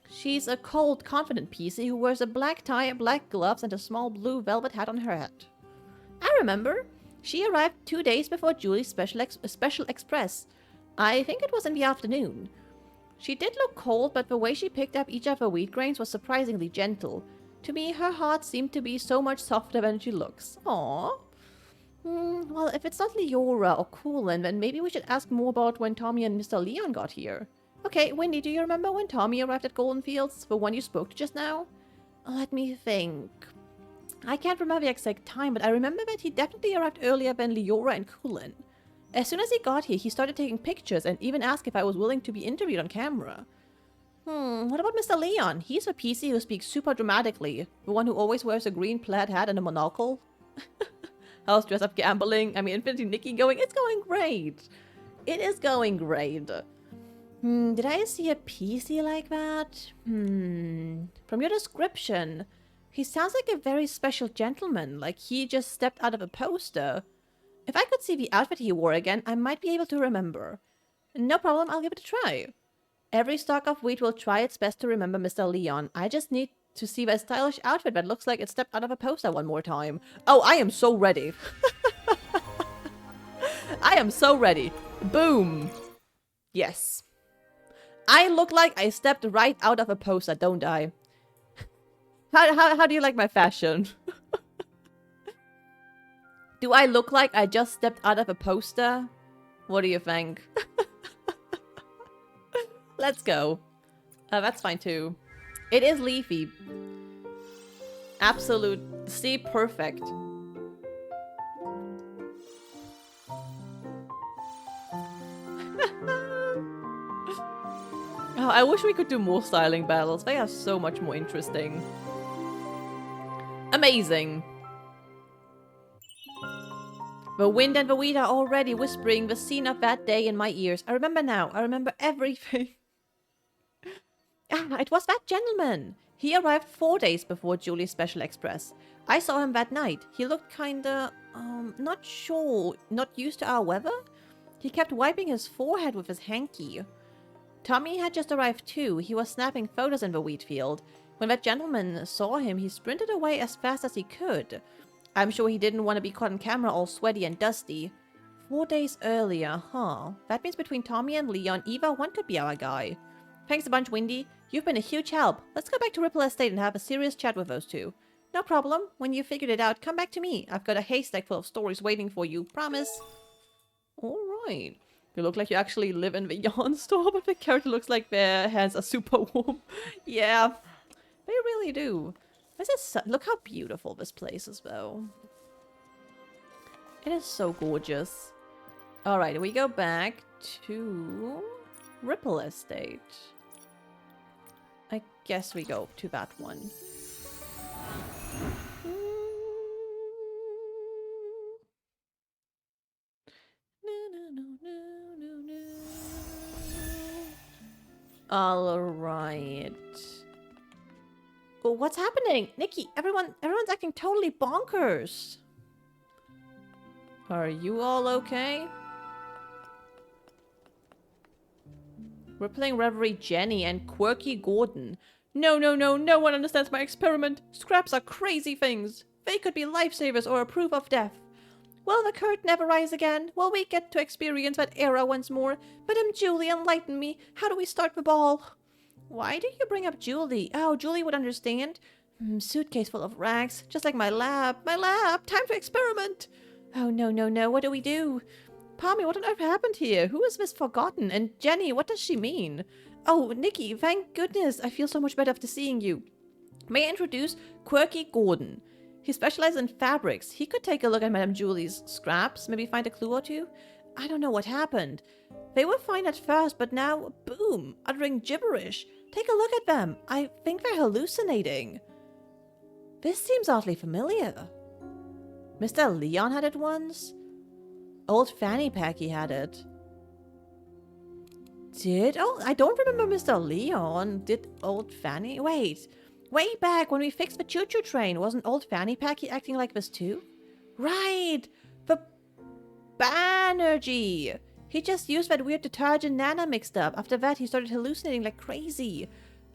She's a cold, confident PC who wears a black tie, black gloves, and a small blue velvet hat on her head. I remember. She arrived 2 days before Julie's Special Express. I think it was in the afternoon. She did look cold, but the way she picked up each of her wheat grains was surprisingly gentle. To me, her heart seemed to be so much softer than she looks. Aww. Well, if it's not Leora or Coolin, then maybe we should ask more about when Tommy and Mr. Leon got here. Okay, Wendy, do you remember when Tommy arrived at Golden Fields, the one you spoke to just now? Let me think. I can't remember the exact time, but I remember that he definitely arrived earlier than Leora and Coolin. As soon as he got here, he started taking pictures and even asked if I was willing to be interviewed on camera. What about Mr. Leon? He's a PC who speaks super dramatically. The one who always wears a green plaid hat and a monocle. How's Dress Up Gambling? I mean, Infinity Nikki going? It's going great. It is going great. Did I see a PC like that? From your description, he sounds like a very special gentleman, like he just stepped out of a poster. If I could see the outfit he wore again, I might be able to remember. No problem, I'll give it a try. Every stalk of wheat will try its best to remember Mr. Leon. I just need to see the stylish outfit that looks like it stepped out of a poster one more time. Oh, I am so ready. I am so ready. Boom. Yes. I look like I stepped right out of a poster, don't I? How do you like my fashion? Do I look like I just stepped out of a poster? What do you think? Let's go. That's fine too. It is leafy. Absolute. See, perfect. Oh, I wish we could do more styling battles. They are so much more interesting. Amazing. The wind and the weed are already whispering the scene of that day in my ears. I remember now. I remember everything. Ah, it was that gentleman. He arrived 4 days before Julie's Special Express. I saw him that night. He looked kinda, not sure, not used to our weather? He kept wiping his forehead with his hanky. Tommy had just arrived too. He was snapping photos in the wheat field. When that gentleman saw him, he sprinted away as fast as he could. I'm sure he didn't want to be caught on camera all sweaty and dusty. 4 days earlier, huh? That means between Tommy and Leon, either one could be our guy. Thanks a bunch, Windy. You've been a huge help. Let's go back to Ripple Estate and have a serious chat with those two. No problem. When you figured it out, come back to me. I've got a haystack full of stories waiting for you. Promise. Alright. You look like you actually live in the yarn store, but the character looks like their hands are super warm. Yeah, they really do. This is look how beautiful this place is, though. It is so gorgeous. Alright, we go back to Ripple Estate. I guess we go to that one. Alright. Well, what's happening? Nikki, everyone's acting totally bonkers. Are you all okay? We're playing Reverie Jenny and Quirky Gordon. No, no one understands my experiment. Scraps are crazy things. They could be lifesavers or a proof of death. Will the curtain never rise again? Will we get to experience that era once more? Madame Julie, enlighten me. How do we start the ball? Why do you bring up Julie? Oh, Julie would understand. Suitcase full of rags. Just like my lab. My lab! Time to experiment! Oh, no. What do we do? Palmy, what on earth happened here? Who is this Forgotten? And Jenny, what does she mean? Oh, Nikki, thank goodness. I feel so much better after seeing you. May I introduce Quirky Gordon? He specializes in fabrics. He could take a look at Madame Julie's scraps, maybe find a clue or two. I don't know what happened. They were fine at first, but now, boom, uttering gibberish. Take a look at them. I think they're hallucinating. This seems oddly familiar. Mr. Leon had it once? Old Fanny Packy had it. Oh, I don't remember Mr. Leon. Did old Fanny? Wait. Way back when we fixed the choo-choo train, wasn't old Fanny Packy acting like this too? Right! The Banerjee! He just used that weird detergent Nana mixed up. After that, he started hallucinating like crazy.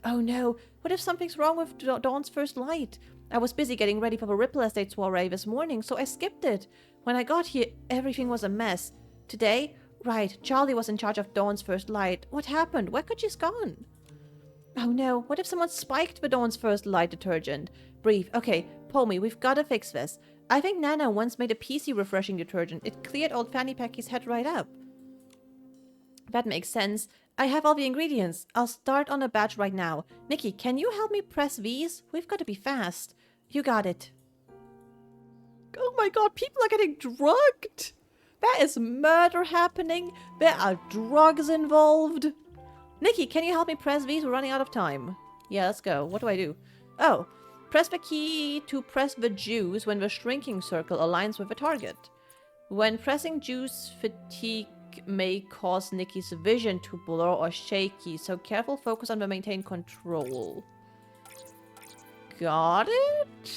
Oh no, what if something's wrong with Dawn's first light? I was busy getting ready for the Ripple Estate soiree this morning, so I skipped it. When I got here, everything was a mess. Today? Right, Charlie was in charge of Dawn's first light. What happened? Where could she's gone? Oh no, what if someone spiked the Dawn's first light detergent? Brief. Okay, Pommy, we've got to fix this. I think Nana once made a PC refreshing detergent. It cleared old Fanny Packy's head right up. That makes sense. I have all the ingredients. I'll start on a batch right now. Nikki, can you help me press these? We've got to be fast. You got it. Oh my god, people are getting drugged. There is murder happening. There are drugs involved. Nikki, can you help me press these? We're running out of time. Yeah, let's go. What do I do? Oh, press the key to press the juice when the shrinking circle aligns with the target. When pressing juice, fatigue may cause Nikki's vision to blur or shaky, so careful focus on the maintain control. Got it?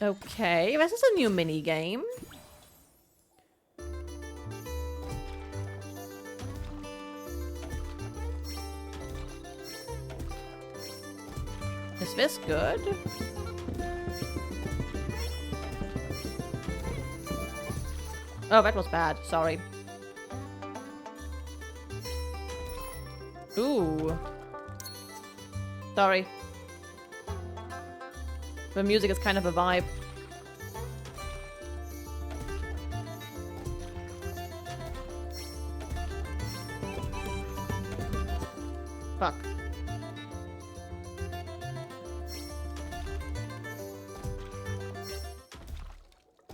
Okay, this is a new mini game. Is this good? Oh, that was bad. Sorry. Ooh. Sorry. The music is kind of a vibe. Fuck.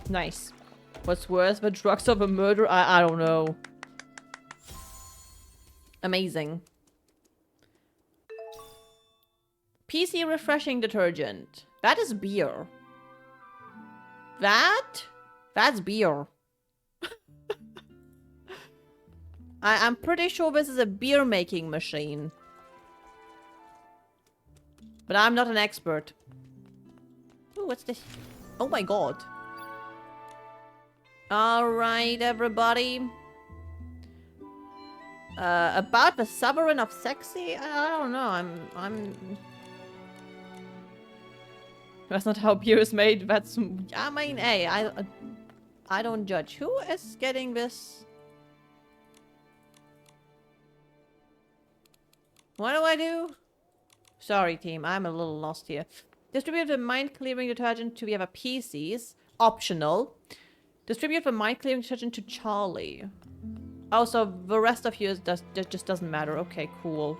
Nice. What's worse, the drugs of a murder? I don't know. Amazing. PC refreshing detergent. That is beer. That's beer. I'm pretty sure this is a beer making machine. But I'm not an expert. Ooh, what's this? Oh my god. Alright, everybody. About the sovereign of sexy? I don't know. I'm... That's not how beer is made. That's... I mean, hey, I don't judge. Who is getting this? What do I do? Sorry, team. I'm a little lost here. Distribute the mind-clearing detergent to the other PCs. Optional. Distribute the mind-clearing detergent to Charlie. Oh, so the rest of you just doesn't matter. Okay, cool.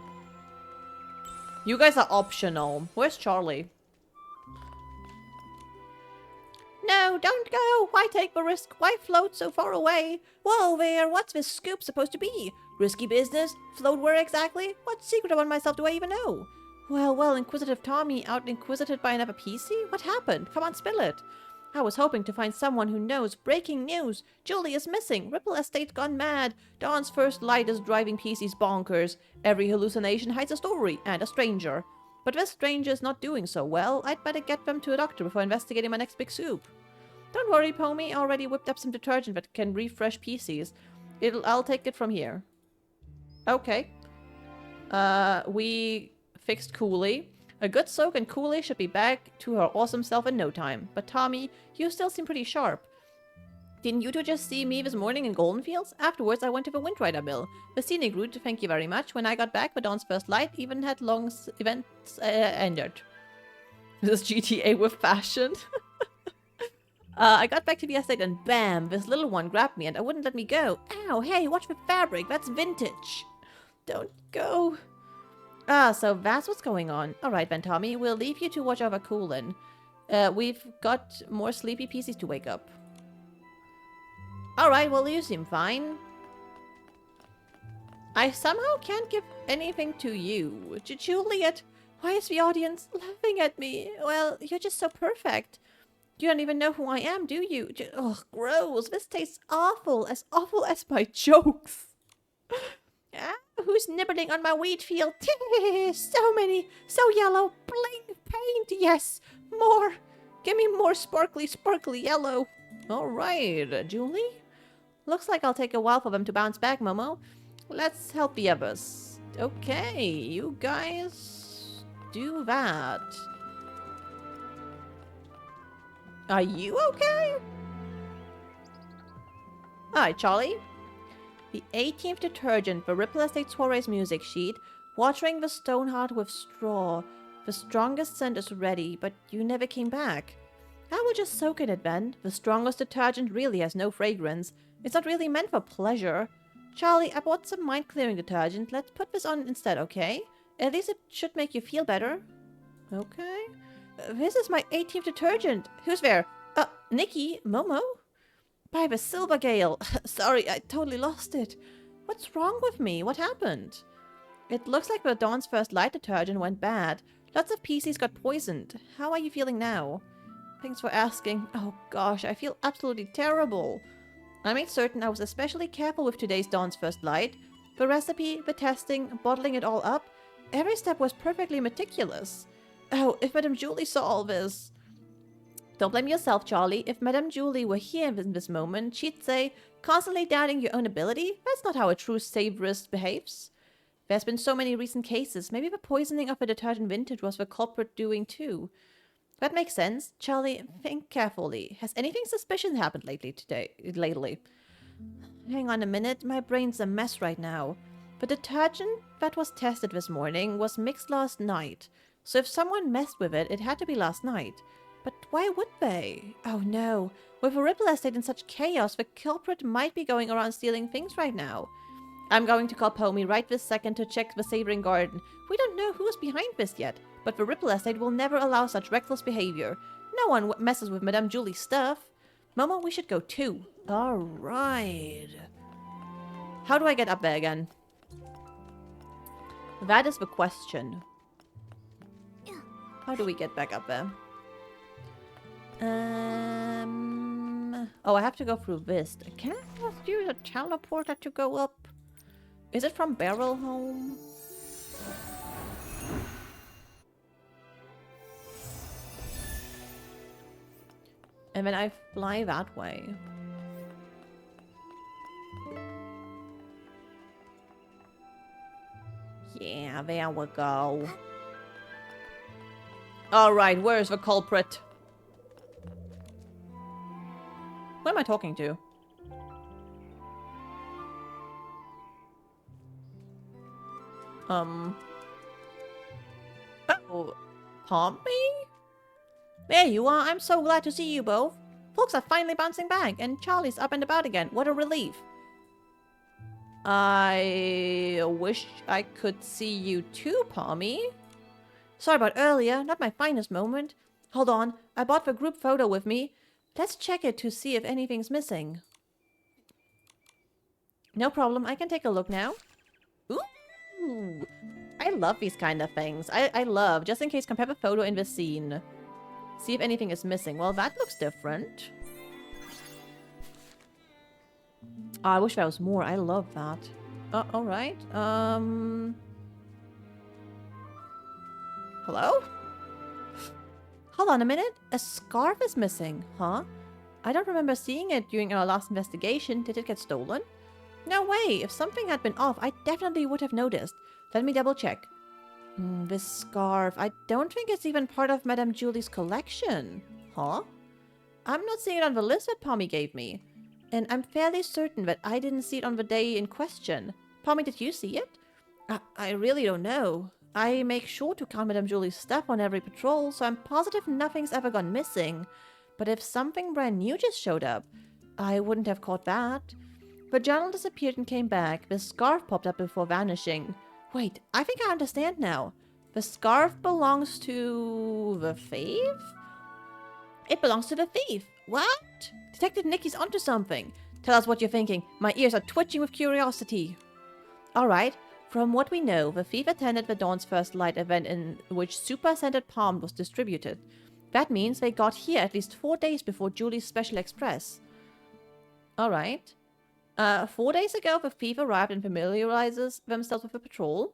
You guys are optional. Where's Charlie? No, don't go! Why take the risk? Why float so far away? Whoa there, what's this scoop supposed to be? Risky business? Float where exactly? What secret about myself do I even know? Well, Inquisitive Tommy out-inquisited by another PC? What happened? Come on, spill it. I was hoping to find someone who knows. Breaking news! Julie is missing! Ripple Estate gone mad! Dawn's first light is driving PCs bonkers. Every hallucination hides a story and a stranger. But this stranger is not doing so well. I'd better get them to a doctor before investigating my next big soup. Don't worry, Pommy. I already whipped up some detergent that can refresh PCs. I'll take it from here. Okay. We fixed Cooley. A good soak and Cooley should be back to her awesome self in no time. But Tommy, you still seem pretty sharp. Didn't you two just see me this morning in Goldenfields? Afterwards, I went to the Windrider Mill. The scenic route, thank you very much. When I got back, the Dawn's first light even had long events ended. This is GTA with fashion. I got back to the estate and bam, this little one grabbed me and I wouldn't let me go. Ow, hey, watch the fabric, that's vintage. Don't go. Ah, so that's what's going on. Alright then, Tommy, we'll leave you to watch over Coolin. We've got more sleepy PCs to wake up. Alright, well, you seem fine. I somehow can't give anything to you. Juliet, why is the audience laughing at me? Well, you're just so perfect. You don't even know who I am, do you? Ugh, gross. This tastes awful as my jokes. Ah, who's nibbling on my wheat field? So many. So yellow. Bling paint. Yes. More. Give me more sparkly yellow. All right, Julie. Looks like I'll take a while for them to bounce back, Momo. Let's help the others. Okay, you guys do that. Are you okay? Alright, Charlie. The 18th detergent for Ripple Estate Soiree's music sheet. Watering the Stoneheart with straw. The strongest scent is ready, but you never came back. I will just soak in it, Ben. The strongest detergent really has no fragrance. It's not really meant for pleasure. Charlie, I bought some mind-clearing detergent. Let's put this on instead, okay? At least it should make you feel better. Okay. This is my 18th detergent. Who's there? Nikki? Momo? By the Silvergale. Sorry, I totally lost it. What's wrong with me? What happened? It looks like the Dawn's first light detergent went bad. Lots of PCs got poisoned. How are you feeling now? Thanks for asking. Oh gosh, I feel absolutely terrible. I made certain I was especially careful with today's Dawn's first light. The recipe, the testing, bottling it all up. Every step was perfectly meticulous. Oh, if Madame Julie saw all this. Don't blame yourself, Charlie. If Madame Julie were here in this moment, she'd say, constantly doubting your own ability? That's not how a true savorist behaves. There's been so many recent cases. Maybe the poisoning of a detergent vintage was the culprit doing too. That makes sense. Charlie, think carefully. Has anything suspicious happened lately? Hang on a minute. My brain's a mess right now. The detergent that was tested this morning was mixed last night. So if someone messed with it, it had to be last night. But why would they? Oh no. With a Ripple estate in such chaos, the culprit might be going around stealing things right now. I'm going to call Pommy right this second to check the Savoring Garden. We don't know who's behind this yet, but the Ripple estate will never allow such reckless behavior. No one messes with Madame Julie's stuff. Momo, we should go too. Alright. How do I get up there again? That is the question. How do we get back up there? Oh, I have to go through this. Can I just use a teleporter to go up? Is it from Barrel Home? And then I fly that way. Yeah, there we go. Alright, where's the culprit? Who am I talking to? Oh, Pompey? There you are. I'm so glad to see you both. Folks are finally bouncing back, and Charlie's up and about again. What a relief. I wish I could see you too, Pommy. Sorry about earlier. Not my finest moment. Hold on. I brought the group photo with me. Let's check it to see if anything's missing. No problem. I can take a look now. Ooh. I love these kind of things. I love, just in case, compare the photo in the scene. See if anything is missing. Well, that looks different. Oh, I wish there was more. I love that. Alright. Hello? Hold on a minute. A scarf is missing, huh? I don't remember seeing it during our last investigation. Did it get stolen? No way. If something had been off, I definitely would have noticed. Let me double check. This scarf. I don't think it's even part of Madame Julie's collection. Huh? I'm not seeing it on the list that Pommy gave me. And I'm fairly certain that I didn't see it on the day in question. Pommy, did you see it? I really don't know. I make sure to count Madame Julie's stuff on every patrol, so I'm positive nothing's ever gone missing. But if something brand new just showed up, I wouldn't have caught that. The journal disappeared and came back. The scarf popped up before vanishing. Wait, I think I understand now. The scarf belongs to the thief? It belongs to the thief. What? Detective Nikki's onto something. Tell us what you're thinking. My ears are twitching with curiosity. Alright, from what we know, the thief attended the Dawn's First Light event in which Super Scented Palm was distributed. That means they got here at least 4 days before Julie's Special Express. Alright. 4 days ago, the thief arrived and familiarizes themselves with the patrol.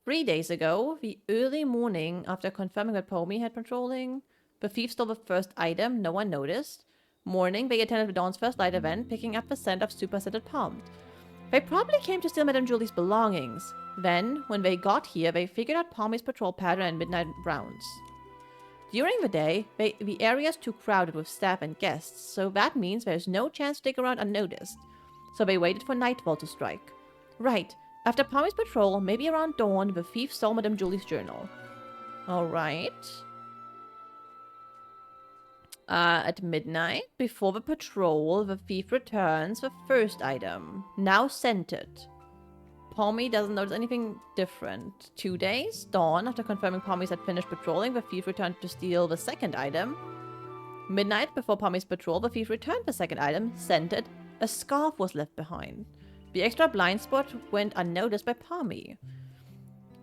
3 days ago, the early morning after confirming that Pommy had patrolling, the thief stole the first item, no one noticed. Morning, they attended the Dawn's First Light event, picking up the scent of Super Scented Palm. They probably came to steal Madame Julie's belongings. Then, when they got here, they figured out Pommy's patrol pattern and midnight rounds. During the day, the area is too crowded with staff and guests, so that means there's no chance to stick around unnoticed. So they waited for nightfall to strike. Right, after Pommy's patrol, maybe around dawn, the thief stole Madame Julie's journal. Alright. At midnight, before the patrol, the thief returns the first item, now scented. Pommy doesn't notice anything different. 2 days, dawn, after confirming Pommy's had finished patrolling, the thief returned to steal the second item. Midnight, before Pommy's patrol, the thief returned the second item, scented. A scarf was left behind. The extra blind spot went unnoticed by Pommy.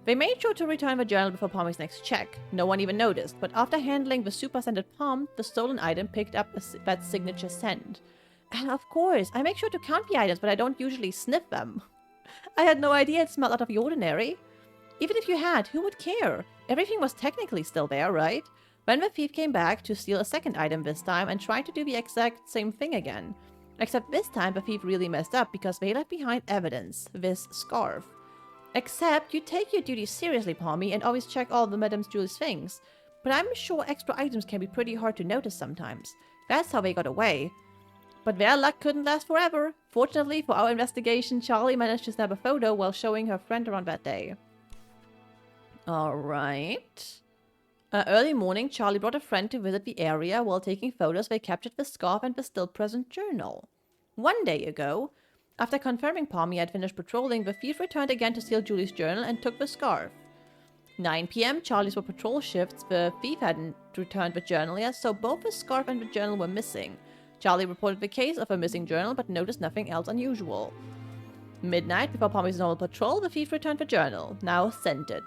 They made sure to return the journal before Pommy's next check. No one even noticed, but after handling the super scented palm, the stolen item picked up that signature scent. And of course, I make sure to count the items, but I don't usually sniff them. I had no idea it smelled out of the ordinary. Even if you had, who would care? Everything was technically still there, right? When the thief came back to steal a second item this time and tried to do the exact same thing again. Except this time the thief really messed up because they left behind evidence, this scarf. Except you take your duty seriously, Pommy, and always check all the Madame Julie's things. But I'm sure extra items can be pretty hard to notice sometimes. That's how they got away. But their luck couldn't last forever. Fortunately for our investigation, Charlie managed to snap a photo while showing her friend around that day. Alright. Early morning, Charlie brought a friend to visit the area. While taking photos, they captured the scarf and the still present journal. 1 day ago, after confirming Palmy had finished patrolling, the thief returned again to steal Julie's journal and took the scarf. 9 p.m, Charlie's were patrol shifts. The thief hadn't returned the journal yet, so both the scarf and the journal were missing. Charlie reported the case of a missing journal, but noticed nothing else unusual. Midnight, before Palmy's normal patrol, the thief returned the journal, now scented.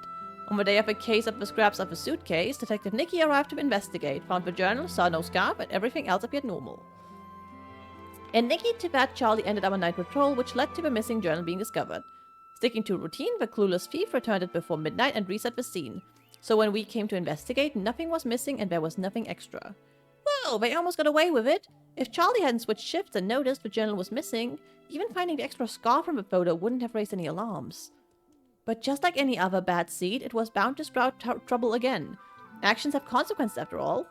On the day of the case of the scraps of the suitcase, Detective Nikki arrived to investigate, found the journal, saw no scarf, and everything else appeared normal. And Nikki to that, Charlie ended up on night patrol, which led to the missing journal being discovered. Sticking to routine, the clueless thief returned it before midnight and reset the scene. So when we came to investigate, nothing was missing and there was nothing extra. Well, they almost got away with it. If Charlie hadn't switched shifts and noticed the journal was missing, even finding the extra scarf from the photo wouldn't have raised any alarms. But just like any other bad seed, it was bound to sprout trouble again. Actions have consequences after all.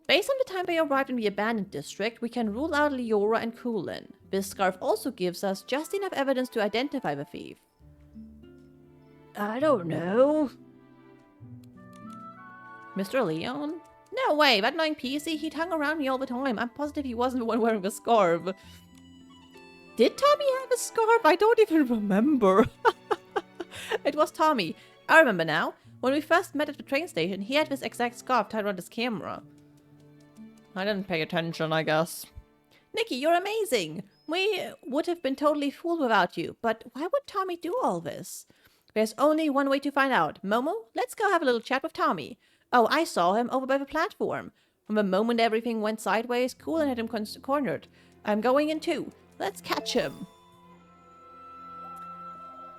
Based on the time they arrived in the abandoned district, we can rule out Leora and Kulin. This scarf also gives us just enough evidence to identify the thief. I don't know. Mr. Leon? No way, that annoying PC, he'd hung around me all the time. I'm positive he wasn't the one wearing the scarf. Did Tommy have a scarf? I don't even remember. It was Tommy. I remember now. When we first met at the train station, he had this exact scarf tied around his camera. I didn't pay attention, I guess. Nikki, you're amazing. We would have been totally fooled without you, but why would Tommy do all this? There's only one way to find out. Momo, let's go have a little chat with Tommy. Oh, I saw him over by the platform. From the moment everything went sideways, Kulin had him cornered. I'm going in too. Let's catch him.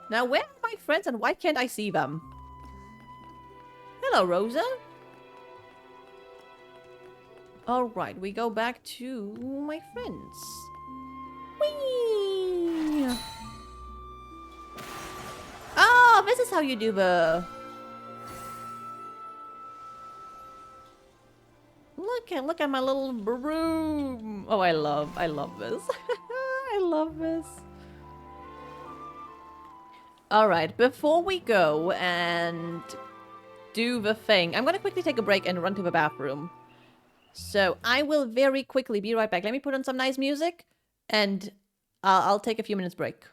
Now, where are my friends and why can't I see them? Hello, Rosa. Alright, we go back to my friends. Whee! Oh, this is how you do the... Look at my little broom. Oh, I love this. I love this. Alright, before we go and do the thing, I'm gonna quickly take a break and run to the bathroom. So I will very quickly be right back. Let me put on some nice music and I'll take a few minutes break.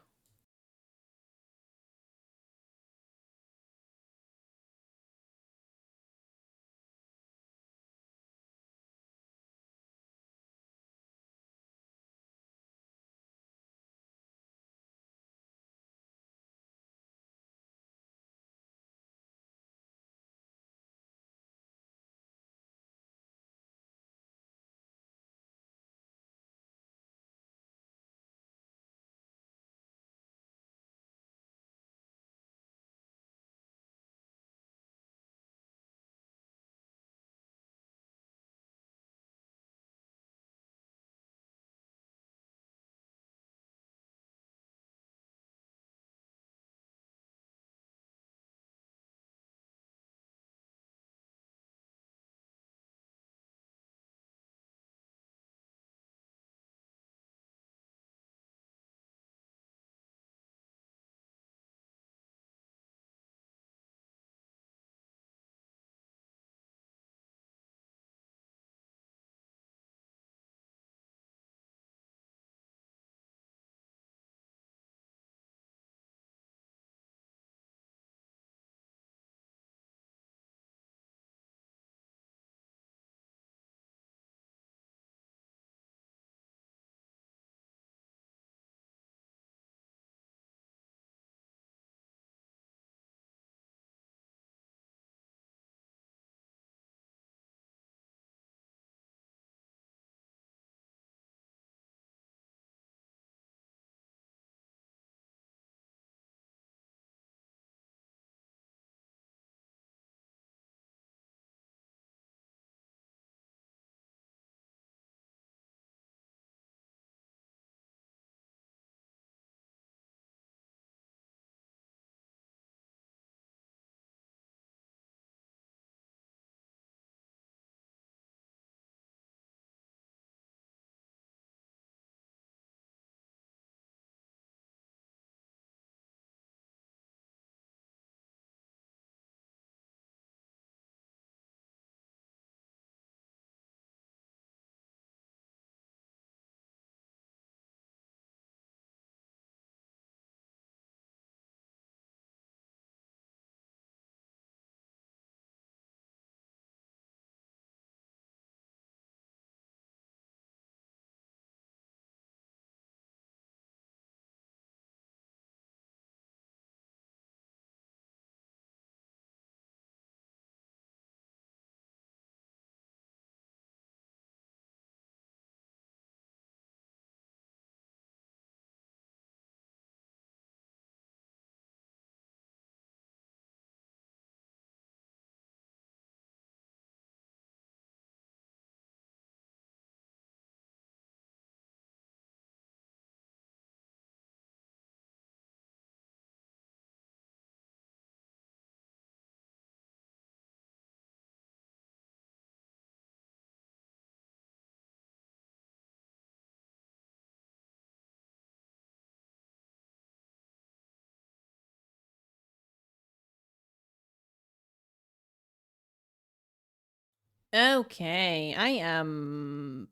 Okay, I am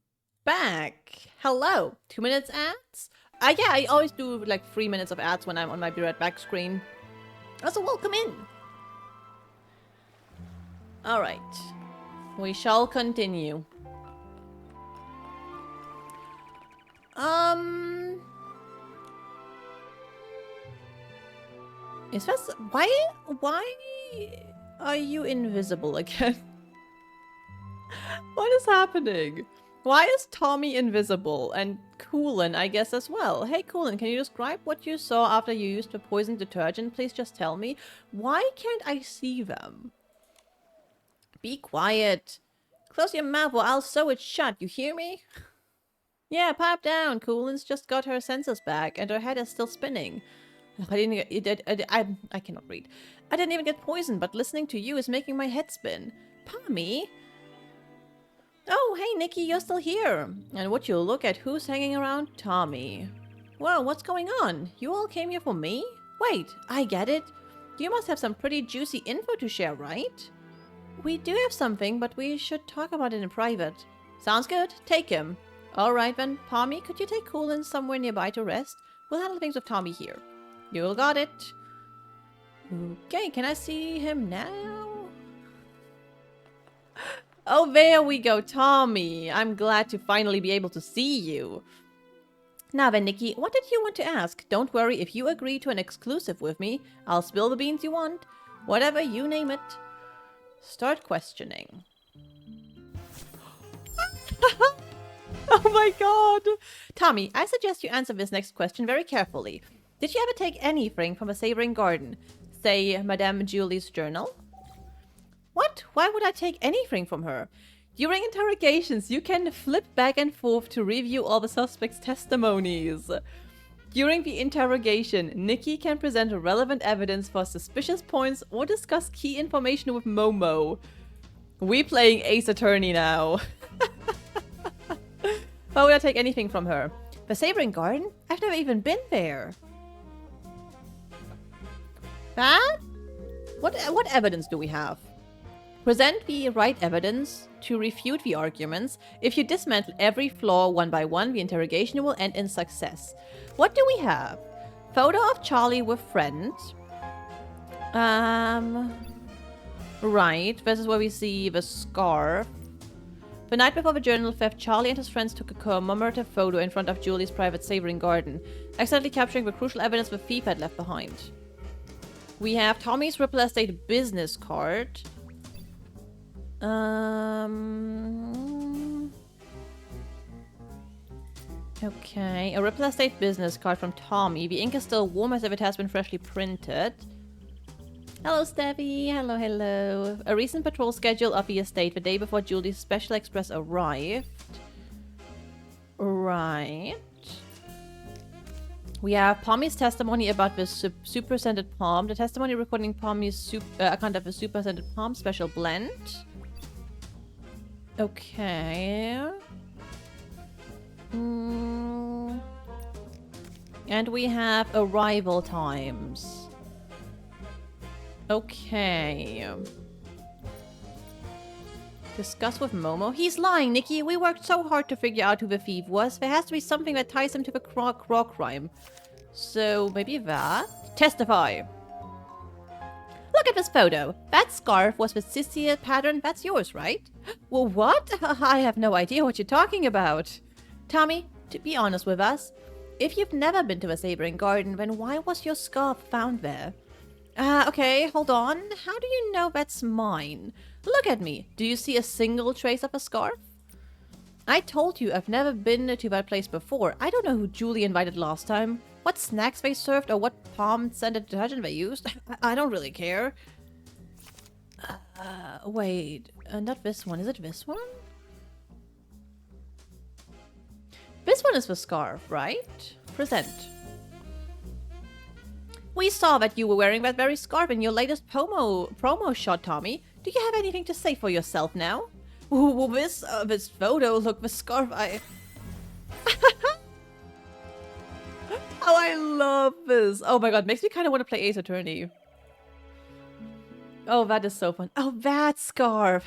back. Hello. 2 minutes ads? Yeah, I always do like 3 minutes of ads when I'm on my Be Right Back screen. Also, welcome in. Alright. We shall continue. Is that... Why are you invisible again? What is happening? Why is Tommy invisible? And Coolin, I guess, as well. Hey, Coolin, can you describe what you saw after you used the poison detergent? Please just tell me. Why can't I see them? Be quiet. Close your mouth or I'll sew it shut. You hear me? Yeah, pipe down. Coolin's just got her senses back and her head is still spinning. I cannot read. I didn't even get poisoned, but listening to you is making my head spin. Pommy? Oh, hey, Nikki, you're still here. And would you look at who's hanging around? Tommy. Well, what's going on? You all came here for me? Wait, I get it. You must have some pretty juicy info to share, right? We do have something, but we should talk about it in private. Sounds good. Take him. Alright then, Pommy, could you take Coolin somewhere nearby to rest? We'll handle things with Tommy here. You got it. Okay, can I see him now? Oh, there we go, Tommy. I'm glad to finally be able to see you. Now then, Nikki, what did you want to ask? Don't worry, if you agree to an exclusive with me, I'll spill the beans you want. Whatever, you name it. Start questioning. Oh my god! Tommy, I suggest you answer this next question very carefully. Did you ever take anything from a savoring garden? Say, Madame Julie's journal? What? Why would I take anything from her? During interrogations, you can flip back and forth to review all the suspects' testimonies. During the interrogation, Nikki can present relevant evidence for suspicious points or discuss key information with Momo. We playing Ace Attorney now. Why would I take anything from her? The Savoring Garden? I've never even been there. That? What evidence do we have? Present the right evidence to refute the arguments. If you dismantle every flaw one by one, the interrogation will end in success. What do we have? Photo of Charlie with friends. Right. This is where we see the scarf. The night before the journal theft, Charlie and his friends took a commemorative photo in front of Julie's private savoring garden, accidentally capturing the crucial evidence the thief had left behind. We have Tommy's Ripple Estate business card. Okay, a Ripple Estate business card from Tommy. The ink is still warm as if it has been freshly printed. Hello, Steffi. Hello, hello. A recent patrol schedule of the estate the day before Julie's Special Express arrived. Right. We have Pommy's testimony about the super scented palm. The testimony recording Pommy's account of the super scented palm special blend. Okay. And we have arrival times. Okay. Discuss with Momo. He's lying, Nikki. We worked so hard to figure out who the thief was. There has to be something that ties him to the Croc crime. So, maybe that? Testify. Look at this photo. That scarf was with Sicily pattern. That's yours, right? Well, what? I have no idea what you're talking about. Tommy, to be honest with us, if you've never been to a savoring garden, then why was your scarf found there? Okay, hold on. How do you know that's mine? Look at me. Do you see a single trace of a scarf? I told you I've never been to that place before. I don't know who Julie invited last time, what snacks they served, or what palm-scented detergent they used. I don't really care. Wait. Not this one. Is it this one? This one is the scarf, right? Present. We saw that you were wearing that very scarf in your latest promo shot, Tommy. Do you have anything to say for yourself now? Ooh, this photo, look, the scarf, Oh, I love this. Oh my god, makes me kind of want to play Ace Attorney. Oh, that is so fun. Oh, that scarf.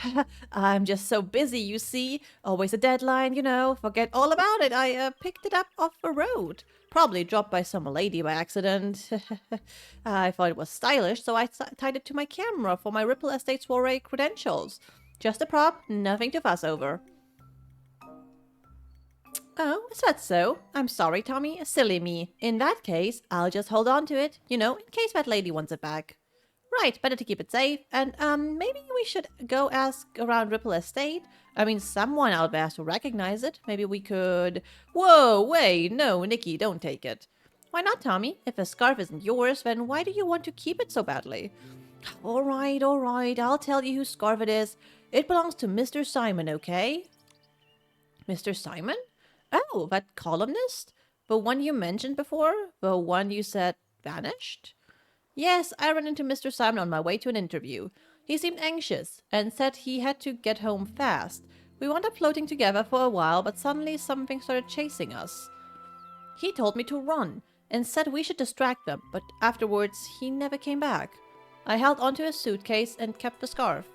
I'm just so busy, you see. Always a deadline, you know. Forget all about it. I picked it up off the road. Probably dropped by some lady by accident. I thought it was stylish, so I tied it to my camera for my Ripple Estate soiree credentials. Just a prop, nothing to fuss over. Oh, is that so? I'm sorry, Tommy. Silly me. In that case, I'll just hold on to it, you know, in case that lady wants it back. Right, better to keep it safe. And, maybe we should go ask around Ripple Estate. I mean, someone out there has to recognize it. Maybe we could... Whoa, wait, no, Nikki, don't take it. Why not, Tommy? If the scarf isn't yours, then why do you want to keep it so badly? Alright, I'll tell you whose scarf it is. It belongs to Mr. Simon, okay? Mr. Simon? Oh, that columnist? The one you mentioned before? The one you said vanished? Yes, I ran into Mr. Simon on my way to an interview. He seemed anxious and said he had to get home fast. We wound up floating together for a while, but suddenly something started chasing us. He told me to run and said we should distract them, but afterwards he never came back. I held onto his suitcase and kept the scarf.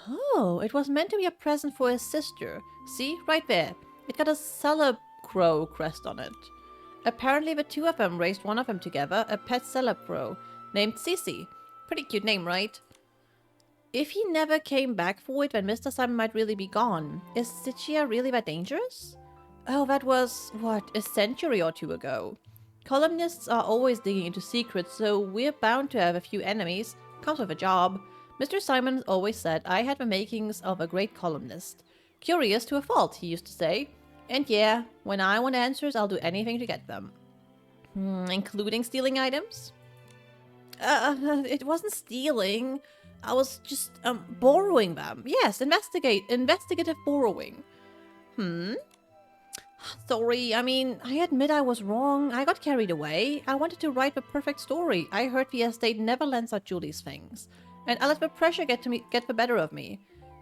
Oh, it was meant to be a present for his sister. See, right there. It got a Celebro crest on it. Apparently the two of them raised one of them together, a pet Celebro, named Cece. Pretty cute name, right? If he never came back for it, then Mr. Simon might really be gone. Is Sichia really that dangerous? Oh, that was, what, a century or two ago. Columnists are always digging into secrets, so we're bound to have a few enemies. Comes with a job. Mr. Simon always said I had the makings of a great columnist. Curious to a fault, he used to say. And yeah, when I want answers, I'll do anything to get them. Including stealing items? It wasn't stealing. I was just, borrowing them. Yes, investigative borrowing. Sorry, I mean, I admit I was wrong. I got carried away. I wanted to write the perfect story. I heard the estate never lends out Julie's things. And I let the pressure get the better of me.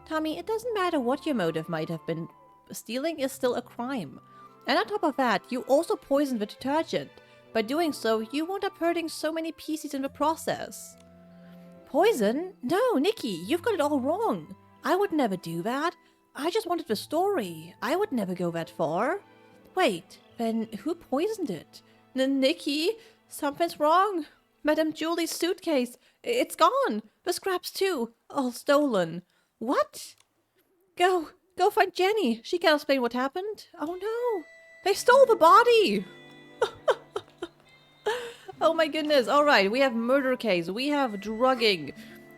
Tommy, it doesn't matter what your motive might have been. Stealing is still a crime. And on top of that, you also poisoned the detergent. By doing so, you wound up hurting so many pieces in the process. Poison? No, Nikki, you've got it all wrong. I would never do that. I just wanted the story. I would never go that far. Wait, then who poisoned it? Nikki, something's wrong. Madame Julie's suitcase. It's gone. The scraps too. All stolen. What? Go find Jenny. She can't explain what happened. Oh no. They stole the body. Oh my goodness. Alright, we have murder case. We have drugging.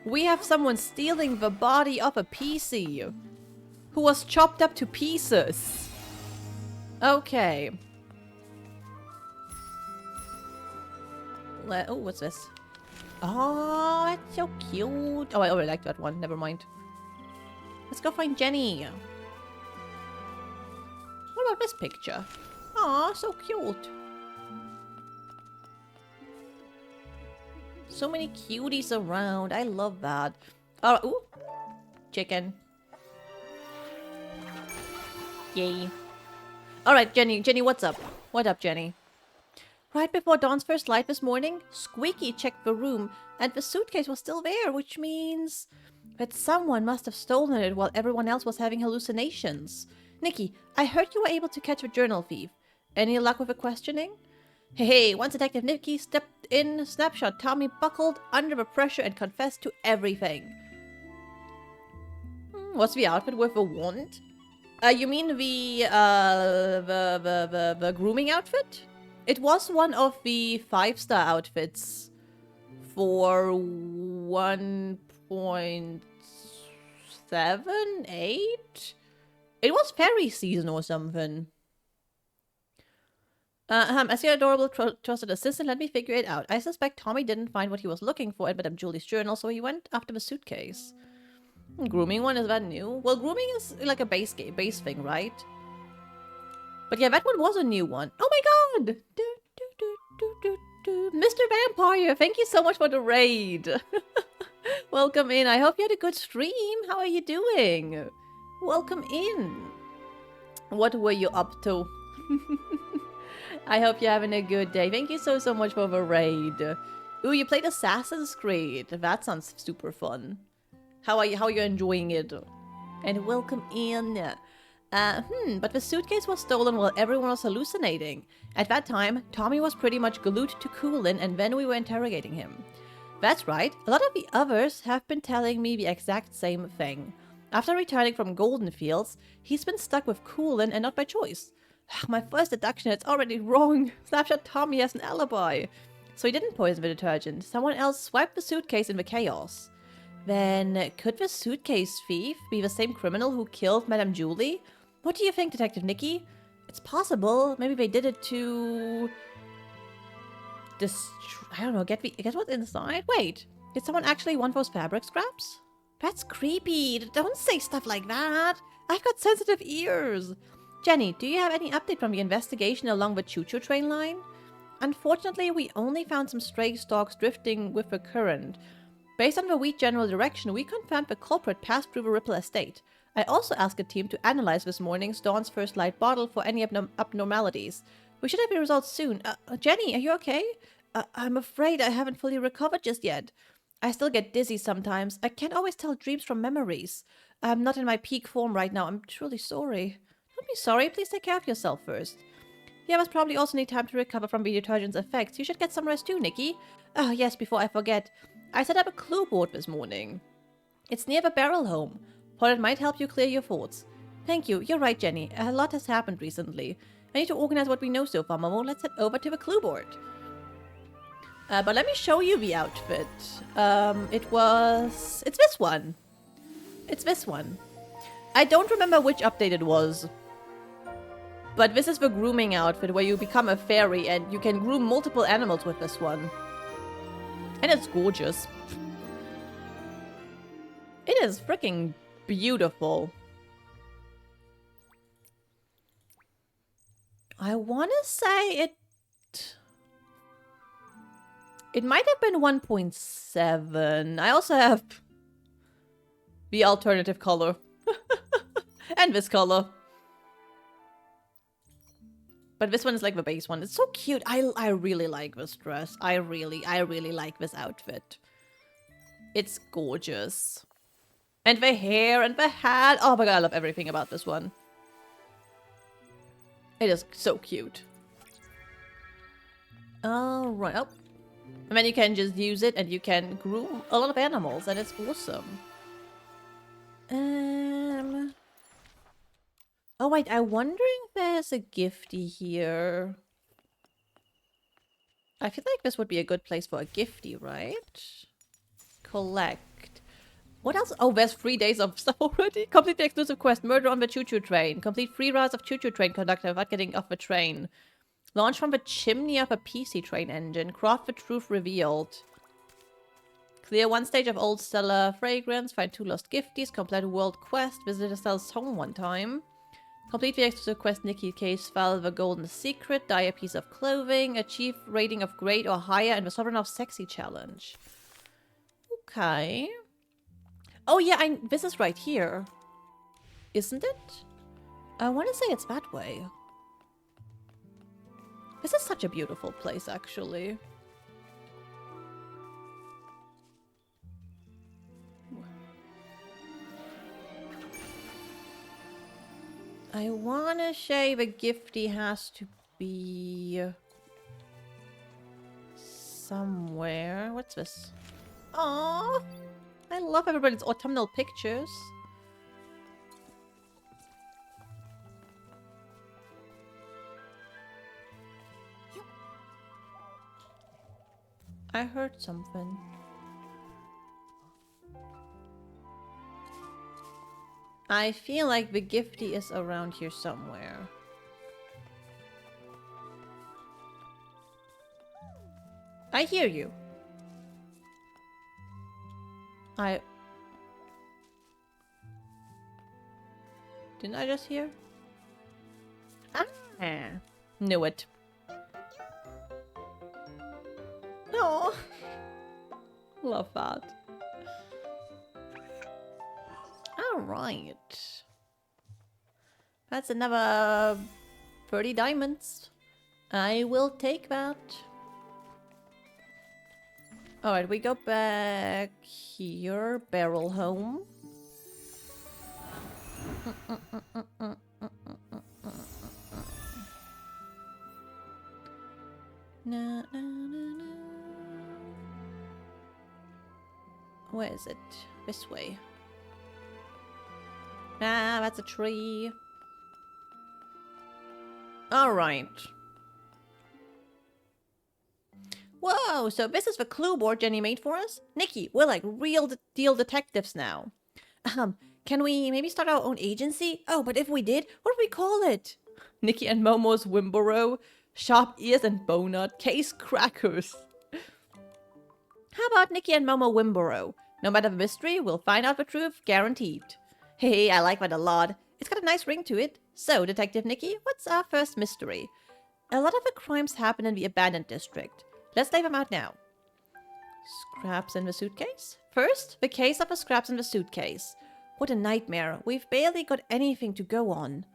We have someone stealing the body of a PC who was chopped up to pieces. Okay. Oh, what's this? Oh, that's so cute. Oh, I already liked that one. Never mind. Let's go find Jenny. What about this picture? Aw, so cute. So many cuties around. I love that. Oh, ooh. Chicken. Yay. Alright, Jenny, what's up? What up, Jenny? Right before Dawn's first light this morning, Squeaky checked the room, and the suitcase was still there, which means that someone must have stolen it while everyone else was having hallucinations. Nikki, I heard you were able to catch a journal thief. Any luck with the questioning? Hey, once Detective Nikki stepped in, Snapshot Tommy buckled under the pressure and confessed to everything. What's the outfit with the wand? You mean the grooming outfit? It was one of the 5-star outfits for 1.78? It was fairy season or something. As your adorable trusted assistant, let me figure it out. I suspect Tommy didn't find what he was looking for in Madame Julie's journal, so he went after the suitcase. Grooming one, is that new? Well, grooming is like a base thing, right? But yeah, that one was a new one. Oh my god! Mr. Vampire, thank you so much for the raid. Welcome in. I hope you had a good stream. How are you doing? Welcome in. What were you up to? I hope you're having a good day. Thank you so much for the raid. Ooh, you played Assassin's Creed. That sounds super fun. How are you enjoying it? And welcome in. But the suitcase was stolen while everyone was hallucinating. At that time, Tommy was pretty much glued to Coolin and then we were interrogating him. That's right, a lot of the others have been telling me the exact same thing. After returning from Golden Fields, he's been stuck with Coolin and not by choice. My first deduction, it's already wrong. Snapshot Tommy has an alibi. So he didn't poison the detergent. Someone else swiped the suitcase in the chaos. Then, could the suitcase thief be the same criminal who killed Madame Julie? What do you think, Detective Nikki? It's possible. Maybe they did it to... I don't know, get what's inside? Wait, did someone actually want those fabric scraps? That's creepy. Don't say stuff like that. I've got sensitive ears. Jenny, do you have any update from the investigation along the choo-choo train line? Unfortunately, we only found some stray stalks drifting with the current. Based on the weak general direction, we confirmed the culprit passed through the Ripple estate. I also asked the team to analyze this morning's Dawn's First Light bottle for any abnormalities. We should have the results soon. Jenny, are you okay? I'm afraid I haven't fully recovered just yet. I still get dizzy sometimes. I can't always tell dreams from memories. I'm not in my peak form right now. I'm truly sorry. Don't be sorry. Please take care of yourself first. You must probably also need time to recover from the detergent's effects. You should get some rest too, Nikki. Oh, yes, before I forget. I set up a clue board this morning. It's near the barrel home. Thought it might help you clear your thoughts. Thank you. You're right, Jenny. A lot has happened recently. I need to organize what we know so far, Momo. Let's head over to the clue board. But let me show you the outfit. It's this one. It's this one. I don't remember which update it was. But this is the grooming outfit where you become a fairy and you can groom multiple animals with this one. And it's gorgeous. It is freaking beautiful. I want to say it might have been 1.7. I also have the alternative color. And this color. But this one is like the base one. It's so cute. I really like this dress. I really like this outfit. It's gorgeous. And the hair and the hat. Oh my god, I love everything about this one. It is so cute. Alright. Oh. And then you can just use it and you can groom a lot of animals and it's awesome. Oh wait, I'm wondering if there's a gifty here. I feel like this would be a good place for a gifty, right? Collect. What else? Oh, there's 3 days of stuff already. Complete the exclusive quest, Murder on the Choo-Choo Train. Complete 3 routes of Choo-Choo Train conductor without getting off the train. Launch from the chimney of a PC train engine. Craft the truth revealed. Clear 1 stage of Old Stellar Fragrance. Find 2 lost gifties. Complete a world quest. Visit Estelle's home 1 time. Complete the exclusive quest Nikki Case File the Golden Secret. Dye a piece of clothing. Achieve rating of great or higher in the Sovereign of Sexy challenge. Okay. Oh yeah, this is right here. Isn't it? I want to say it's that way. This is such a beautiful place, actually. I want to say the gifty has to be somewhere. What's this? Aww! I love everybody's autumnal pictures. I heard something. I feel like the gifty is around here somewhere. I hear you. Didn't I just hear? Ah, knew it. Oh, love that. All right, that's another 30 diamonds. I will take that. Alright, we go back here. Barrel home. Na, na, na, na. Where is it? This way. Ah, that's a tree. Alright. Whoa, so this is the clue board Jenny made for us? Nikki, we're like real deal detectives now. Can we maybe start our own agency? Oh, but if we did, what do we call it? Nikki and Momo's Wimborough, Sharp Ears and Bonut, Case Crackers. How about Nikki and Momo Wimborough? No matter the mystery, we'll find out the truth, guaranteed. Hey, I like that a lot. It's got a nice ring to it. So, Detective Nikki, what's our first mystery? A lot of the crimes happen in the abandoned district. Let's lay them out now. Scraps in the suitcase? First, the case of the scraps in the suitcase. What a nightmare. We've barely got anything to go on.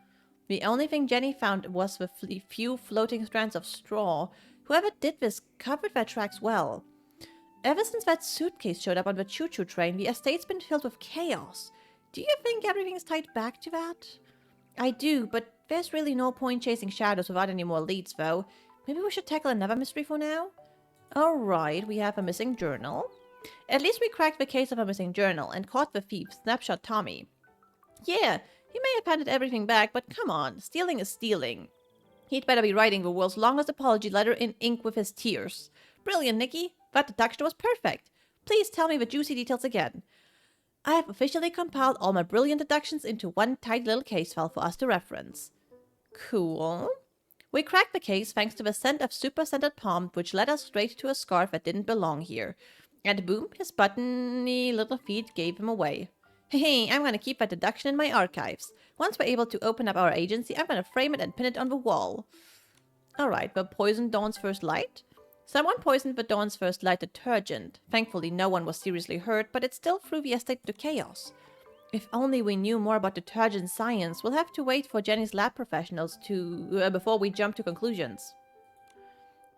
The only thing Jenny found was the few floating strands of straw. Whoever did this covered their tracks well. Ever since that suitcase showed up on the choo-choo train, the estate's been filled with chaos. Do you think everything's tied back to that? I do, but there's really no point chasing shadows without any more leads, though. Maybe we should tackle another mystery for now? Alright, we have a missing journal. At least we cracked the case of a missing journal and caught the thief, Snapshot Tommy. Yeah, he may have handed everything back, but come on, stealing is stealing. He'd better be writing the world's longest apology letter in ink with his tears. Brilliant, Nikki. That deduction was perfect. Please tell me the juicy details again. I have officially compiled all my brilliant deductions into one tight little case file for us to reference. Cool. We cracked the case thanks to the scent of super-scented palm, which led us straight to a scarf that didn't belong here. And boom, his buttony little feet gave him away. Hey, I'm gonna keep that deduction in my archives. Once we're able to open up our agency, I'm gonna frame it and pin it on the wall. Alright, but poisoned Dawn's first light? Someone poisoned the Dawn's first light detergent. Thankfully, no one was seriously hurt, but it still threw the estate into chaos. If only we knew more about detergent science, we'll have to wait for Jenny's lab professionals to before we jump to conclusions.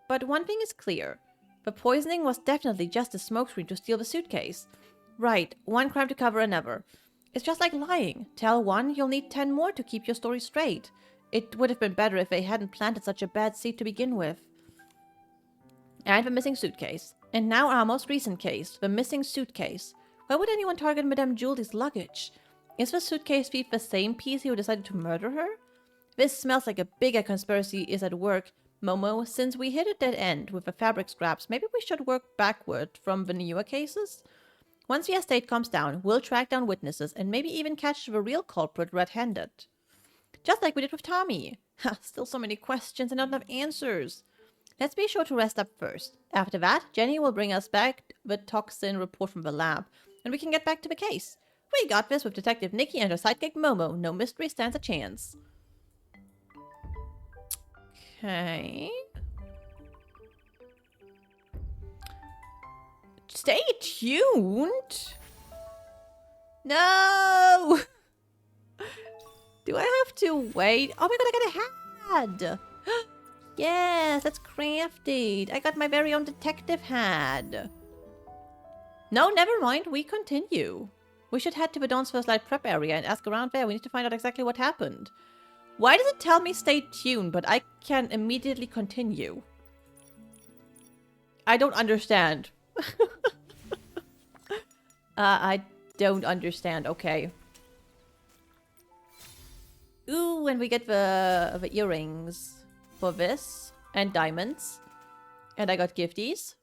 But one thing is clear. The poisoning was definitely just a smokescreen to steal the suitcase. Right, one crime to cover another. It's just like lying. Tell one, you'll need 10 more to keep your story straight. It would have been better if they hadn't planted such a bad seed to begin with. And the missing suitcase. And now our most recent case, the missing suitcase. Why would anyone target Madame Julie's luggage? Is the suitcase thief the same PC who decided to murder her? This smells like a bigger conspiracy is at work. Momo, since we hit a dead end with the fabric scraps, maybe we should work backward from the newer cases? Once the estate calms down, we'll track down witnesses and maybe even catch the real culprit red-handed. Just like we did with Tommy. Ha, still so many questions and not enough answers. Let's be sure to rest up first. After that, Jenny will bring us back the toxin report from the lab, and we can get back to the case. We got this with Detective Nikki and her sidekick Momo. No mystery stands a chance. Okay. Stay tuned? No! Do I have to wait? Oh my god, I got a hat! Yes, that's crafted. I got my very own detective hat. No, never mind. We continue. We should head to the Dawn's First Light prep area and ask around there. We need to find out exactly what happened. Why does it tell me stay tuned, but I can immediately continue? I don't understand. I don't understand. Okay. Ooh, and we get the earrings for this. And diamonds. And I got gifties.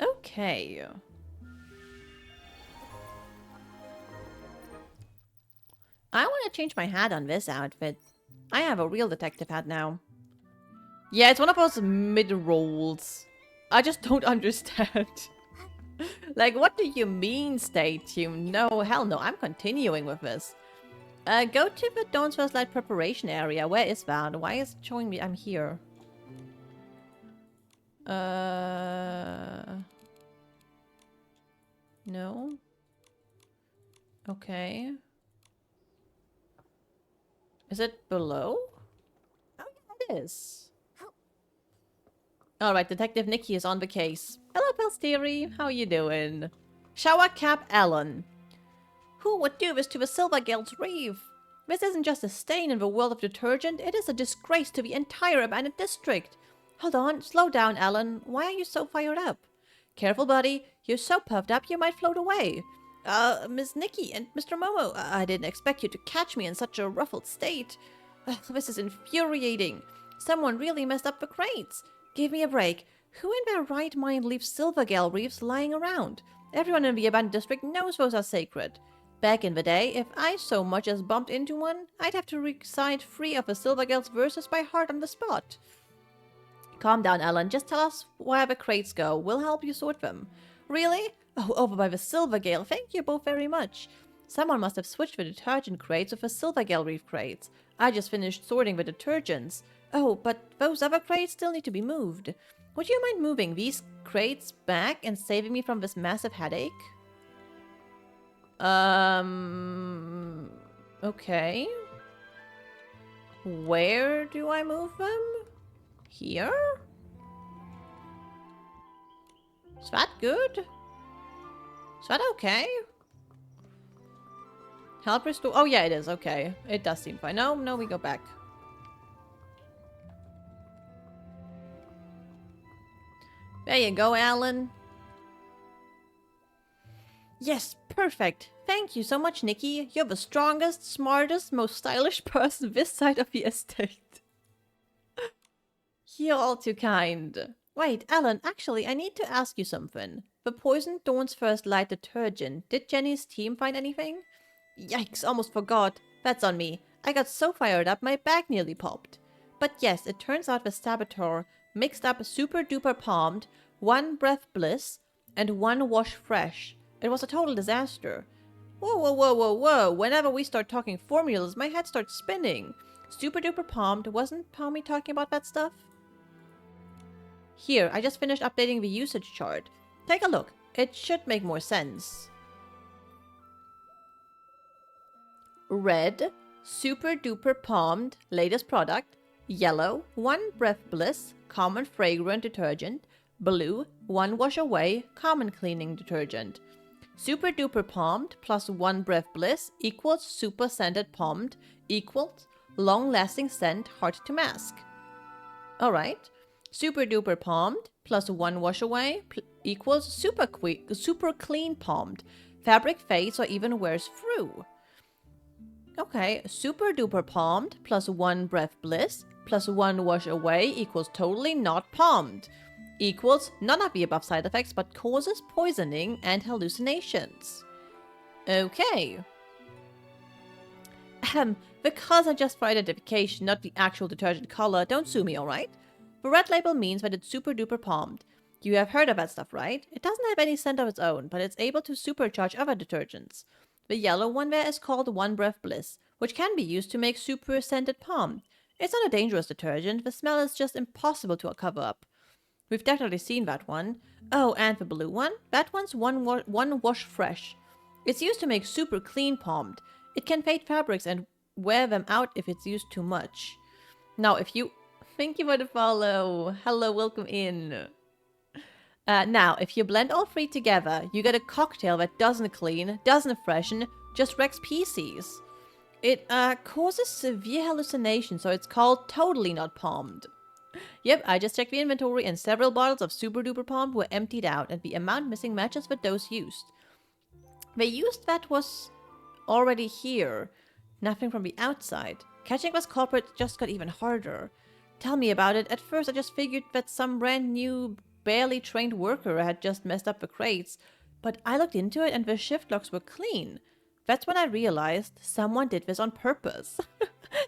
Okay. I want to change my hat on this outfit. I have a real detective hat now. Yeah, it's one of those mid-rolls. I just don't understand. Like, what do you mean stay tuned? No, hell no, I'm continuing with this. Go to the Dawn's First Light preparation area. Where is that? Why is it showing me I'm here? No? Okay. Is it below? Oh, yeah, it is. Alright, Detective Nikki is on the case. Hello, Palstieri. How you doing? Shower Cap Alan. Who would do this to the Silvergale's reef? This isn't just a stain in the world of detergent, it is a disgrace to the entire abandoned district. Hold on, slow down, Alan. Why are you so fired up? Careful, buddy. You're so puffed up you might float away. Miss Nikki and Mr. Momo, I didn't expect you to catch me in such a ruffled state. This is infuriating. Someone really messed up the crates. Give me a break. Who in their right mind leaves Silvergale reefs lying around? Everyone in the abandoned district knows those are sacred. Back in the day, if I so much as bumped into one, I'd have to recite 3 of the Silvergale's verses by heart on the spot. Calm down, Alan. Just tell us where the crates go. We'll help you sort them. Really? Oh, over by the Silvergale. Thank you both very much. Someone must have switched the detergent crates with the Silvergale reef crates. I just finished sorting the detergents. Oh, but those other crates still need to be moved. Would you mind moving these crates back and saving me from this massive headache? Okay. Where do I move them? Here? Is that good? Is that okay? Help restore. Oh, yeah, it is. Okay. It does seem fine. No, we go back. There you go, Alan. Yes, perfect. Thank you so much, Nikki. You're the strongest, smartest, most stylish person this side of the estate. You're all too kind. Wait, Alan, actually, I need to ask you something. The poisoned Dawn's First Light detergent. Did Jenny's team find anything? Yikes, almost forgot. That's on me. I got so fired up, my bag nearly popped. But yes, it turns out the saboteur mixed up Super Duper Palmed, One Breath Bliss, and One Wash Fresh. It was a total disaster. Whoa. Whenever we start talking formulas, my head starts spinning. Super Duper Palmed, wasn't Palmy talking about that stuff? Here, I just finished updating the usage chart. Take a look. It should make more sense. Red, Super Duper Palmed, latest product. Yellow, One Breath Bliss, common fragrant detergent. Blue, One Wash Away, common cleaning detergent. Super Duper Palmed plus One Breath Bliss equals Super Scented Palmed equals long lasting scent, hard to mask. Alright. Super Duper Palmed plus One Wash Away equals super clean palmed. Fabric fades or even wears through. Okay, Super Duper Palmed plus One Breath Bliss plus One Wash Away equals totally not palmed. Equals none of the above side effects but causes poisoning and hallucinations. Okay. Because I just for identification, not the actual detergent color, don't sue me, alright? The red label means that it's super duper palmed. You have heard of that stuff, right? It doesn't have any scent of its own, but it's able to supercharge other detergents. The yellow one there is called One Breath Bliss, which can be used to make super scented palm. It's not a dangerous detergent, the smell is just impossible to cover up. We've definitely seen that one. Oh, and the blue one? That one's One Wash Fresh. It's used to make super clean palmed. It can fade fabrics and wear them out if it's used too much. Now, if you... Thank you for the follow. Hello, welcome in. Now, if you blend all 3 together, you get a cocktail that doesn't clean, doesn't freshen, just wrecks PCs. It causes severe hallucinations, so it's called totally not palmed. Yep, I just checked the inventory and several bottles of Super Duper Palm were emptied out and the amount missing matches the dose used. They used that was already here. Nothing from the outside. Catching this culprit just got even harder. Tell me about it. At first I just figured that some brand new, barely trained worker had just messed up the crates, but I looked into it and the shift locks were clean. That's when I realized someone did this on purpose.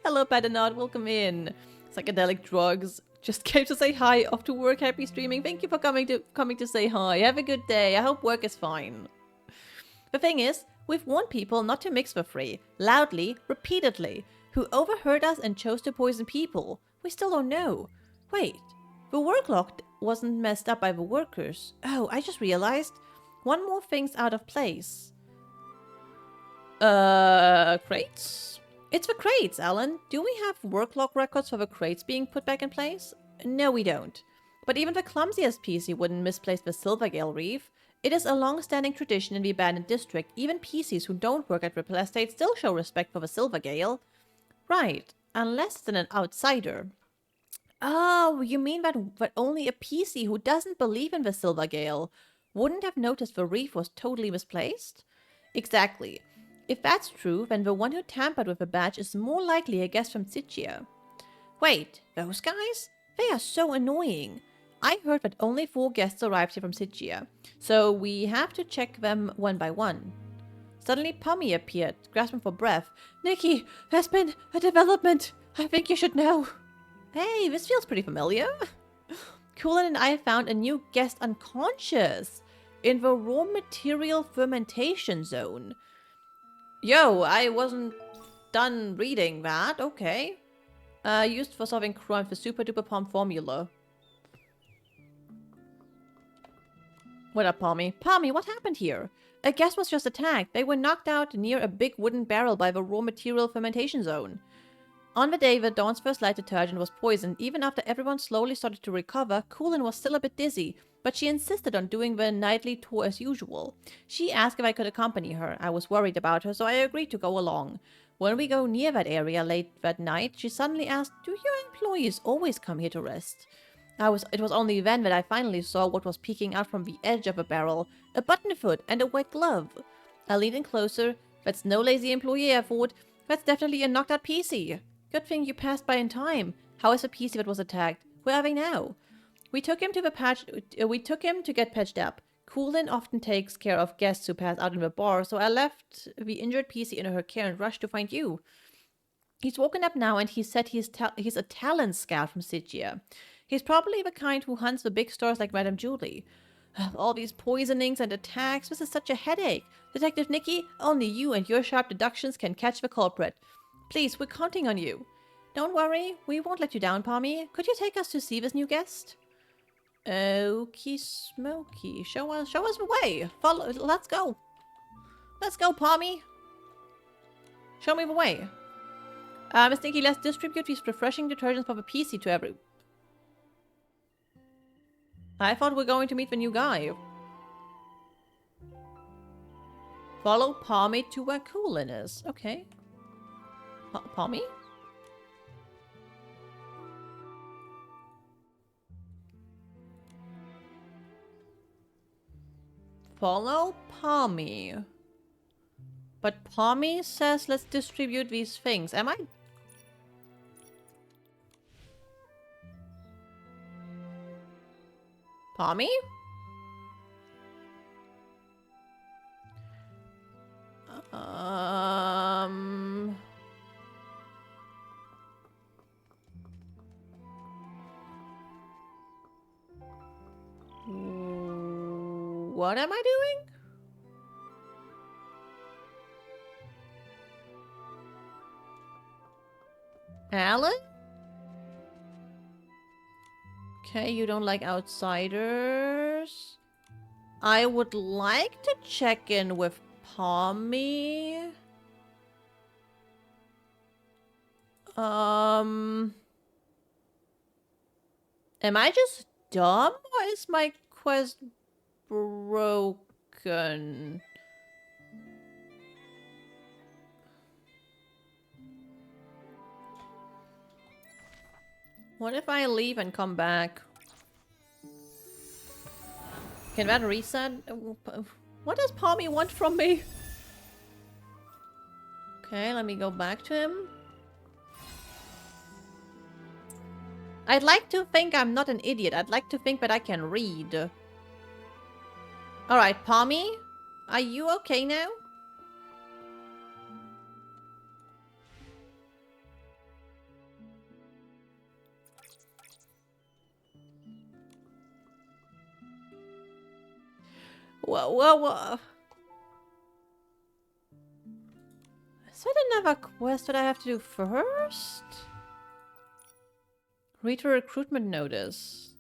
Hello, Padanot, welcome in. Psychedelic drugs. Just came to say hi. Off to work. Happy streaming. Thank you for coming to say hi. Have a good day. I hope work is fine. The thing is, we've warned people not to mix for free, loudly, repeatedly, who overheard us and chose to poison people. We still don't know. Wait, the work lock wasn't messed up by the workers. Oh, I just realized. One more thing's out of place. Crates? It's the crates, Alan. Do we have work log records for the crates being put back in place? No, we don't. But even the clumsiest PC wouldn't misplace the Silvergale Reef. It is a long-standing tradition in the abandoned district. Even PCs who don't work at Ripple Estate still show respect for the Silvergale. Right, unless it's an outsider. Oh, you mean that only a PC who doesn't believe in the Silvergale wouldn't have noticed the reef was totally misplaced? Exactly. If that's true, then the one who tampered with the badge is more likely a guest from Sichia. Wait, those guys? They are so annoying. I heard that only 4 guests arrived here from Sichia, so we have to check them one by one. Suddenly Pommy appeared, grasping for breath. Nikki, there's been a development. I think you should know. Hey, this feels pretty familiar. Coolin and I found a new guest unconscious in the raw material fermentation zone. Yo, I wasn't done reading that. Okay. Used for solving crime for super duper palm formula. What up, Palmy? Palmy, what happened here? A guest was just attacked. They were knocked out near a big wooden barrel by the raw material fermentation zone. On the day that Dawn's first light detergent was poisoned, even after everyone slowly started to recover, Coolin was still a bit dizzy, but she insisted on doing the nightly tour as usual. She asked if I could accompany her. I was worried about her, so I agreed to go along. When we go near that area late that night, she suddenly asked, "Do your employees always come here to rest?" It was only then that I finally saw what was peeking out from the edge of a barrel, a button foot and a white glove. I leaned in closer. That's no lazy employee, I thought. That's definitely a knocked out PC. Good thing you passed by in time. How is the PC that was attacked? Where are they now? We took him to get patched up. Coolin often takes care of guests who pass out in the bar, so I left the injured PC in her care and rushed to find you. He's woken up now and he said he's a talent scout from Sichia. He's probably the kind who hunts the big stars like Madame Julie. All these poisonings and attacks, this is such a headache. Detective Nikki, only you and your sharp deductions can catch the culprit. Please, we're counting on you. Don't worry, we won't let you down, Pommy. Could you take us to see this new guest? Okie smoky. Show us the way. Follow. Let's go. Let's go, Pommy. Show me the way. Miss Nikki, let's distribute these refreshing detergents for the PC to every... I thought we were going to meet the new guy. Follow Pommy to where Coolin is. Okay. Pommy? Follow Pommy. But Pommy says let's distribute these things. Am I... Pommy? What am I doing? Alan? Okay, you don't like outsiders. I would like to check in with Pommy. Am I just dumb or is my quest broken? What if I leave and come back? Can that reset? What does Pommy want from me? Okay, let me go back to him. I'd like to think I'm not an idiot. I'd like to think that I can read. Alright, Pommy, are you okay now? Whoa. Is that another quest that I have to do first? Read a recruitment notice.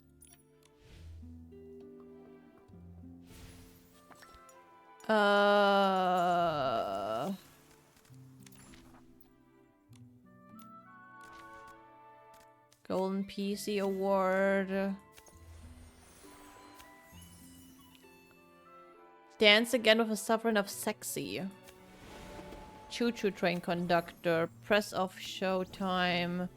Golden PC Award. Dance again with a sovereign of sexy. Choo-choo train conductor. Press off showtime.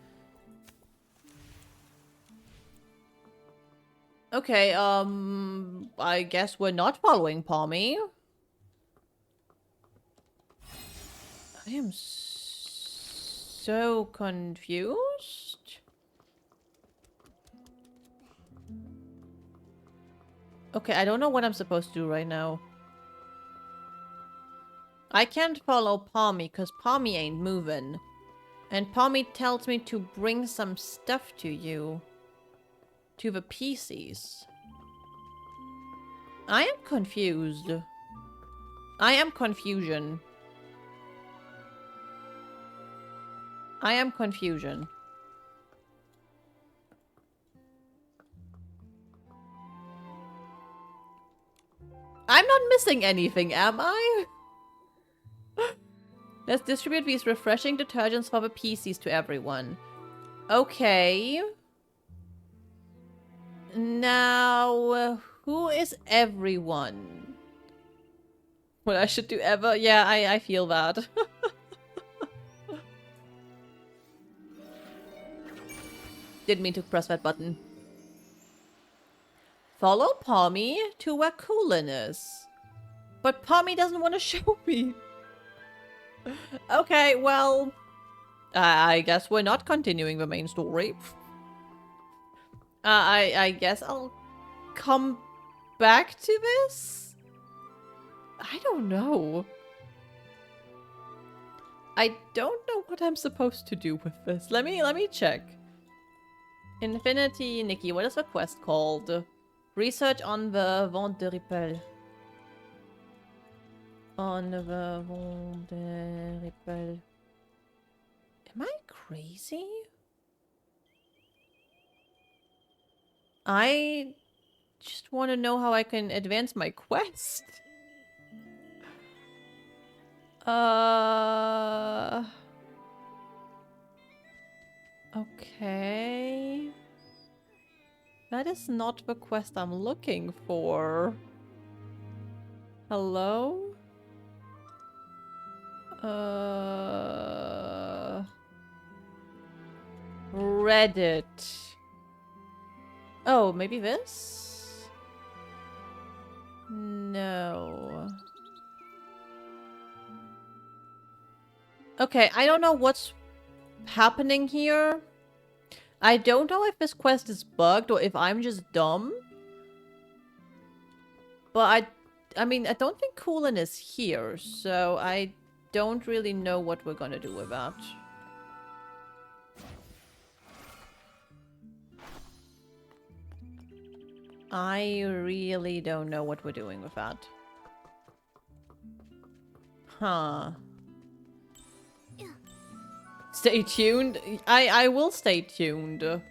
Okay, I guess we're not following Palmy. I am so confused. Okay, I don't know what I'm supposed to do right now. I can't follow Palmy because Palmy ain't moving. And Palmy tells me to bring some stuff to you. To the PCs. I am confused. I am confusion. I am confusion. I'm not missing anything, am I? Let's distribute these refreshing detergents for the PCs to everyone. Okay. Now, who is everyone? What I should do ever? Yeah, I feel that. Didn't mean to press that button. Follow Palmy to where Coolin is. But Palmy doesn't want to show me. Okay, well... I guess we're not continuing the main story. I guess I'll come back to this? I don't know. I don't know what I'm supposed to do with this. Let me check. Infinity Nikki, what is the quest called? Research on the Vente de Ripple. On the Vente de Ripple. Am I crazy? I just want to know how I can advance my quest. Okay. That is not the quest I'm looking for. Hello? Reddit. Oh, maybe this? No. Okay, I don't know what's happening here. I don't know if this quest is bugged or if I'm just dumb. But I mean, I don't think Coolin is here, so I don't really know what we're gonna do with that. I really don't know what we're doing with that. Huh. Stay tuned. I will stay tuned.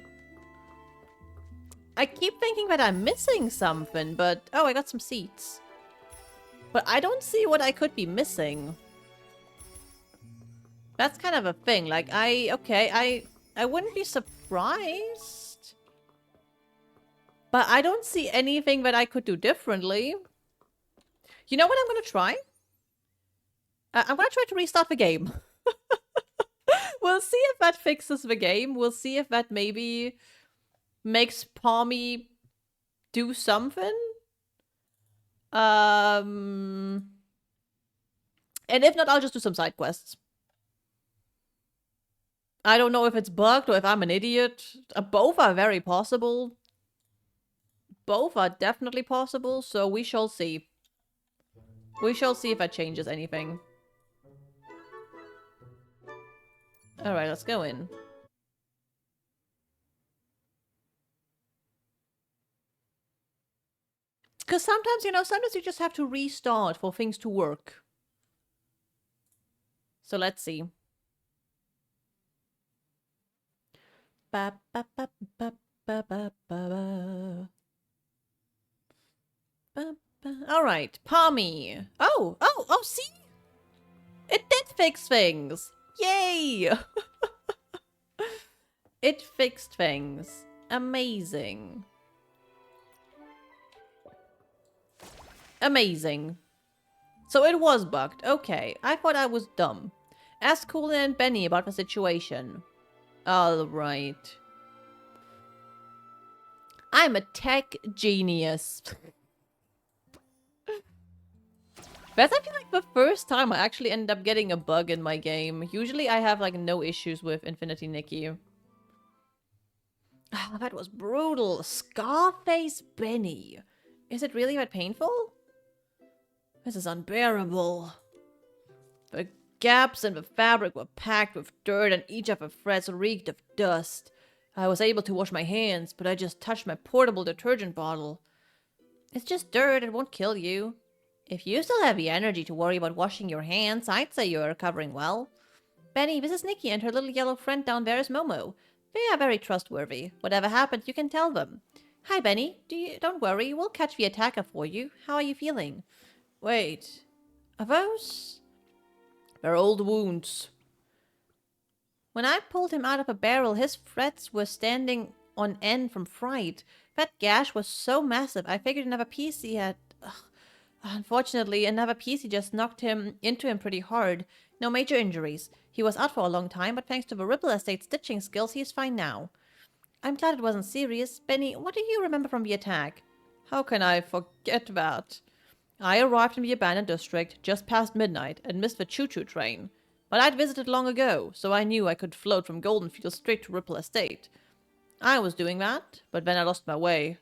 I keep thinking that I'm missing something, but... Oh, I got some seats. But I don't see what I could be missing. That's kind of a thing. Like, okay, I wouldn't be surprised. But I don't see anything that I could do differently. You know what I'm going to try? I'm going to try to restart the game. We'll see if that fixes the game. We'll see if that maybe makes Palmy do something. And if not, I'll just do some side quests. I don't know if it's bugged or if I'm an idiot. Both are very possible. Both are definitely possible, so we shall see. We shall see if that changes anything. Alright, let's go in. Because sometimes, you know, sometimes you just have to restart for things to work. So let's see. Ba, ba, ba, ba, ba, ba, ba. Alright, Palmy. Oh, see? It did fix things. Yay! It fixed things. Amazing. Amazing. So it was bugged. Okay, I thought I was dumb. Ask Coolin and Benny about the situation. Alright. I'm a tech genius. That's actually like the first time I actually ended up getting a bug in my game. Usually I have like no issues with Infinity Nikki. Ah, that was brutal. Scarface Benny. Is it really that painful? This is unbearable. The gaps in the fabric were packed with dirt and each of the threads reeked of dust. I was able to wash my hands, but I just touched my portable detergent bottle. It's just dirt, it won't kill you. If you still have the energy to worry about washing your hands, I'd say you're recovering well. Benny, this is Nikki and her little yellow friend down there is Momo. They are very trustworthy. Whatever happens, you can tell them. Hi, Benny. Don't worry, we'll catch the attacker for you. How are you feeling? Wait. Are those? They're old wounds. When I pulled him out of a barrel, his threads were standing on end from fright. That gash was so massive, I figured another PC had... Ugh. Unfortunately, another PC just knocked him into him pretty hard. No major injuries. He was out for a long time, but thanks to the Ripple Estate stitching skills, he is fine now. I'm glad it wasn't serious. Benny, what do you remember from the attack? How can I forget that? I arrived in the abandoned district just past midnight and missed the choo-choo train. But I'd visited long ago, so I knew I could float from Goldenfield straight to Ripple Estate. I was doing that, but then I lost my way.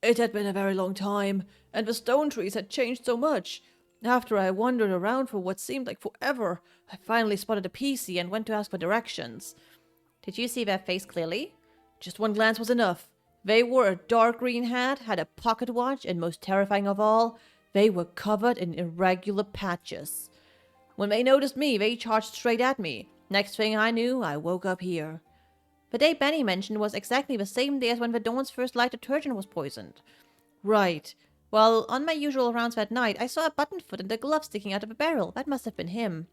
It had been a very long time, and the stone trees had changed so much. After I wandered around for what seemed like forever, I finally spotted a PC and went to ask for directions. Did you see their face clearly? Just one glance was enough. They wore a dark green hat, had a pocket watch, and most terrifying of all, they were covered in irregular patches. When they noticed me, they charged straight at me. Next thing I knew, I woke up here. The day Benny mentioned was exactly the same day as when the Dawn's first light detergent was poisoned. Right. Well, on my usual rounds that night, I saw a button foot and a glove sticking out of a barrel. That must have been him.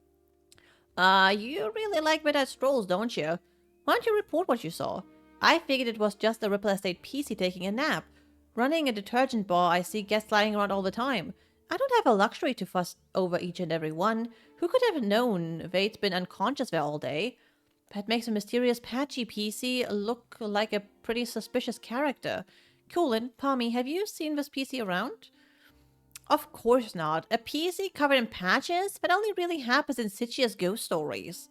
You really like midnight strolls, don't you? Why don't you report what you saw? I figured it was just a Ripple Estate PC taking a nap. Running a detergent bar, I see guests lying around all the time. I don't have a luxury to fuss over each and every one. Who could have known they'd been unconscious there all day? That makes a mysterious patchy PC look like a pretty suspicious character. Coolin, Palmy, have you seen this PC around? Of course not. A PC covered in patches? That only really happens in Sitchia's ghost stories.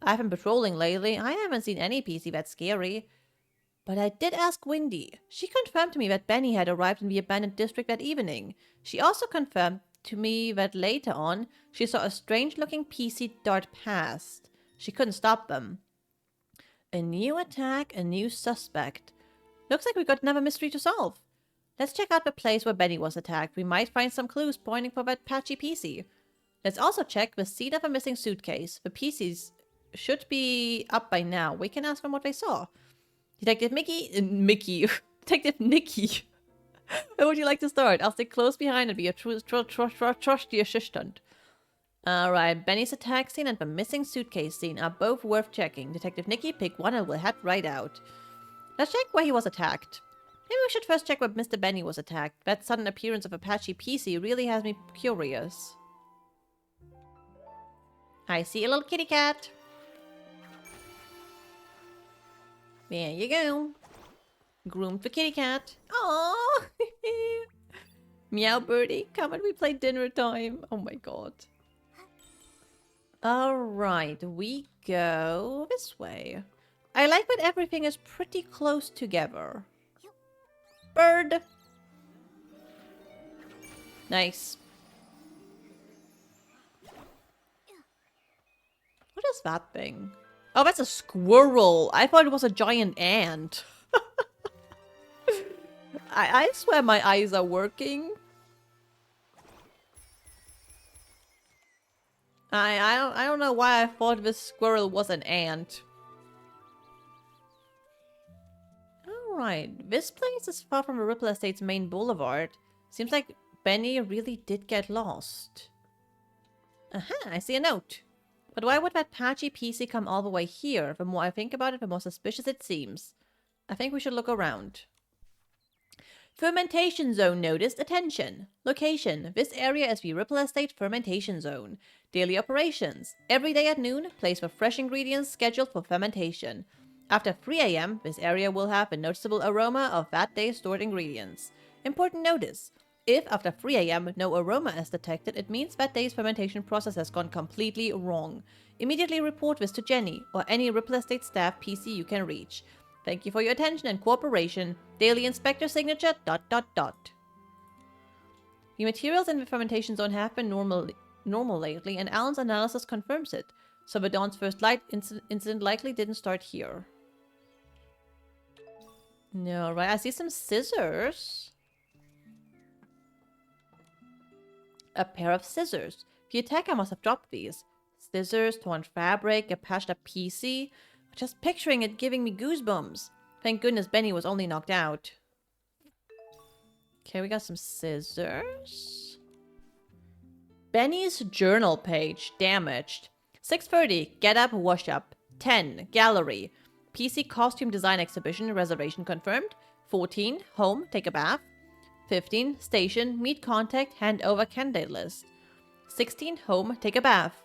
I've been patrolling lately. I haven't seen any PC that's scary. But I did ask Windy. She confirmed to me that Benny had arrived in the abandoned district that evening. She also confirmed to me that later on, she saw a strange-looking PC dart past. She couldn't stop them. A new attack, a new suspect. Looks like we got another mystery to solve. Let's check out the place where Benny was attacked. We might find some clues pointing for that patchy PC. Let's also check the scene of a missing suitcase. The PCs should be up by now. We can ask them what they saw. Detective Detective Nikki. Where would you like to start? I'll stay close behind and be a trusty assistant. Alright, Benny's attack scene and the missing suitcase scene are both worth checking. Detective Nikki, pick one and we'll head right out. Let's check where he was attacked. Maybe we should first check where Mr. Benny was attacked. That sudden appearance of a patchy PC really has me curious. I see a little kitty cat. There you go. Groomed for kitty cat. Aww. Meow birdie, come and we play dinner time. Oh my god. Alright, we go this way. I like that everything is pretty close together. Bird! Nice. What is that thing? Oh, that's a squirrel. I thought it was a giant ant. I swear my eyes are working. I don't know why I thought this squirrel was an ant. Alright, this place is far from the Ripple Estate's main boulevard. Seems like Benny really did get lost. Aha, I see a note. But why would that patchy PC come all the way here? The more I think about it, the more suspicious it seems. I think we should look around. Fermentation zone noticed. Attention. Location. This area is the Ripple Estate Fermentation Zone. Daily operations. Every day at noon, place for fresh ingredients scheduled for fermentation. After 3 a.m., this area will have a noticeable aroma of that day's stored ingredients. Important notice. If after 3 a.m. no aroma is detected, it means that day's fermentation process has gone completely wrong. Immediately report this to Jenny or any Ripple Estate staff PC you can reach. Thank you for your attention and cooperation. Daily Inspector Signature ... The materials in the fermentation zone have been normal lately, and Alan's analysis confirms it. So the Dawn's first light incident likely didn't start here. No, right? I see some scissors. A pair of scissors. The attacker must have dropped these. Scissors, torn fabric, a patched up PC. Just picturing it giving me goosebumps. Thank goodness Benny was only knocked out. Okay, we got some scissors. Benny's journal page. Damaged. 6:30. Get up, wash up. 10. Gallery. PC costume design exhibition. Reservation confirmed. 14. Home. Take a bath. 15. Station. Meet contact. Hand over candidate list. 16. Home. Take a bath.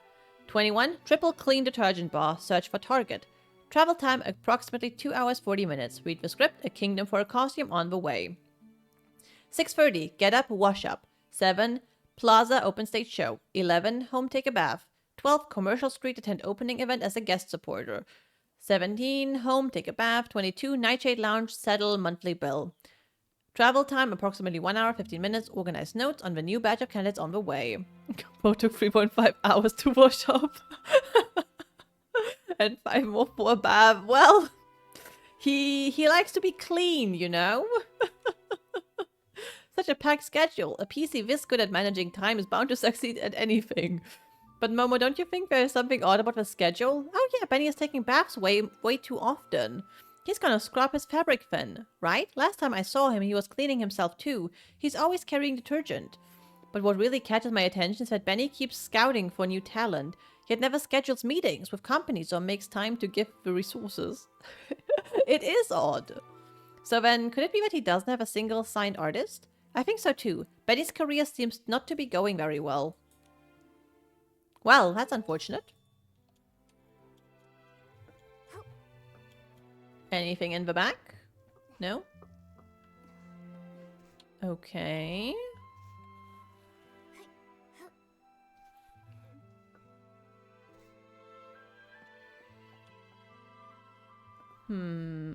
21. Triple clean detergent bar. Search for target. Travel time approximately 2 hours 40 minutes. Read the script. A kingdom for a costume on the way. 6:30. Get up, wash up. 7. Plaza open stage show. 11. Home take a bath. 12. Commercial Street attend opening event as a guest supporter. 17. Home take a bath. 22. Nightshade Lounge settle monthly bill. Travel time approximately 1 hour 15 minutes. Organize notes on the new batch of candidates on the way. Both took 3.5 hours to wash up. And 5 more for a bath. Well, he likes to be clean, you know? Such a packed schedule. A PC this good at managing time is bound to succeed at anything. But Momo, don't you think there is something odd about the schedule? Oh yeah, Benny is taking baths way too often. He's gonna scrub his fabric thin, right? Last time I saw him, he was cleaning himself too. He's always carrying detergent. But what really catches my attention is that Benny keeps scouting for new talent, yet never schedules meetings with companies or makes time to give the resources. It is odd. So then, could it be that he doesn't have a single signed artist? I think so too. Benny's career seems not to be going very well. Well, that's unfortunate. Anything in the back? No? Okay.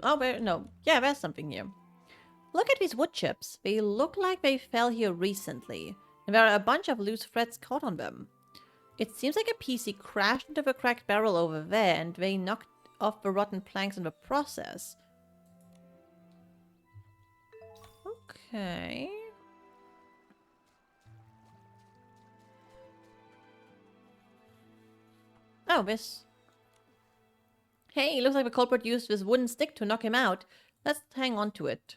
Oh, no. Yeah, there's something here. Look at these wood chips. They look like they fell here recently. And there are a bunch of loose threads caught on them. It seems like a PC crashed into the cracked barrel over there and they knocked off the rotten planks in the process. Okay. Oh, this. Hey, looks like the culprit used this wooden stick to knock him out. Let's hang on to it.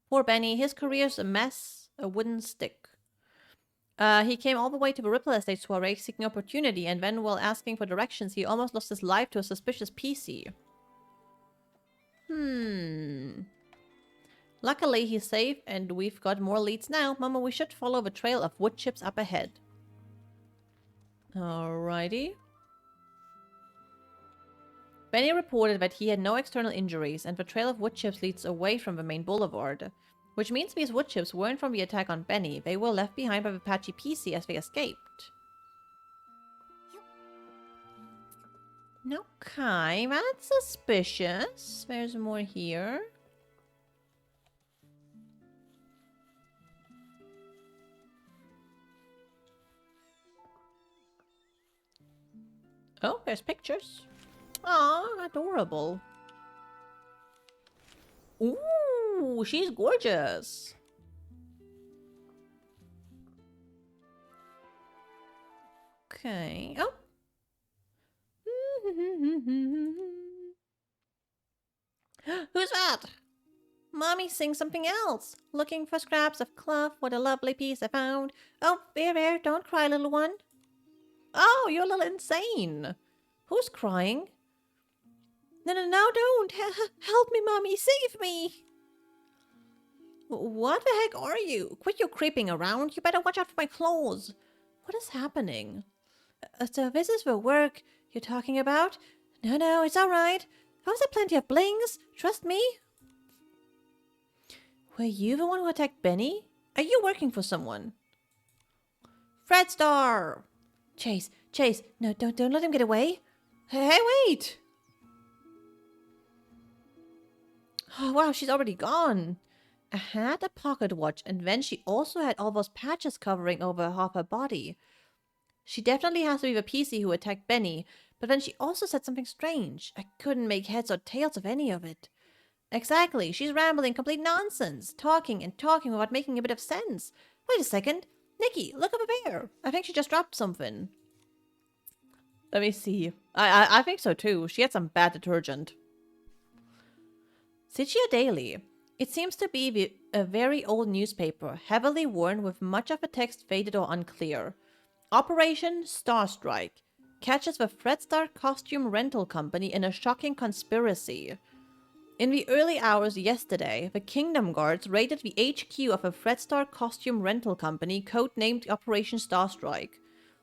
Poor Benny, his career's a mess. A wooden stick. He came all the way to the Ripple Estate soiree seeking opportunity, and then while asking for directions, he almost lost his life to a suspicious PC. Luckily, he's safe, and we've got more leads now. Mama, we should follow the trail of wood chips up ahead. Alrighty. Benny reported that he had no external injuries, and the trail of wood chips leads away from the main boulevard. Which means these wood chips weren't from the attack on Benny. They were left behind by the Apache PC as they escaped. Okay, that's suspicious. There's more here. Oh, there's pictures. Aw, adorable. Ooh, she's gorgeous. Okay. Oh. Who's that? Mommy sings something else. Looking for scraps of cloth. What a lovely piece I found. Oh, there, don't cry, little one. Oh, you're a little insane. Who's crying? No, don't. Help me, Mommy. Save me. What the heck are you? Quit your creeping around. You better watch out for my claws. What is happening? So this is the work you're talking about? No, it's alright. I was at plenty of blings. Trust me. Were you the one who attacked Benny? Are you working for someone? Fred Star! Chase, no, don't let him get away. Hey, wait! Oh, wow, she's already gone. A hat, a pocket watch, and then she also had all those patches covering over half her body. She definitely has to be the PC who attacked Benny, but then she also said something strange. I couldn't make heads or tails of any of it. Exactly, she's rambling complete nonsense, talking and talking without making a bit of sense. Wait a second. Nikki, look over there. I think she just dropped something. Let me see. I think so too. She had some bad detergent. Sichia Daily. It seems to be a very old newspaper, heavily worn with much of the text faded or unclear. Operation Star Strike catches the Fred Star costume rental company in a shocking conspiracy. In the early hours yesterday, the Kingdom Guards raided the HQ of a Fred Star costume rental company codenamed Operation Star Strike.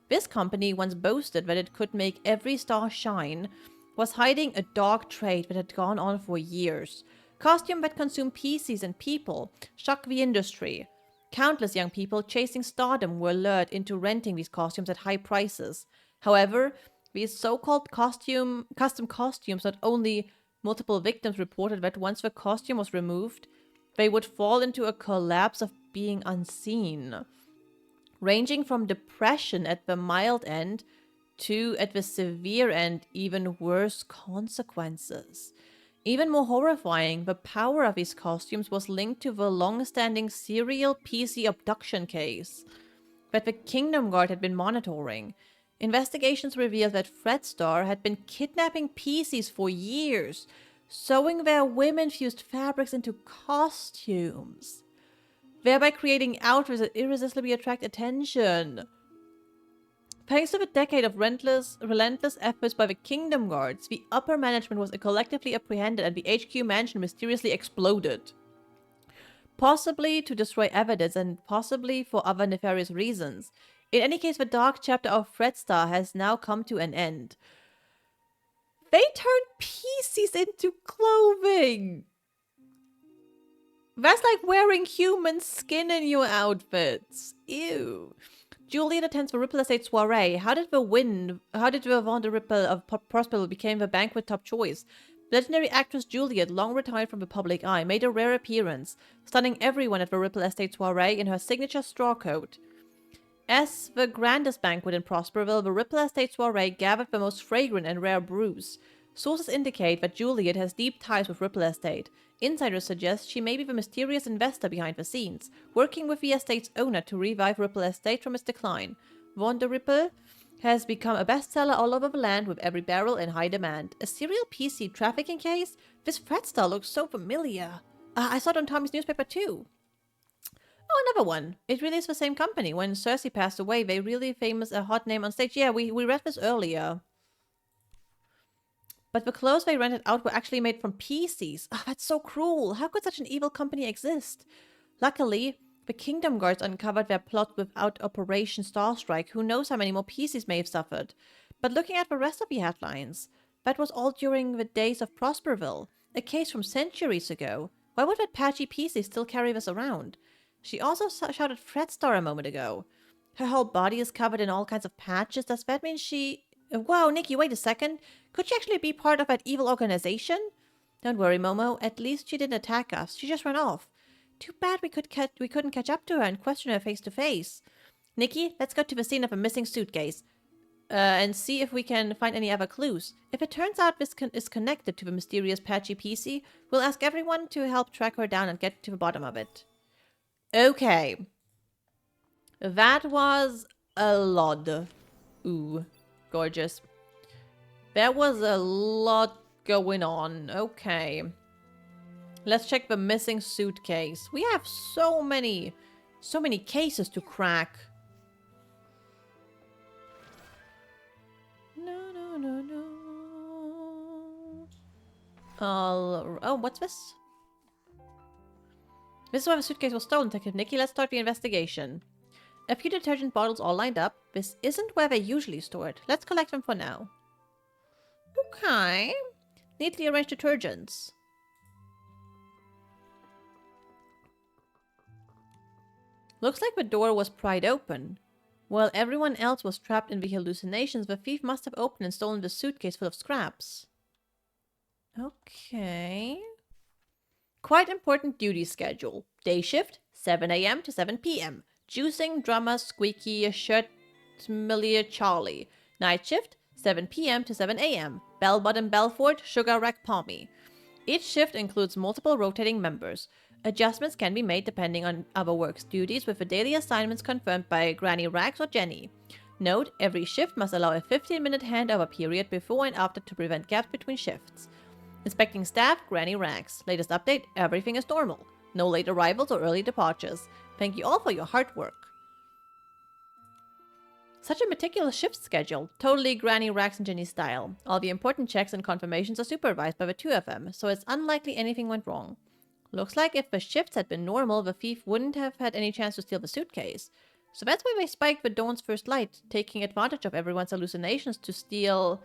This company once boasted that it could make every star shine, was hiding a dark trade that had gone on for years. Costume that consume PCs and people shocked the industry. Countless young people chasing stardom were lured into renting these costumes at high prices. However, these so-called custom costumes not only multiple victims reported that once the costume was removed, they would fall into a collapse of being unseen, ranging from depression at the mild end to, at the severe end, even worse consequences. Even more horrifying, the power of these costumes was linked to the long-standing serial PC abduction case that the Kingdom Guard had been monitoring. Investigations revealed that Fred Star had been kidnapping PCs for years, sewing their women-fused fabrics into costumes, thereby creating outfits that irresistibly attract attention. Thanks to the decade of relentless efforts by the Kingdom Guards, the upper management was collectively apprehended and the HQ mansion mysteriously exploded. Possibly to destroy evidence and possibly for other nefarious reasons. In any case, the dark chapter of Fred Star has now come to an end. They turned PCs into clothing! That's like wearing human skin in your outfits. Ew. Juliet attends the Ripple Estate soiree. How did the Von der Ripple of Prospero became the banquet top choice? Legendary actress Juliet, long retired from the public eye, made a rare appearance, stunning everyone at the Ripple Estate soiree in her signature straw coat. As the grandest banquet in Prosperville, the Ripple Estate soiree gathered the most fragrant and rare brews. Sources indicate that Juliet has deep ties with Ripple Estate. Insiders suggest she may be the mysterious investor behind the scenes, working with the estate's owner to revive Ripple Estate from its decline. Von der Ripple has become a bestseller all over the land with every barrel in high demand. A serial PC trafficking case? This Fred Star looks so familiar. I saw it on Tommy's newspaper too. Oh, another one. It really is the same company. When Cersei passed away, they really famous a hot name on stage. Yeah, we read this earlier. But the clothes they rented out were actually made from PCs. Oh, that's so cruel. How could such an evil company exist? Luckily, the Kingdom Guards uncovered their plot without Operation Starstrike. Who knows how many more PCs may have suffered. But looking at the rest of the headlines, that was all during the days of Prosperville. A case from centuries ago. Why would that patchy PC still carry this around? She also shouted Fred Star a moment ago. Her whole body is covered in all kinds of patches. Does that mean she... Whoa, Nikki, wait a second. Could she actually be part of that evil organization? Don't worry, Momo. At least she didn't attack us. She just ran off. Too bad we couldn't catch up to her and question her face to face. Nikki, let's go to the scene of a missing suitcase. And see if we can find any other clues. If it turns out this is connected to the mysterious patchy PC, we'll ask everyone to help track her down and get to the bottom of it. Okay. That was a lot. Ooh, gorgeous. There was a lot going on. Okay. Let's check the missing suitcase. We have so many cases to crack. No. Oh, what's this? This is why the suitcase was stolen, Detective Nikki. Let's start the investigation. A few detergent bottles all lined up. This isn't where they're usually stored. Let's collect them for now. Okay. Neatly arranged detergents. Looks like the door was pried open. While everyone else was trapped in the hallucinations, the thief must have opened and stolen the suitcase full of scraps. Okay. Quite important duty schedule. Day shift, 7 a.m. to 7 p.m. Juicing, drama, squeaky, shirt, familiar Charlie. Night shift, 7 p.m. to 7 a.m. Bell bottom Belfort, sugar rack Palmy. Each shift includes multiple rotating members. Adjustments can be made depending on other work's duties, with the daily assignments confirmed by Granny Rags or Jenny. Note, every shift must allow a 15-minute handover period before and after to prevent gaps between shifts. Inspecting staff, Granny Rags. Latest update, everything is normal. No late arrivals or early departures. Thank you all for your hard work. Such a meticulous shift schedule. Totally Granny Rags and Jenny style. All the important checks and confirmations are supervised by the two of them, so it's unlikely anything went wrong. Looks like if the shifts had been normal, the thief wouldn't have had any chance to steal the suitcase. So that's why they spiked the Dawn's first light, taking advantage of everyone's hallucinations to steal.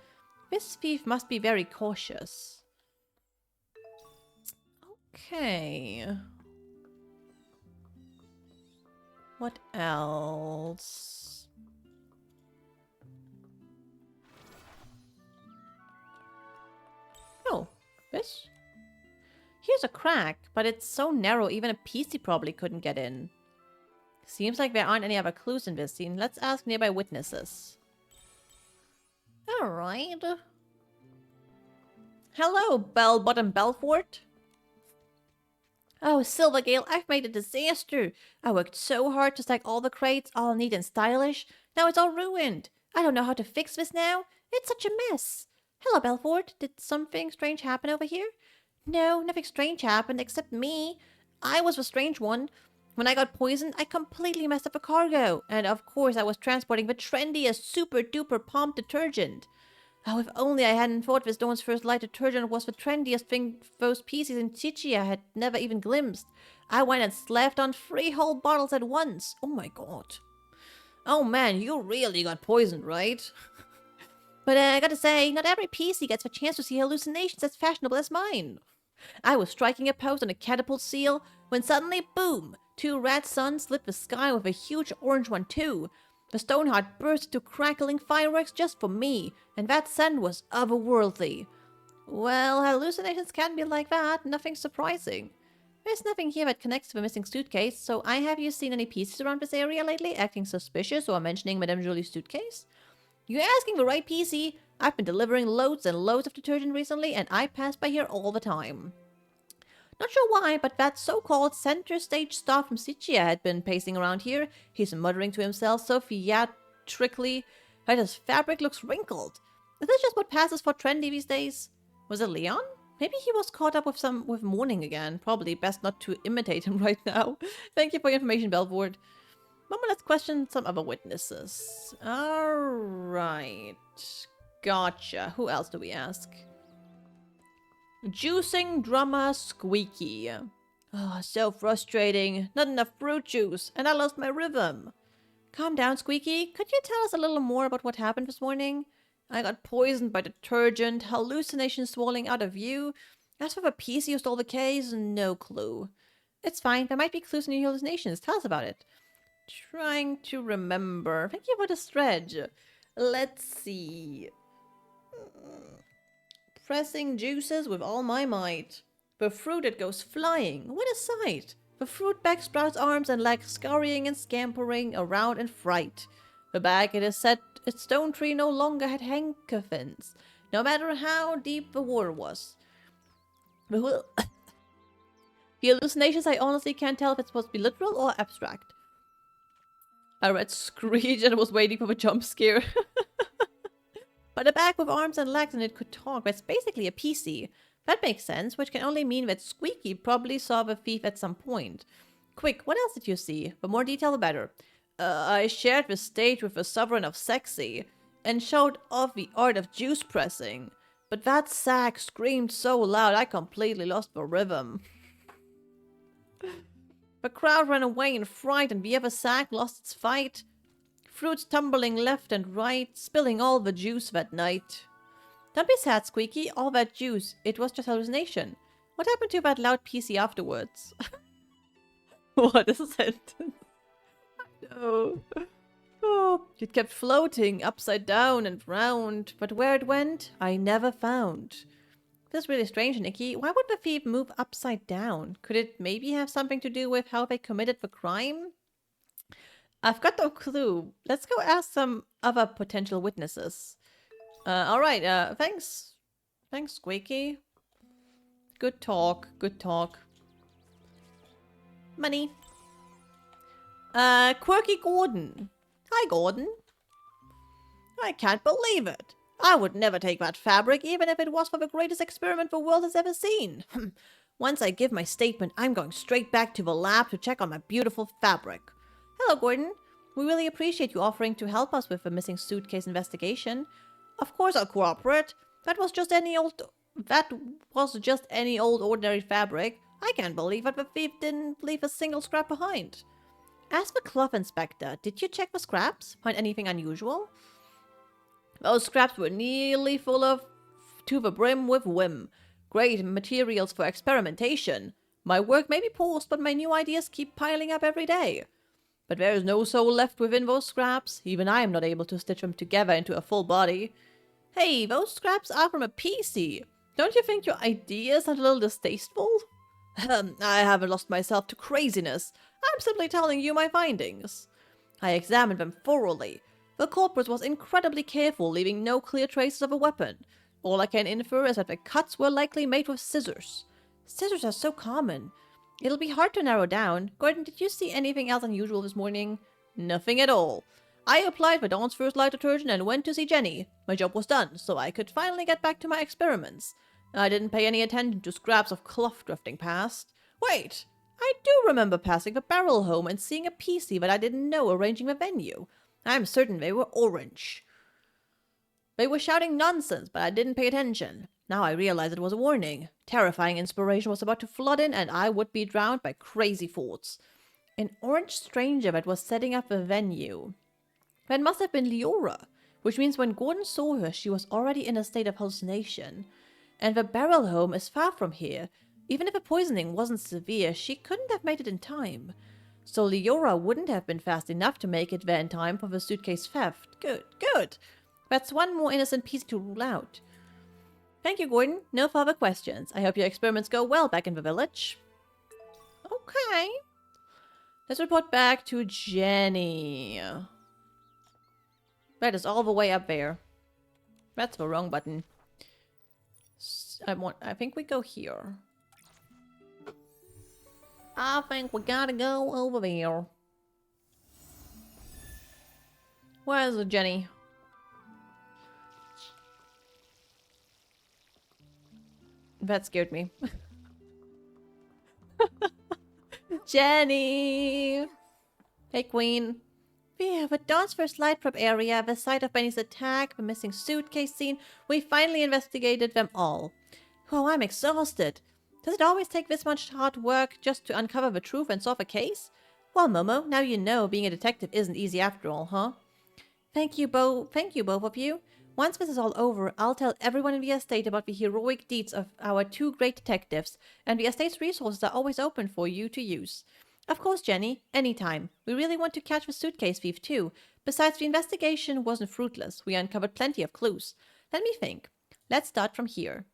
This thief must be very cautious. Okay. What else? Oh, this? Here's a crack, but it's so narrow even a PC probably couldn't get in. Seems like there aren't any other clues in this scene. Let's ask nearby witnesses. Alright. Hello, Bell Bottom Belfort. Oh, Silvergale, I've made a disaster. I worked so hard to stack all the crates, all neat and stylish. Now it's all ruined. I don't know how to fix this now. It's such a mess. Hello, Belfort. Did something strange happen over here? No, nothing strange happened except me. I was the strange one. When I got poisoned, I completely messed up the cargo. And of course, I was transporting the trendiest super-duper pomp detergent. Oh, if only I hadn't thought this Dawn's First Light detergent was the trendiest thing those PCs in Chichia had never even glimpsed. I went and slapped on 3 whole bottles at once. Oh my god. Oh man, you really got poisoned, right? But I gotta say, not every PC gets the chance to see hallucinations as fashionable as mine. I was striking a pose on a catapult seal when suddenly, boom! 2 red suns lit the sky with a huge orange one too. The Stoneheart burst into crackling fireworks just for me, and that sun was otherworldly. Well, hallucinations can be like that, nothing surprising. There's nothing here that connects to the missing suitcase, so have you seen any pieces around this area lately acting suspicious or mentioning Madame Julie's suitcase? You're asking the right PC. I've been delivering loads and loads of detergent recently, and I pass by here all the time. Not sure why, but that so-called center stage star from Sichia had been pacing around here. He's muttering to himself so theatrically that his fabric looks wrinkled. Is this just what passes for trendy these days? Was it Leon? Maybe he was caught up with mourning again. Probably best not to imitate him right now. Thank you for your information, Belfort. Mama, let's question some other witnesses. Alright. Gotcha. Who else do we ask? Juicing drummer Squeaky. Oh, so frustrating. Not enough fruit juice, and I lost my rhythm. Calm down, Squeaky. Could you tell us a little more about what happened this morning? I got poisoned by detergent, hallucinations swirling out of view. As for the PC who stole the case, no clue. It's fine. There might be clues in your hallucinations. Tell us about it. Trying to remember. Thank you for the stretch. Let's see. Pressing juices with all my might. The fruit it goes flying. What a sight! The fruit bag sprouts arms and legs, scurrying and scampering around in fright. The bag, it is said, its stone tree no longer had handcuffs, no matter how deep the water was. The hallucinations, I honestly can't tell if it's supposed to be literal or abstract. I read Screech and was waiting for the jump scare. But a bag with arms and legs and it could talk. That's basically a PC. That makes sense, which can only mean that Squeaky probably saw the thief at some point. Quick, what else did you see? The more detail, the better. I shared the stage with the Sovereign of Sexy and showed off the art of juice pressing. But that sack screamed so loud I completely lost the rhythm. The crowd ran away in fright and the other sack lost its fight. Fruits tumbling left and right, spilling all the juice that night. Don't be sad, Squeaky. All that juice, it was just hallucination. What happened to that loud PC afterwards? What is a sentence? No. Oh, it kept floating upside down and round, but where it went, I never found. This is really strange, Nikki. Why would the thief move upside down? Could it maybe have something to do with how they committed the crime? I've got no clue. Let's go ask some other potential witnesses. Alright, thanks. Thanks, Squeaky. Good talk, good talk. Money. Quirky Gordon. Hi, Gordon. I can't believe it. I would never take that fabric, even if it was for the greatest experiment the world has ever seen. Once I give my statement, I'm going straight back to the lab to check on my beautiful fabric. Hello, Gordon. We really appreciate you offering to help us with the missing suitcase investigation. Of course I'll cooperate. That was just any old ordinary fabric. I can't believe that the thief didn't leave a single scrap behind. As the cloth inspector, did you check the scraps? Find anything unusual? Those scraps were nearly full of to the brim with whim. Great materials for experimentation. My work may be paused, but my new ideas keep piling up every day. But there is no soul left within those scraps. Even I am not able to stitch them together into a full body. Hey, those scraps are from a PC. Don't you think your ideas are a little distasteful? I haven't lost myself to craziness. I'm simply telling you my findings. I examined them thoroughly. The culprit was incredibly careful, leaving no clear traces of a weapon. All I can infer is that the cuts were likely made with scissors. Scissors are so common. It'll be hard to narrow down. Gordon, did you see anything else unusual this morning? Nothing at all. I applied for Dawn's First Light detergent and went to see Jenny. My job was done, so I could finally get back to my experiments. I didn't pay any attention to scraps of cloth drifting past. Wait! I do remember passing the barrel home and seeing a PC that I didn't know arranging the venue. I'm certain they were orange. They were shouting nonsense, but I didn't pay attention. Now I realize it was a warning. Terrifying inspiration was about to flood in, and I would be drowned by crazy thoughts. An orange stranger that was setting up the venue. That must have been Leora, which means when Gordon saw her, she was already in a state of hallucination. And the barrel home is far from here. Even if the poisoning wasn't severe, she couldn't have made it in time. So Leora wouldn't have been fast enough to make it there in time for the suitcase theft. Good, good. That's one more innocent piece to rule out. Thank you, Gordon. No further questions. I hope your experiments go well back in the village. Okay. Let's report back to Jenny. That is all the way up there. That's the wrong button. I think we go here. I think we gotta go over there. Where's Jenny? That scared me. Jenny! Hey, Queen. We have a Dawn's First Light prep area, the site of Benny's attack, the missing suitcase scene. We finally investigated them all. Oh, I'm exhausted. Does it always take this much hard work just to uncover the truth and solve a case? Well, Momo, now you know being a detective isn't easy after all, huh? Thank you both of you. Once this is all over, I'll tell everyone in the estate about the heroic deeds of our two great detectives, and the estate's resources are always open for you to use. Of course, Jenny, anytime. We really want to catch the suitcase thief, too. Besides, the investigation wasn't fruitless. We uncovered plenty of clues. Let me think. Let's start from here.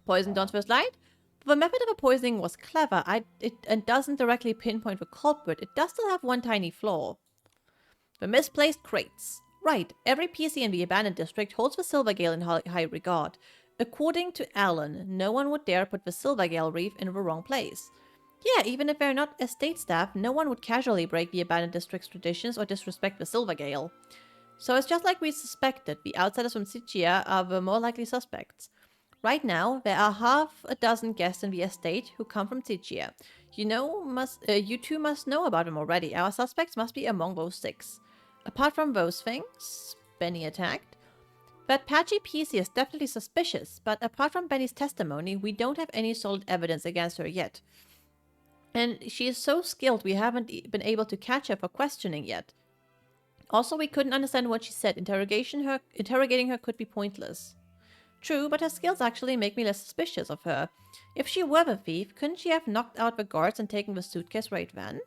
Poison Dawn's First Light? The method of the poisoning was clever. It doesn't directly pinpoint the culprit. It does still have one tiny flaw. The misplaced crates. Right, every PC in the abandoned district holds the Silvergale in high regard. According to Alan, no one would dare put the Silvergale reef in the wrong place. Yeah, even if they're not estate staff, no one would casually break the abandoned district's traditions or disrespect the Silvergale. So it's just like we suspected. The outsiders from Sichia are the more likely suspects. Right now, there are half a dozen guests in the estate who come from Sichia. You two must know about them already. Our suspects must be among those 6. Apart from those things, Benny attacked. That patchy PC is definitely suspicious, but apart from Benny's testimony, we don't have any solid evidence against her yet. And she is so skilled we haven't been able to catch her for questioning yet. Also, we couldn't understand what she said. Interrogating her could be pointless. True, but her skills actually make me less suspicious of her. If she were the thief, couldn't she have knocked out the guards and taken the suitcase right then?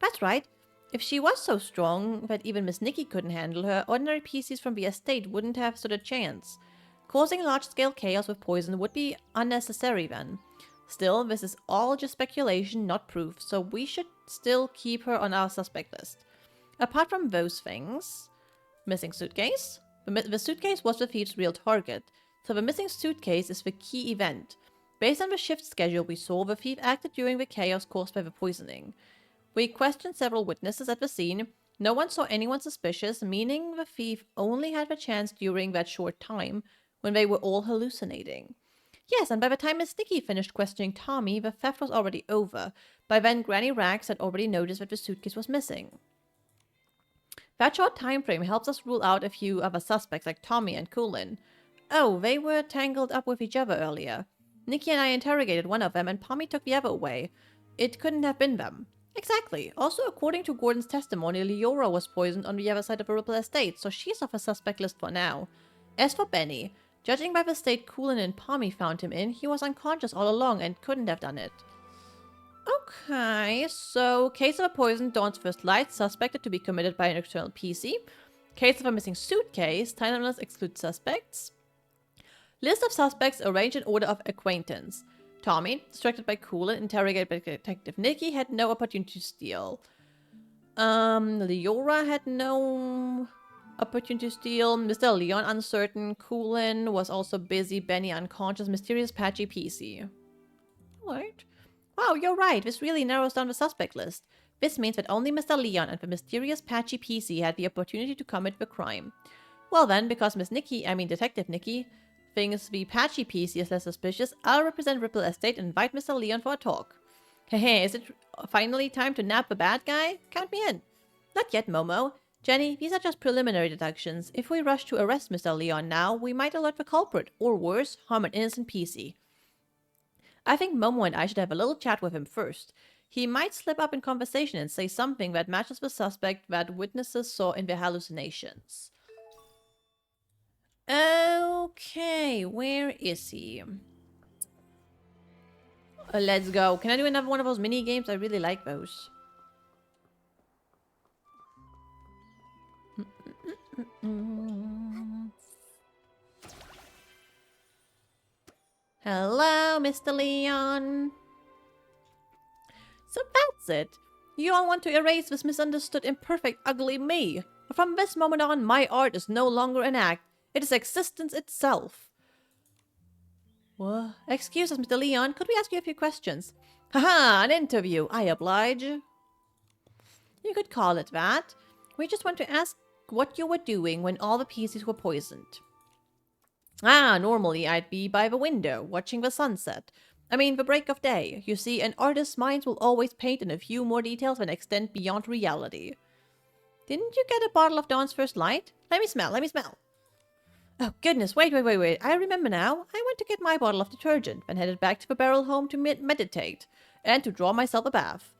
That's right. If she was so strong that even Miss Nikki couldn't handle her, ordinary PCs from the estate wouldn't have stood a chance. Causing large-scale chaos with poison would be unnecessary then. Still, this is all just speculation, not proof, so we should still keep her on our suspect list. Apart from those things... Missing suitcase? The suitcase was the thief's real target, so the missing suitcase is the key event. Based on the shift schedule we saw, the thief acted during the chaos caused by the poisoning. We questioned several witnesses at the scene. No one saw anyone suspicious, meaning the thief only had the chance during that short time when they were all hallucinating. Yes, and by the time Miss Nikki finished questioning Tommy, the theft was already over. By then, Granny Rags had already noticed that the suitcase was missing. That short time frame helps us rule out a few other suspects like Tommy and Kulin. Oh, they were tangled up with each other earlier. Nikki and I interrogated one of them and Tommy took the other away. It couldn't have been them. Exactly. Also, according to Gordon's testimony, Leora was poisoned on the other side of the Ripple Estate, so she's off a suspect list for now. As for Benny, judging by the state Kulin and Tommy found him in, he was unconscious all along and couldn't have done it. Okay, so case of a poisoned Dawn's First Light, suspected to be committed by an external PC. Case of a missing suitcase, timeless exclude suspects. List of suspects arranged in order of acquaintance. Tommy, distracted by Kulin, interrogated by Detective Nikki, had no opportunity to steal. Leora had no opportunity to steal. Mr. Leon uncertain. Kulin was also busy. Benny unconscious. Mysterious patchy PC. Alright. Wow, you're right. This really narrows down the suspect list. This means that only Mr. Leon and the mysterious patchy PC had the opportunity to commit the crime. Well then, because Detective Nikki, thinks the patchy PC is less suspicious, I'll represent Ripple Estate and invite Mr. Leon for a talk. Hehe, is it finally time to nab the bad guy? Count me in. Not yet, Momo. Jenny, these are just preliminary deductions. If we rush to arrest Mr. Leon now, we might alert the culprit, or worse, harm an innocent PC. I think Momo and I should have a little chat with him first. He might slip up in conversation and say something that matches the suspect that witnesses saw in their hallucinations. Okay, where is he? Let's go. Can I do another one of those mini games? I really like those. Hello, Mr. Leon. So that's it. You all want to erase this misunderstood, imperfect, ugly me. But from this moment on, my art is no longer an act. It is existence itself. What? Excuse us, Mr. Leon. Could we ask you a few questions? Haha, an interview. I oblige. You could call it that. We just want to ask what you were doing when all the PCs were poisoned. Normally I'd be by the window, watching the sunset. The break of day. You see, an artist's mind will always paint in a few more details than extend beyond reality. Didn't you get a bottle of Dawn's First Light? Let me smell. Oh, goodness, wait. I remember now. I went to get my bottle of detergent, then headed back to the barrel home to meditate, and to draw myself a bath.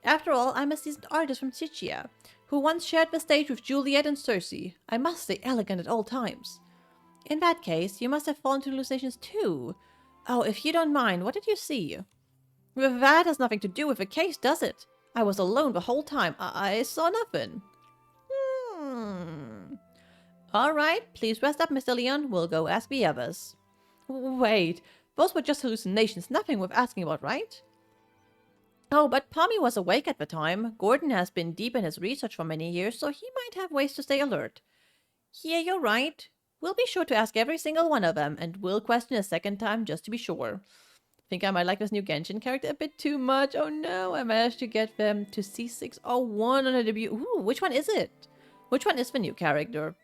After all, I'm a seasoned artist from Sichia, who once shared the stage with Juliet and Cersei. I must stay elegant at all times. In that case, you must have fallen to hallucinations too. Oh, if you don't mind, what did you see? That has nothing to do with the case, does it? I was alone the whole time. I saw nothing. Alright, please rest up, Mr. Leon. We'll go ask the others. Wait, those were just hallucinations, nothing worth asking about, right? Oh, but Tommy was awake at the time. Gordon has been deep in his research for many years, so he might have ways to stay alert. Yeah, you're right. We'll be sure to ask every single one of them, and we'll question a second time just to be sure. Think I might like this new Genshin character a bit too much. Oh no, I managed to get them to C601 on a debut. Ooh, which one is it? Which one is the new character?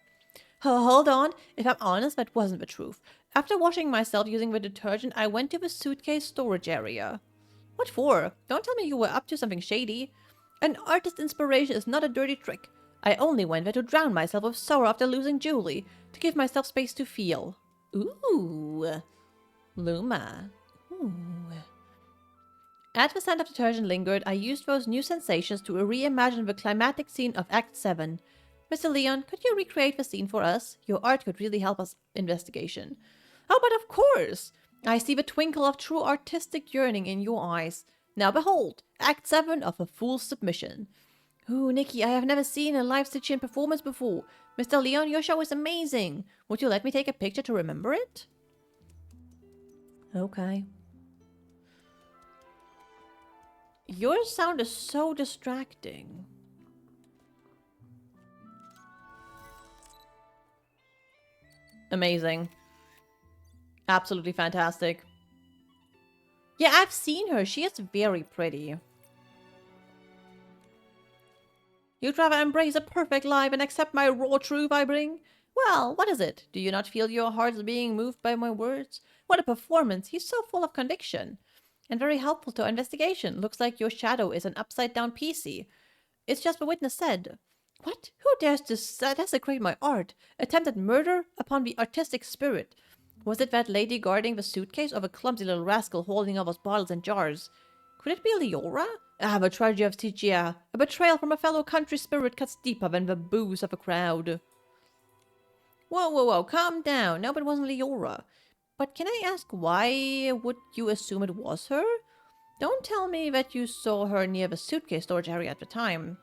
Hold on. If I'm honest, that wasn't the truth. After washing myself using the detergent, I went to the suitcase storage area. What for? Don't tell me you were up to something shady. An artist's inspiration is not a dirty trick. I only went there to drown myself with sorrow after losing Julie, to give myself space to feel. Ooh. Luma. Ooh. As the scent of detergent lingered, I used those new sensations to reimagine the climatic scene of Act 7. Mr. Leon, could you recreate the scene for us? Your art could really help us investigation. Oh, but of course! I see the twinkle of true artistic yearning in your eyes. Now behold, Act 7 of A Fool's Submission. Ooh, Nikki, I have never seen a live Stygian performance before. Mr. Leon, your show is amazing. Would you let me take a picture to remember it? Okay. Your sound is so distracting. Amazing. Absolutely fantastic. Yeah, I've seen her. She is very pretty. You'd rather embrace a perfect life and accept my raw truth I bring? Well, what is it? Do you not feel your hearts being moved by my words? What a performance. He's so full of conviction. And very helpful to our investigation. Looks like your shadow is an upside-down PC. It's just the witness said. What? Who dares to desecrate my art? Attempted murder upon the artistic spirit. Was it that lady guarding the suitcase or the clumsy little rascal holding all those bottles and jars? Could it be Leora? Ah, the tragedy of Stygia. A betrayal from a fellow country spirit cuts deeper than the boos of a crowd. Whoa, whoa, whoa, calm down. No, it wasn't Leora. But can I ask, why would you assume it was her? Don't tell me that you saw her near the suitcase storage area at the time.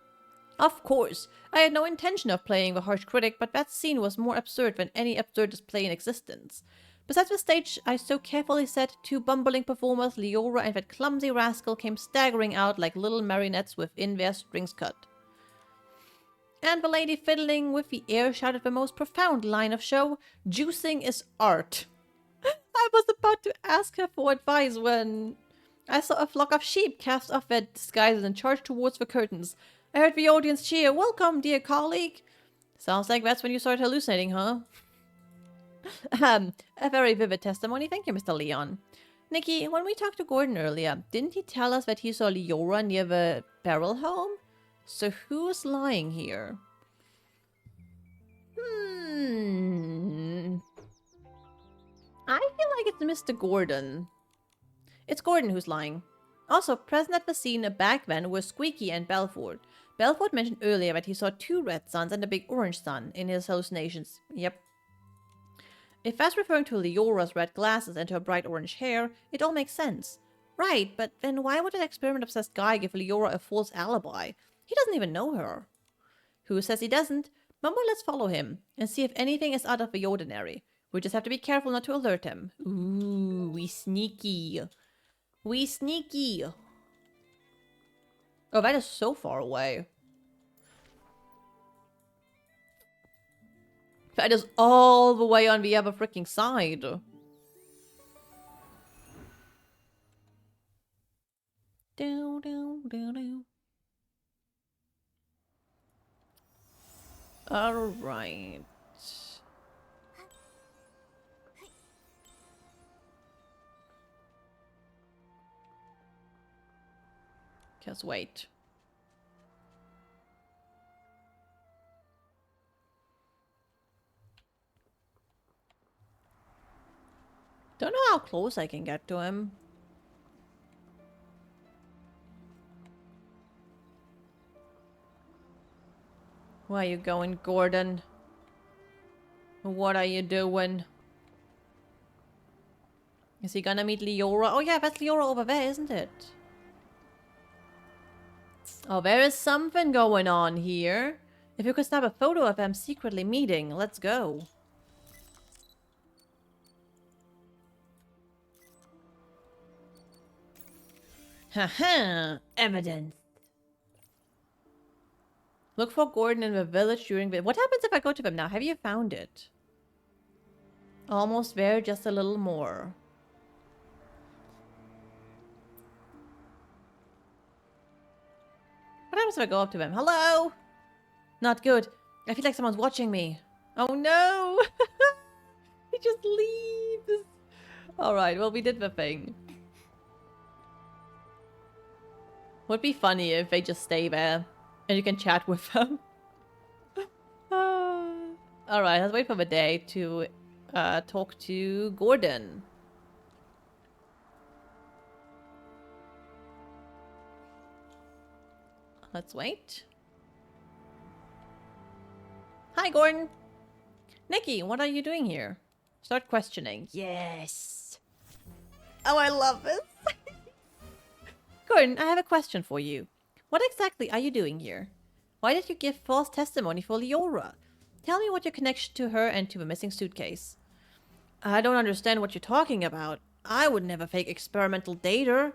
Of course, I had no intention of playing the harsh critic, but that scene was more absurd than any absurdist play in existence. Besides the stage I so carefully set, two bumbling performers, Leora and that clumsy rascal, came staggering out like little marionettes within their strings cut. And the lady fiddling with the air shouted the most profound line of show, "Juicing is art." I was about to ask her for advice when I saw a flock of sheep cast off their disguises and charge towards the curtains. I heard the audience cheer, "Welcome, dear colleague." Sounds like that's when you started hallucinating, huh? A very vivid testimony. Thank you, Mr. Leon. Nikki, when we talked to Gordon earlier, didn't he tell us that he saw Leora near the barrel home? So who's lying here? I feel like it's Mr. Gordon. It's Gordon who's lying. Also, present at the scene back then were Squeaky and Belford. Belford mentioned earlier that he saw two red suns and a big orange sun in his hallucinations. Yep. If that's referring to Leora's red glasses and her bright orange hair, it all makes sense. Right, but then why would an experiment-obsessed guy give Leora a false alibi? He doesn't even know her. Who says he doesn't? Mumbo, let's follow him and see if anything is out of the ordinary. We just have to be careful not to alert him. Ooh, we sneaky. We sneaky. Oh, that is so far away. That is all the way on the other freaking side. Do, do, do, do. Alright. Just wait. Don't know how close I can get to him. Where are you going, Gordon? What are you doing? Is he gonna meet Leora? Oh yeah, that's Leora over there, isn't it? Oh, there is something going on here. If you could snap a photo of them secretly meeting, let's go. Haha, evidence. Look for Gordon in the village during the... What happens if I go to them now? Have you found it? Almost there, just a little more. What happens if I go up to them? Hello? Not good. I feel like someone's watching me. Oh no! He just leaves. Alright, well we did the thing. Would be funny if they just stay there and you can chat with them. Alright, let's wait for the day to talk to Gordon. Let's wait. Hi, Gordon. Nikki, what are you doing here? Start questioning. Yes. Oh, I love this. Gordon, I have a question for you. What exactly are you doing here? Why did you give false testimony for Leora? Tell me what your connection to her and to the missing suitcase. I don't understand what you're talking about. I would never fake experimental data.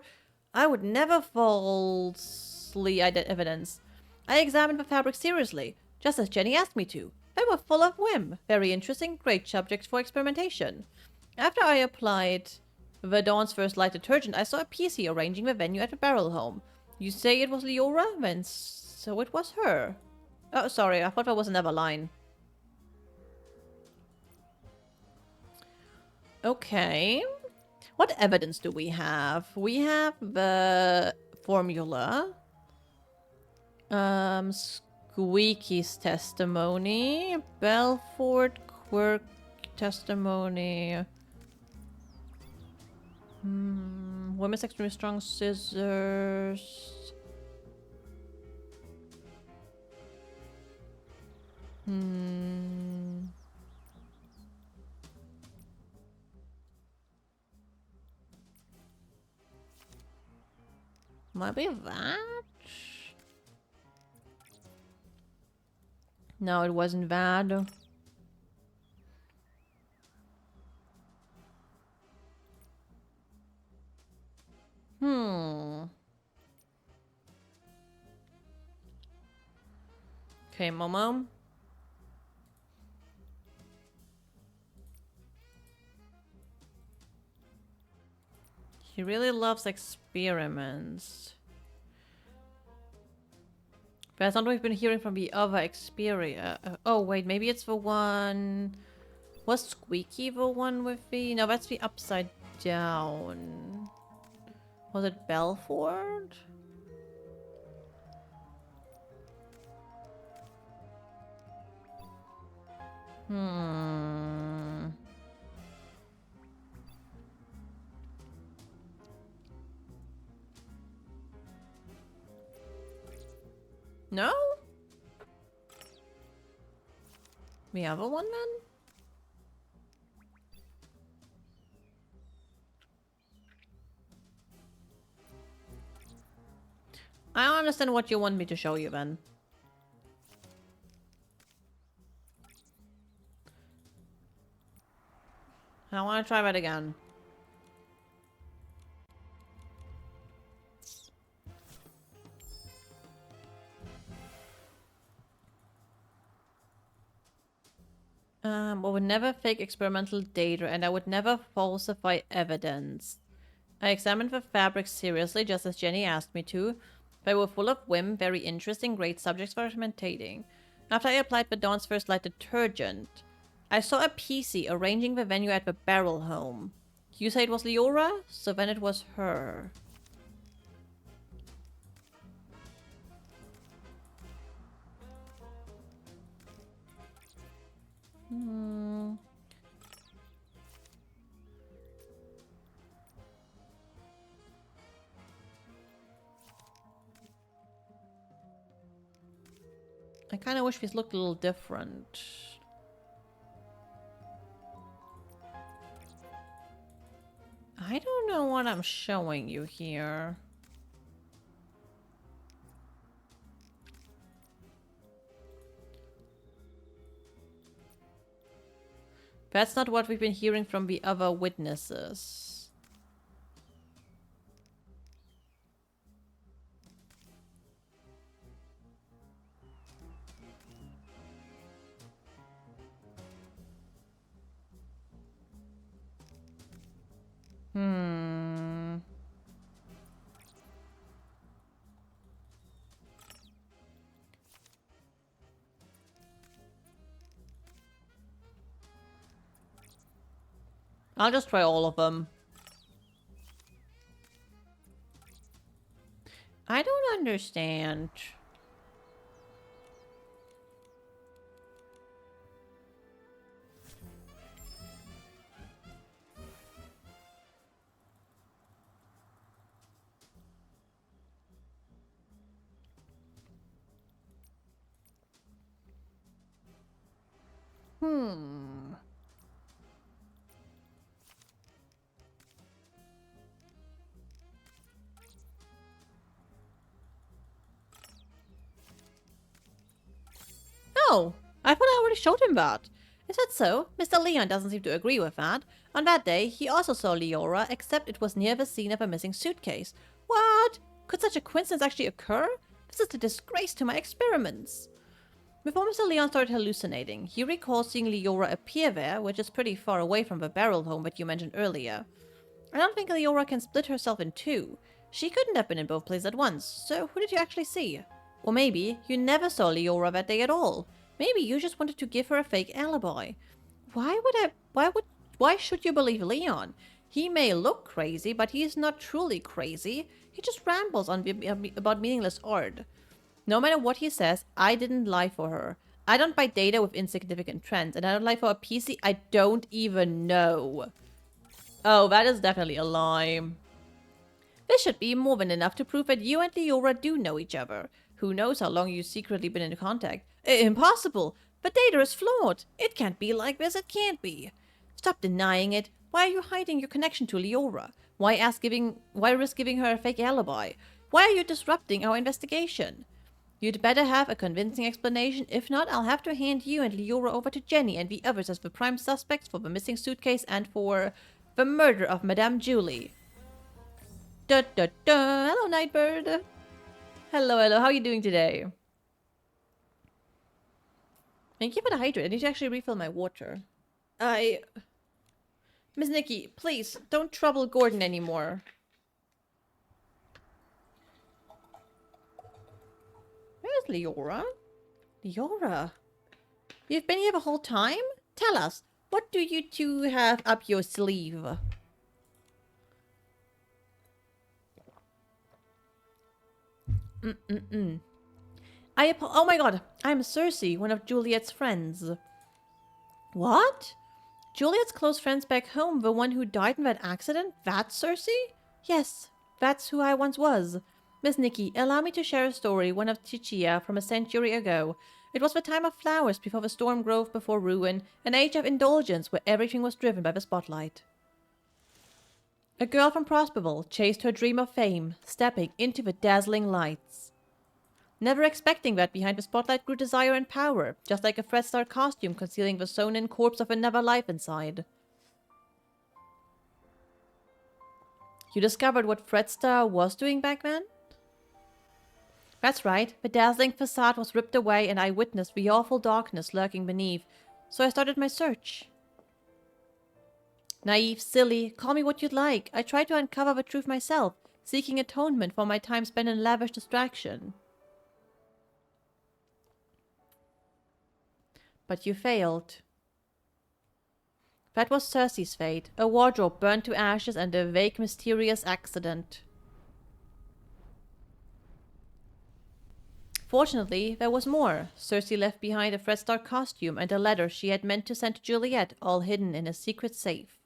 I would never falsely edit evidence. I examined the fabric seriously, just as Jenny asked me to. They were full of whim. Very interesting, great subjects for experimentation. After I applied the Dawn's First Light detergent, I saw a PC arranging the venue at the Barrel Home. You say it was Leora? Then so it was her. Oh, sorry, I thought there was another line. Okay. What evidence do we have? We have the formula. Squeaky's testimony. Belfort Quirk testimony. Women's extremely strong scissors. Might be that? No, it wasn't that. Okay, Momo. He really loves experiments. That's not what we've been hearing from the other Xperia. Oh, wait, maybe it's the one... Was Squeaky the one with the... No, that's the upside down. Was it Belfort? No? The other one then? I don't understand what you want me to show you then. I want to try that again. I would never fake experimental data and I would never falsify evidence. I examined the fabric seriously, just as Jenny asked me to. They were full of whim, very interesting, great subjects for experimentating. After I applied the Dawn's First Light detergent, I saw a PC arranging the venue at the Barrel Home. You say it was Leora? So then it was her. I kind of wish this looked a little different. I don't know what I'm showing you here. That's not what we've been hearing from the other witnesses. I'll just try all of them. I don't understand. Oh, I thought I already showed him that. Is that so? Mr. Leon doesn't seem to agree with that. On that day, he also saw Leora, except it was near the scene of a missing suitcase. What? Could such a coincidence actually occur? This is a disgrace to my experiments. Before Mr. Leon started hallucinating, he recalls seeing Leora appear there, which is pretty far away from the barrel home that you mentioned earlier. I don't think Leora can split herself in two. She couldn't have been in both places at once, so who did you actually see? Or maybe you never saw Leora that day at all. Maybe you just wanted to give her a fake alibi. Why should you believe Leon? He may look crazy, but he is not truly crazy. He just rambles on about meaningless art. No matter what he says, I didn't lie for her. I don't buy data with insignificant trends, and I don't lie for a PC I don't even know. Oh, that is definitely a lie. This should be more than enough to prove that you and Leora do know each other. Who knows how long you've secretly been in contact? Impossible! The data is flawed! It can't be like this, it can't be! Stop denying it. Why are you hiding your connection to Leora? Why risk giving her a fake alibi? Why are you disrupting our investigation? You'd better have a convincing explanation. If not, I'll have to hand you and Leora over to Jenny and the others as the prime suspects for the missing suitcase and for the murder of Madame Julie. Da da da! Hello, Nightbird! Hello, hello, how are you doing today? Thank you for the hydrate. I need to actually refill my water. Miss Nikki, please, don't trouble Gordon anymore. Where's Leora? Leora? You've been here the whole time? Tell us, what do you two have up your sleeve? Oh my god, I'm Cersei, one of Juliet's friends. What? Juliet's close friends back home, the one who died in that accident? That's Cersei? Yes, that's who I once was. Miss Nikki, allow me to share a story, one of Chichia from a century ago. It was the time of flowers before the storm grove before ruin, an age of indulgence where everything was driven by the spotlight. A girl from Prosperville chased her dream of fame, stepping into the dazzling lights. Never expecting that behind the spotlight grew desire and power, just like a Fred Star costume concealing the sewn-in corpse of another life inside. You discovered what Fred Star was doing back then? That's right, the dazzling facade was ripped away and I witnessed the awful darkness lurking beneath, so I started my search. Naive, silly, call me what you'd like. I tried to uncover the truth myself, seeking atonement for my time spent in lavish distraction. But you failed. That was Cersei's fate, a wardrobe burned to ashes and a vague, mysterious accident. Fortunately, there was more. Cersei left behind a Fred Star costume and a letter she had meant to send to Juliet, all hidden in a secret safe.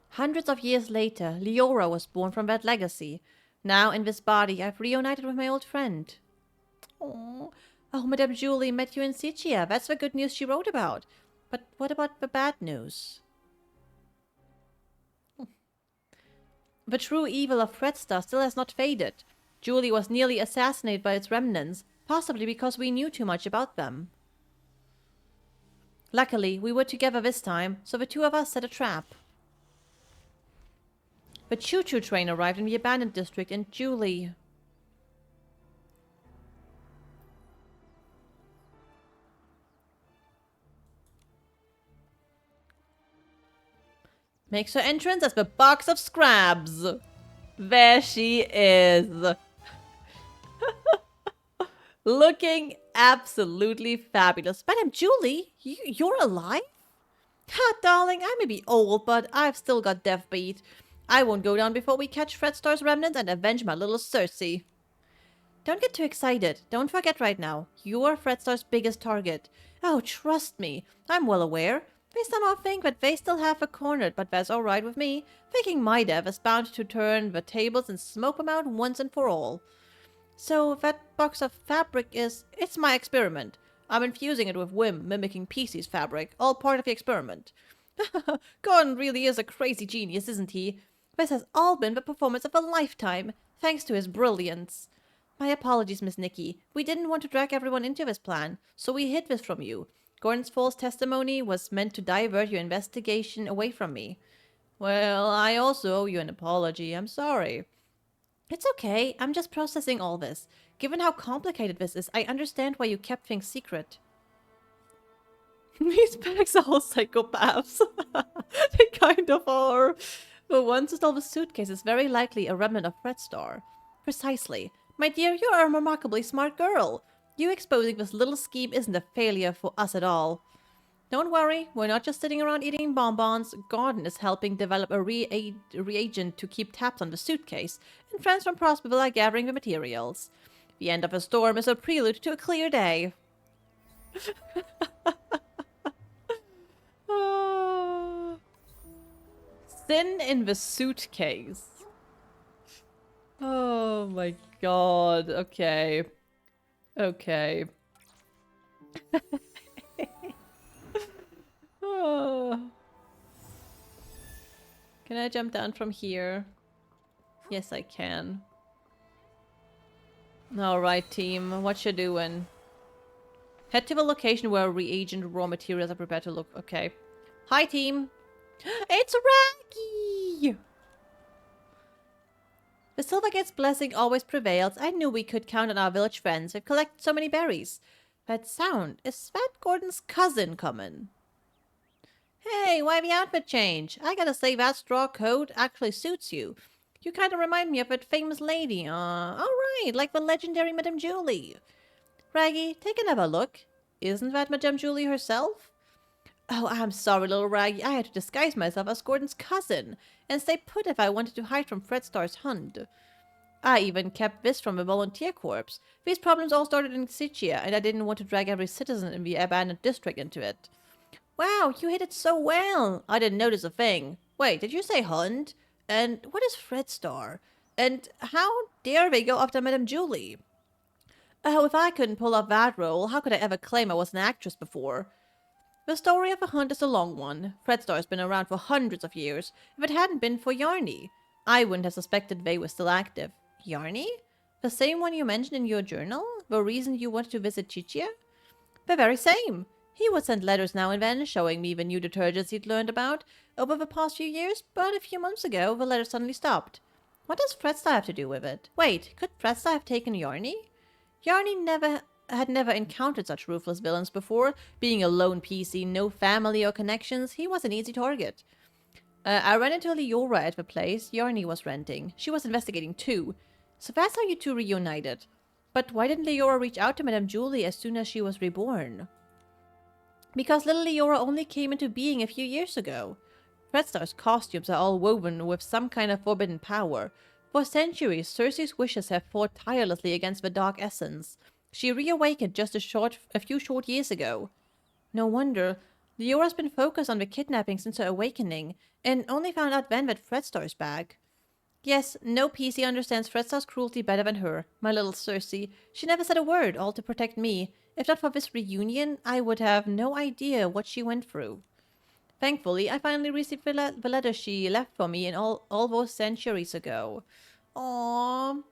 Hundreds of years later, Leora was born from that legacy. Now, in this body, I've reunited with my old friend. Oh, Madame Julie met you in Sicia. That's the good news she wrote about. But what about the bad news? The true evil of Fred Star still has not faded. Julie was nearly assassinated by its remnants, possibly because we knew too much about them. Luckily, we were together this time, so the two of us set a trap. The choo-choo train arrived in the abandoned district and Julie... makes her entrance as the box of scraps. There she is. Looking absolutely fabulous. Madame Julie, you're alive? Ha, darling, I may be old, but I've still got death beat. I won't go down before we catch Fred Star's remnants and avenge my little Cersei. Don't get too excited. Don't forget right now. You're Fred Star's biggest target. Oh, trust me. I'm well aware. They somehow think that they still have her cornered, but that's alright with me. Thinking my death is bound to turn the tables and smoke them out once and for all. So that box of fabric it's my experiment. I'm infusing it with Wim, mimicking PC's fabric, all part of the experiment. Gordon really is a crazy genius, isn't he? This has all been the performance of a lifetime, thanks to his brilliance. My apologies, Miss Nikki. We didn't want to drag everyone into this plan, so we hid this from you. Gordon's false testimony was meant to divert your investigation away from me. Well, I also owe you an apology. I'm sorry. It's okay. I'm just processing all this. Given how complicated this is, I understand why you kept things secret. These bags are all psychopaths. They kind of are. The one to solve a suitcase is very likely a remnant of Fred Star. Precisely. My dear, you are a remarkably smart girl. You exposing this little scheme isn't a failure for us at all. Don't worry, we're not just sitting around eating bonbons. Gordon is helping develop a reagent to keep tabs on the suitcase, and friends from Prosperville are gathering the materials. The end of a storm is a prelude to a clear day. Sin in the suitcase. Oh my god. Okay. Okay. Oh. Can I jump down from here? Yes, I can. Alright, team. What you doing? Head to the location where reagent raw materials are prepared to look. Okay. Hi, team. It's Raggy! The Silvergate's blessing always prevails. I knew we could count on our village friends. We've collected so many berries. That sound. Is that Gordon's cousin coming? Hey, why the outfit change? I gotta say that straw coat actually suits you. You kind of remind me of that famous lady. Alright, like the legendary Madame Julie. Raggy, take another look. Isn't that Madame Julie herself? Oh, I'm sorry, little Raggy. I had to disguise myself as Gordon's cousin and stay put if I wanted to hide from Fred Star's hunt. I even kept this from the volunteer corps. These problems all started in Sichia, and I didn't want to drag every citizen in the abandoned district into it. Wow, you hit it so well. I didn't notice a thing. Wait, did you say hunt? And what is Fred Star? And how dare they go after Madame Julie? Oh, if I couldn't pull off that role, how could I ever claim I was an actress before? The story of the hunt is a long one. Fred Star's been around for hundreds of years. If it hadn't been for Yarny, I wouldn't have suspected they were still active. Yarny? The same one you mentioned in your journal? The reason you wanted to visit Chichia? The very same. He would send letters now and then, showing me the new detergents he'd learned about over the past few years, but a few months ago, the letters suddenly stopped. What does Fred Star have to do with it? Wait, could Fred Star have taken Yarny? Yarny had never encountered such ruthless villains before. Being a lone PC, no family or connections, he was an easy target. I ran into Leora at the place Yarny was renting. She was investigating too. So that's how you two reunited. But why didn't Leora reach out to Madame Julie as soon as she was reborn? Because little Leora only came into being a few years ago. Fred Star's costumes are all woven with some kind of forbidden power. For centuries, Cersei's wishes have fought tirelessly against the dark essence. She reawakened just a few short years ago. No wonder. Leora's been focused on the kidnapping since her awakening, and only found out then that Fred Star's back. Yes, no PC understands Fred Star's cruelty better than her, my little Cersei. She never said a word, all to protect me. If not for this reunion, I would have no idea what she went through. Thankfully, I finally received the letter she left for me all those centuries ago. Aww.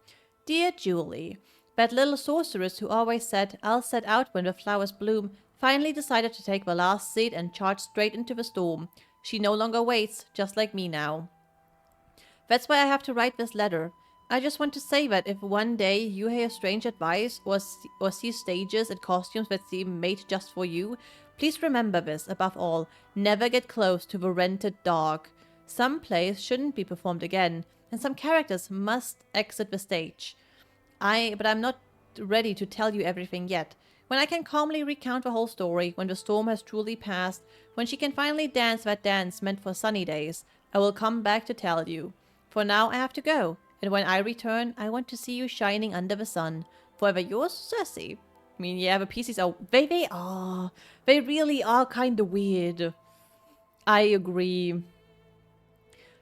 Dear Julie, that little sorceress who always said, I'll set out when the flowers bloom, finally decided to take the last seat and charge straight into the storm. She no longer waits, just like me now. That's why I have to write this letter. I just want to say that if one day you hear strange advice or see stages and costumes that seem made just for you, please remember this, above all, never get close to the rented dog. Some plays shouldn't be performed again, and some characters must exit the stage. But I'm not ready to tell you everything yet. When I can calmly recount the whole story, when the storm has truly passed, when she can finally dance that dance meant for sunny days, I will come back to tell you. For now, I have to go, and when I return, I want to see you shining under the sun. Forever yours, Cersei. I mean, yeah, the PCs are... They really are kind of weird. I agree.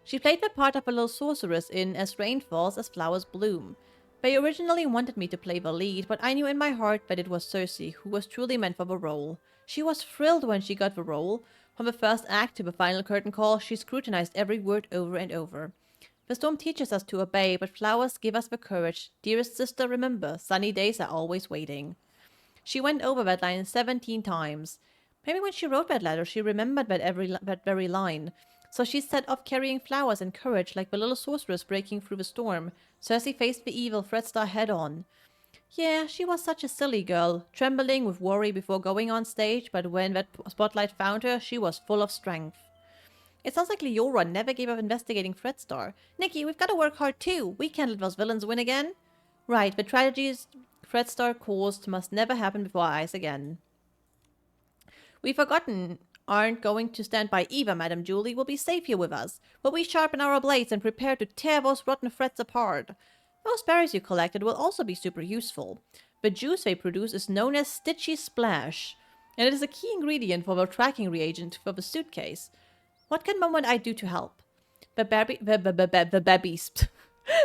She played the part of a little sorceress in As Rain Falls, As Flowers Bloom. They originally wanted me to play the lead, but I knew in my heart that it was Cersei who was truly meant for the role. She was thrilled when she got the role. From the first act to the final curtain call, she scrutinized every word over and over. The storm teaches us to obey, but flowers give us the courage. Dearest sister, remember, sunny days are always waiting. She went over that line 17 times. Maybe when she wrote that letter, she remembered that very line. So she set off carrying flowers and courage like the little sorceress breaking through the storm. Cersei faced the evil Fredstar head-on. Yeah, she was such a silly girl, trembling with worry before going on stage, but when that spotlight found her, she was full of strength. It sounds like Leora never gave up investigating Fredstar. Nikki, we've got to work hard too. We can't let those villains win again. Right, the tragedies Fredstar caused must never happen before our eyes again. We've forgotten aren't going to stand by either, Madame Julie. Will be safe here with us. Will we sharpen our blades and prepare to tear those rotten threads apart? Those berries you collected will also be super useful. The juice they produce is known as Stitchy Splash, and it is a key ingredient for the tracking reagent for the suitcase. What can Mom and I do to help? The babies.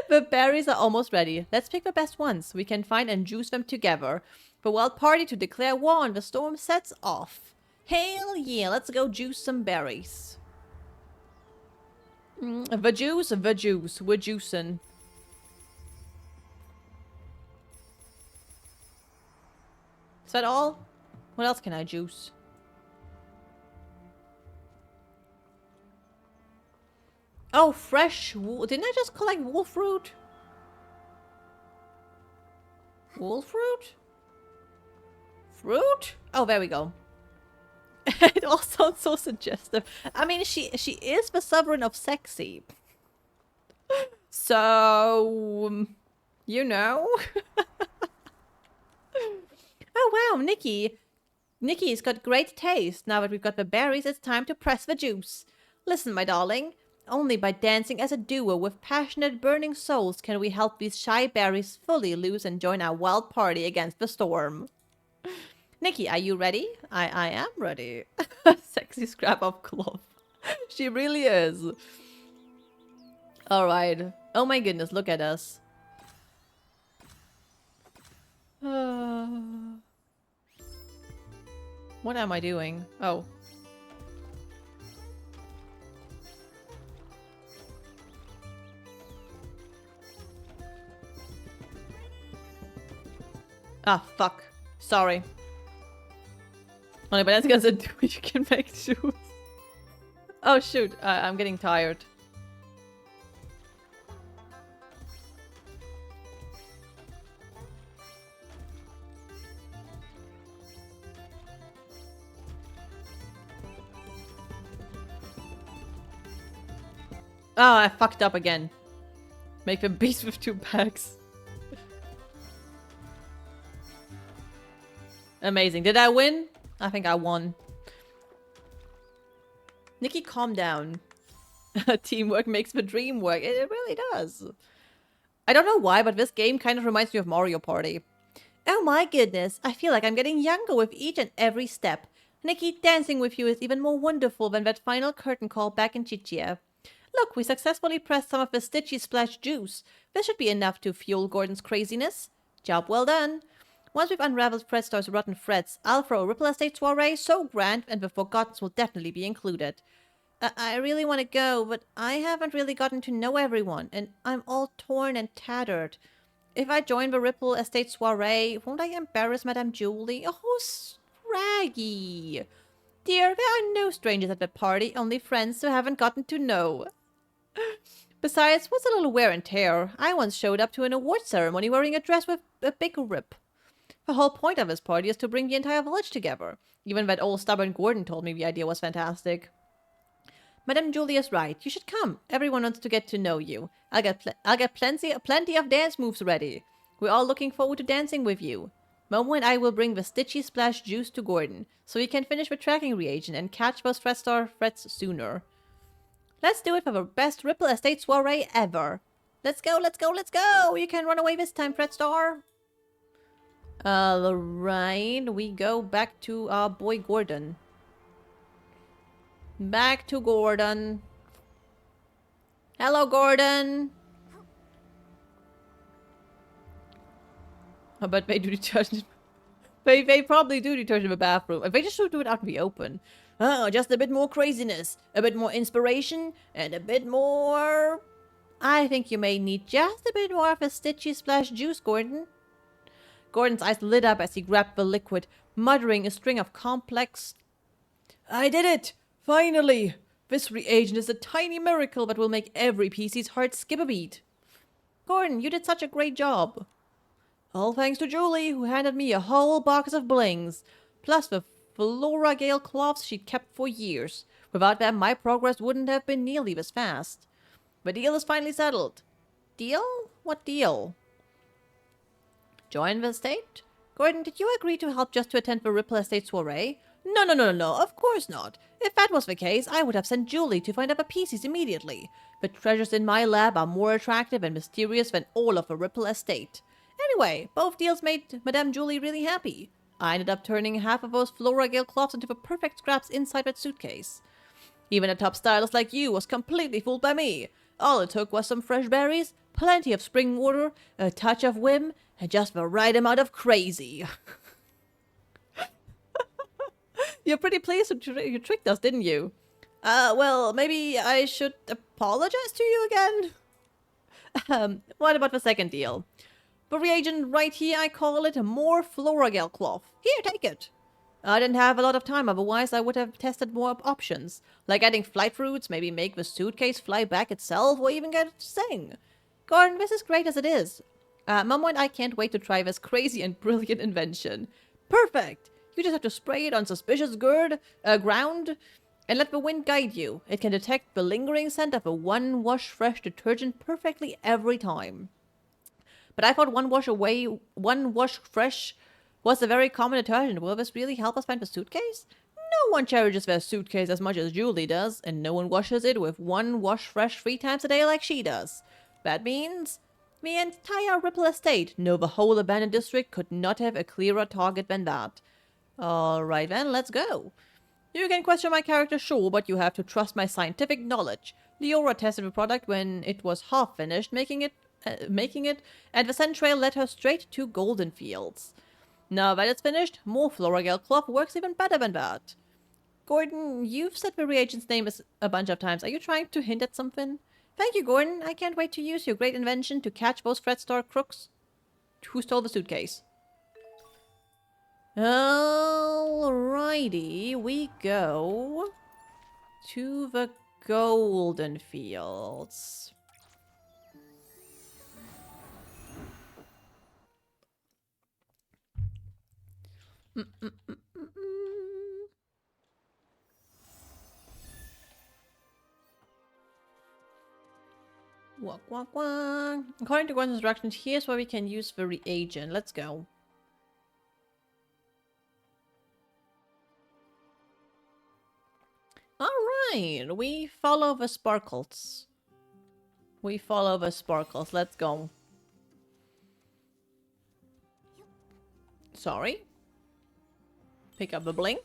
The berries are almost ready. Let's pick the best ones we can find and juice them together. The wild party to declare war on the storm sets off. Hell yeah, let's go juice some berries. The juice, we're juicing. Is that all? What else can I juice? Oh, fresh wool. Didn't I just collect wool fruit? Wool fruit? Fruit? Oh, there we go. It all sounds so suggestive. I mean, she is the sovereign of sexy. So, you know. Oh, wow, Nikki. Nikki's got great taste. Now that we've got the berries, it's time to press the juice. Listen, my darling. Only by dancing as a duo with passionate, burning souls can we help these shy berries fully loose and join our wild party against the storm. Nikki, are you ready? I am ready. Sexy scrap of cloth. She really is. Alright. Oh my goodness, look at us. What am I doing? Oh. Ah, fuck. Sorry. Only but that's gonna do you can make shoes. Oh shoot, I'm getting tired. Oh, I fucked up again. Make a beast with 2 bags. Amazing. Did I win? I think I won. Nikki, calm down. Teamwork makes the dream work. It really does. I don't know why, but this game kind of reminds me of Mario Party. Oh my goodness. I feel like I'm getting younger with each and every step. Nikki, dancing with you is even more wonderful than that final curtain call back in Chichia. Look, we successfully pressed some of the Stitchy Splash juice. This should be enough to fuel Gordon's craziness. Job well done. Once we've unraveled Fredstar's rotten threads, I'll throw a Ripple Estate soiree so grand and the Forgottens will definitely be included. I really want to go, but I haven't really gotten to know everyone, and I'm all torn and tattered. If I join the Ripple Estate soiree, won't I embarrass Madame Julie? Oh, Scraggy! Dear, there are no strangers at the party, only friends who haven't gotten to know. Besides, what's a little wear and tear? I once showed up to an award ceremony wearing a dress with a big rip. The whole point of this party is to bring the entire village together. Even that old stubborn Gordon told me the idea was fantastic. Madame Julie is right. You should come. Everyone wants to get to know you. I'll get plenty of dance moves ready. We're all looking forward to dancing with you. Momo and I will bring the Stitchy Splash juice to Gordon, so he can finish the tracking reagent and catch those Fredstar threats sooner. Let's do it for the best Ripple Estate soiree ever. Let's go, let's go, let's go! You can run away this time, Fredstar. Alright, we go back to our boy Gordon. Back to Gordon. Hello, Gordon. But they do detergent. They probably do detergent in the bathroom. They just should do it out in the open. Oh, just a bit more craziness, a bit more inspiration, and a bit more... I think you may need just a bit more of a Stitchy Splash juice, Gordon. Gordon's eyes lit up as he grabbed the liquid, muttering a string of complex... I did it! Finally! This reagent is a tiny miracle that will make every PC's heart skip a beat. Gordon, you did such a great job. All thanks to Julie, who handed me a whole box of blings, plus the Flora Gale cloths she'd kept for years. Without them, my progress wouldn't have been nearly this fast. The deal is finally settled. Deal? What deal? Join the estate? Gordon, did you agree to help just to attend the Ripple Estate soiree? No, of course not. If that was the case, I would have sent Julie to find out the pieces immediately. The treasures in my lab are more attractive and mysterious than all of the Ripple Estate. Anyway, both deals made Madame Julie really happy. I ended up turning half of those Flora Gale cloths into the perfect scraps inside that suitcase. Even a top stylist like you was completely fooled by me. All it took was some fresh berries, plenty of spring water, a touch of whim, and just the right amount of crazy. You're pretty pleased you tricked us, didn't you? Well, maybe I should apologize to you again? What about the second deal? The reagent right here, I call it a more Floragale cloth. Here, take it. I didn't have a lot of time, otherwise I would have tested more options. Like adding flight fruits, maybe make the suitcase fly back itself, or even get it to sing. Gordon, this is great as it is. Momo and I can't wait to try this crazy and brilliant invention. Perfect! You just have to spray it on suspicious ground and let the wind guide you. It can detect the lingering scent of a one-wash fresh detergent perfectly every time. But I thought one wash fresh was a very common detergent. Will this really help us find the suitcase? No one cherishes their suitcase as much as Julie does, and no one washes it with one wash fresh 3 times a day like she does. That means the entire Ripple Estate, no, the whole abandoned district, could not have a clearer target than that. Alright then, let's go. You can question my character, sure, but you have to trust my scientific knowledge. Leora tested the product when it was half finished, making it, and the scent trail led her straight to Golden Fields. Now that it's finished, more Floragale cloth works even better than that. Gordon, you've said the reagent's name a bunch of times. Are you trying to hint at something? Thank you, Gordon. I can't wait to use your great invention to catch those Fredstar crooks who stole the suitcase. Alrighty, we go to the Golden Fields. Walk, walk, walk. According to Gordon's instructions, here's where we can use the reagent. Let's go. Alright, we follow the sparkles. Let's go. Sorry. Pick up the bling.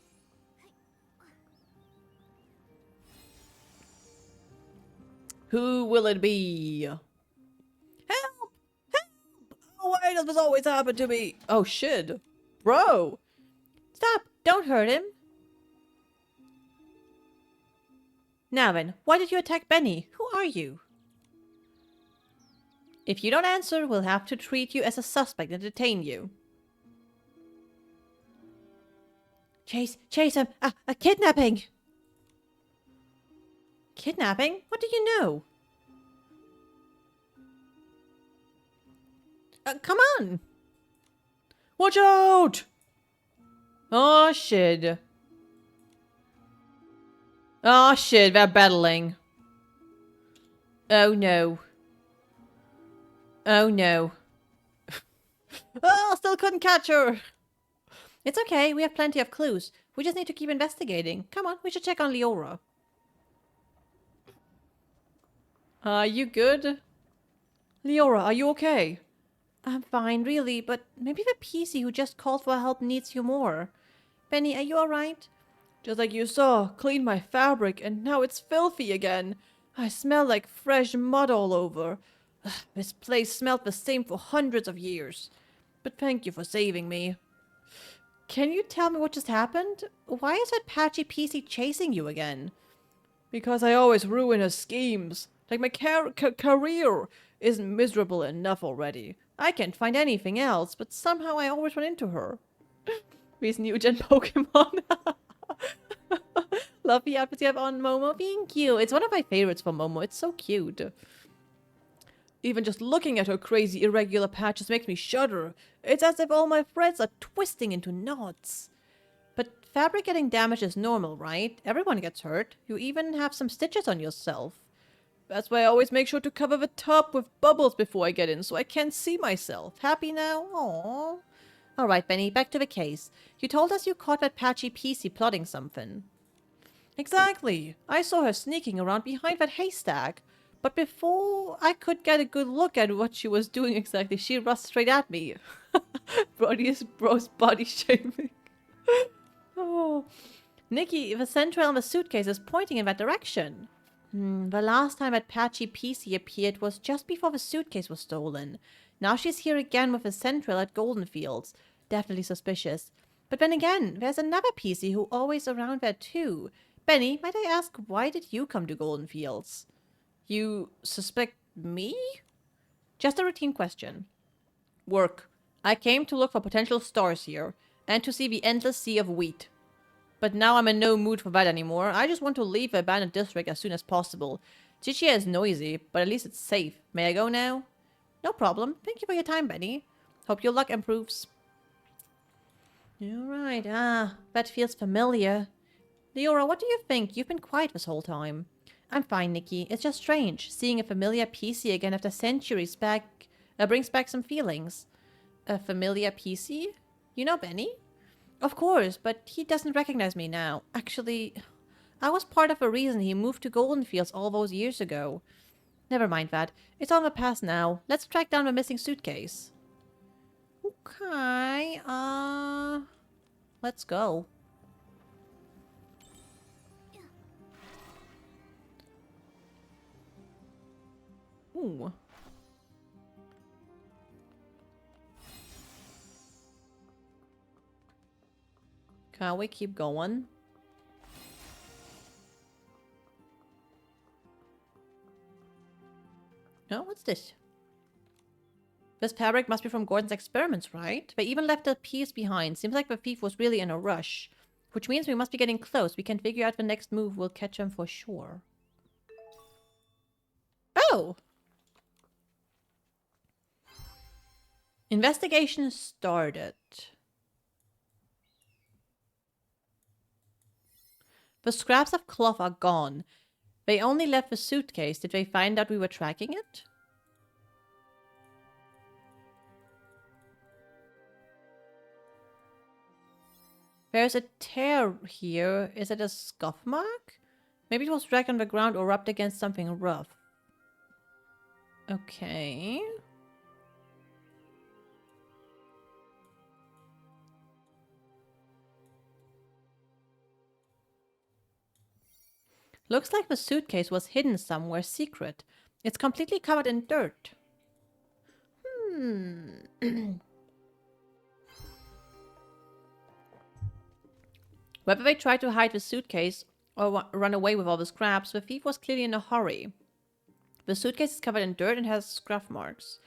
Who will it be? Help! Help! Oh, why does this always happen to me? Oh, shit. Bro! Stop! Don't hurt him. Now then, why did you attack Benny? Who are you? If you don't answer, we'll have to treat you as a suspect and detain you. Chase him! A kidnapping! Kidnapping? What do you know? Come on! Watch out! Oh shit. Oh shit, they're battling. Oh no. Oh no. Oh, still couldn't catch her! It's okay, we have plenty of clues. We just need to keep investigating. Come on, we should check on Leora. Are you good? Leora, are you okay? I'm fine, really, but maybe the PC who just called for help needs you more. Benny, are you alright? Just like you saw, cleaned my fabric, and now it's filthy again. I smell like fresh mud all over. Ugh, this place smelled the same for hundreds of years. But thank you for saving me. Can you tell me what just happened? Why is that patchy PC chasing you again? Because I always ruin her schemes. Like my career is miserable enough already. I can't find anything else, but somehow I always run into her. These new gen Pokemon. Love the outfits you have on, Momo. Thank you. It's one of my favorites for Momo. It's so cute. Even just looking at her crazy irregular patches makes me shudder. It's as if all my threads are twisting into knots. But fabric getting damaged is normal, right? Everyone gets hurt. You even have some stitches on yourself. That's why I always make sure to cover the top with bubbles before I get in so I can't see myself. Happy now? Aww. Alright, Benny, back to the case. You told us you caught that patchy PC plotting something. Exactly. I saw her sneaking around behind that haystack. But before I could get a good look at what she was doing exactly, she rushed straight at me. Bro's body shaming. Oh. Nikki, the central on the suitcase is pointing in that direction. The last time that patchy PC appeared was just before the suitcase was stolen. Now she's here again with the central at Goldenfields. Definitely suspicious. But then again, there's another PC who always around there too. Benny, might I ask, why did you come to Goldenfields? You suspect me? Just a routine question. Work. I came to look for potential stars here, and to see the endless sea of wheat. But now I'm in no mood for that anymore. I just want to leave the abandoned district as soon as possible. Chichia is noisy, but at least it's safe. May I go now? No problem. Thank you for your time, Benny. Hope your luck improves. Alright, that feels familiar. Leora, what do you think? You've been quiet this whole time. I'm fine, Nikki. It's just strange. Seeing a familiar PC again after centuries brings back some feelings. A familiar PC? You know Benny? Of course, but he doesn't recognize me now. Actually, I was part of the reason he moved to Goldenfields all those years ago. Never mind that. It's all in the past now. Let's track down the missing suitcase. Okay, let's go. Ooh. Can we keep going? Oh, what's this? This fabric must be from Gordon's experiments, right? They even left a piece behind. Seems like the thief was really in a rush. Which means we must be getting close. We can figure out the next move. We'll catch him for sure. Oh! Investigation started. The scraps of cloth are gone. They only left the suitcase. Did they find out we were tracking it? There's a tear here. Is it a scuff mark? Maybe it was dragged on the ground or rubbed against something rough. Okay. Looks like the suitcase was hidden somewhere secret. It's completely covered in dirt. Whether they tried to hide the suitcase or run away with all the scraps, the thief was clearly in a hurry. The suitcase is covered in dirt and has scuff marks.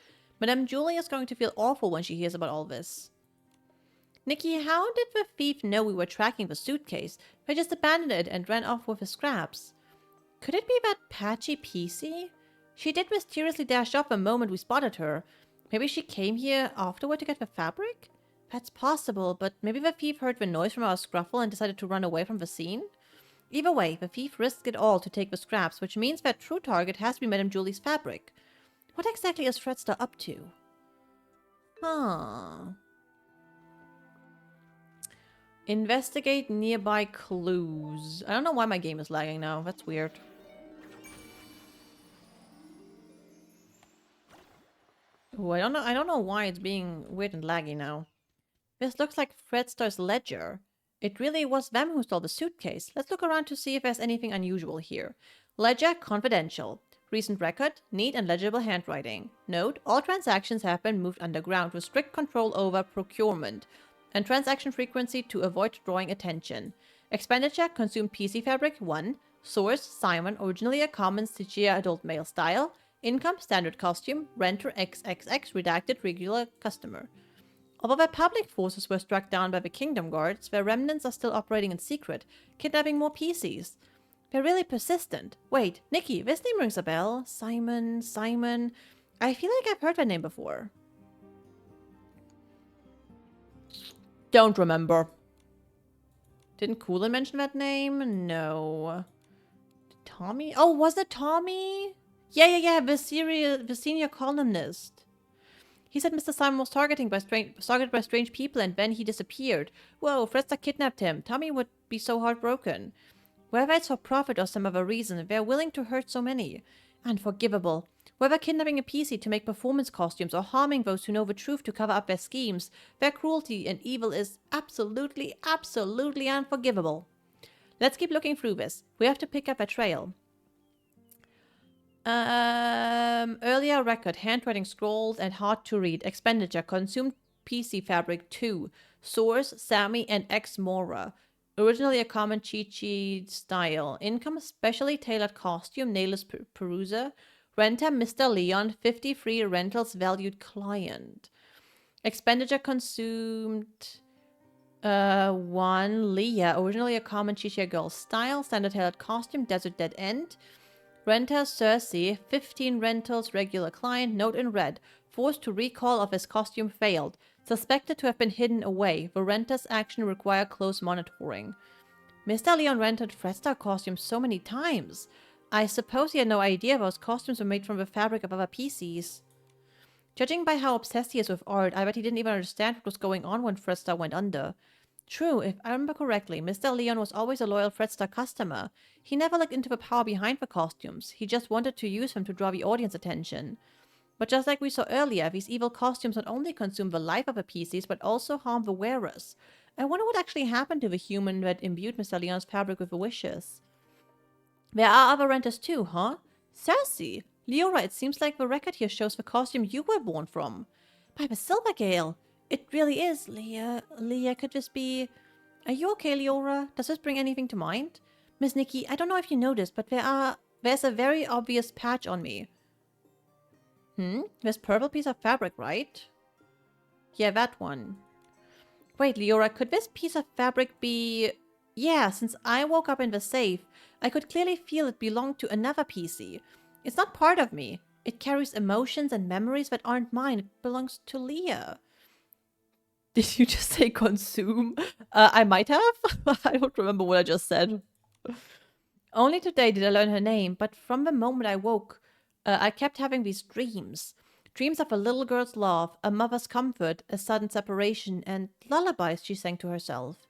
Madame Julie is going to feel awful when she hears about all this. Nikki, how did the thief know we were tracking the suitcase? They just abandoned it and ran off with the scraps. Could it be that patchy PC? She did mysteriously dash off the moment we spotted her. Maybe she came here afterward to get the fabric? That's possible, but maybe the thief heard the noise from our scruffle and decided to run away from the scene? Either way, the thief risked it all to take the scraps, which means that true target has to be Madame Julie's fabric. What exactly is Fredster up to? Investigate nearby clues. I don't know why my game is lagging now. That's weird. Oh, I don't know why it's being weird and laggy now. This looks like Fredster's ledger. It really was them who stole the suitcase. Let's look around to see if there's anything unusual here. Ledger confidential. recent record, neat and legible handwriting. Note, all transactions have been moved underground with strict control over procurement and transaction frequency to avoid drawing attention. Expenditure, consumed PC fabric 1. Source, Simon, originally a common Sichia adult male style. Income, standard costume. Renter, XXX, redacted, regular customer. Although their public forces were struck down by the Kingdom Guards, their remnants are still operating in secret, kidnapping more PCs. They're really persistent. Wait, Nikki, this name rings a bell. Simon. I feel like I've heard that name before. Don't remember. Didn't Coolin mention that name? No. Tommy? Oh, was it Tommy? Yeah. The senior columnist. He said Mr. Simon was targeted by strange people and then he disappeared. Whoa, Fredster kidnapped him. Tommy would be so heartbroken. Whether it's for profit or some other reason, they're willing to hurt so many. Unforgivable. Whether kidnapping a PC to make performance costumes or harming those who know the truth to cover up their schemes, their cruelty and evil is absolutely unforgivable. Let's keep looking through this. We have to pick up a trail. Earlier record, handwriting scrolled and hard to read. Expenditure, consumed PC fabric 2. Source, Sammy and Ex Mora. Originally a common Chi-Chi style. Income, specially tailored costume, nailless peruser. Renter, Mr. Leon, 53 rentals valued client. Expenditure consumed 1. Leah, originally a common Chi-Chi girl style. Standard tailored costume, Desert Dead End. Renter, Cersei, 15 rentals, regular client, note in red. Forced to recall of his costume failed. Suspected to have been hidden away. The renter's action require close monitoring. Mr. Leon rented Fredster costumes so many times. I suppose he had no idea those costumes were made from the fabric of other PCs. Judging by how obsessed he is with art, I bet he didn't even understand what was going on when Fredster went under. True, if I remember correctly, Mr. Leon was always a loyal Fredster customer. He never looked into the power behind the costumes. He just wanted to use them to draw the audience attention. But just like we saw earlier, these evil costumes not only consume the life of the PCs, but also harm the wearers. I wonder what actually happened to the human that imbued Mr. Leon's fabric with the wishes. There are other renters too, huh? Cersei! Leora, it seems like the record here shows the costume you were born from. By the Silvergale! It really is, Leah, could this be... Are you okay, Leora? Does this bring anything to mind? Miss Nikki, I don't know if you noticed, but there's a very obvious patch on me. This purple piece of fabric, right? Yeah, that one. Wait, Leora, could this piece of fabric be... Yeah, since I woke up in the safe, I could clearly feel it belonged to another PC. It's not part of me. It carries emotions and memories that aren't mine. It belongs to Leah. Did you just say consume? I might have. I don't remember what I just said. Only today did I learn her name, but from the moment I woke, I kept having these dreams. Dreams of a little girl's love, a mother's comfort, a sudden separation, and lullabies she sang to herself.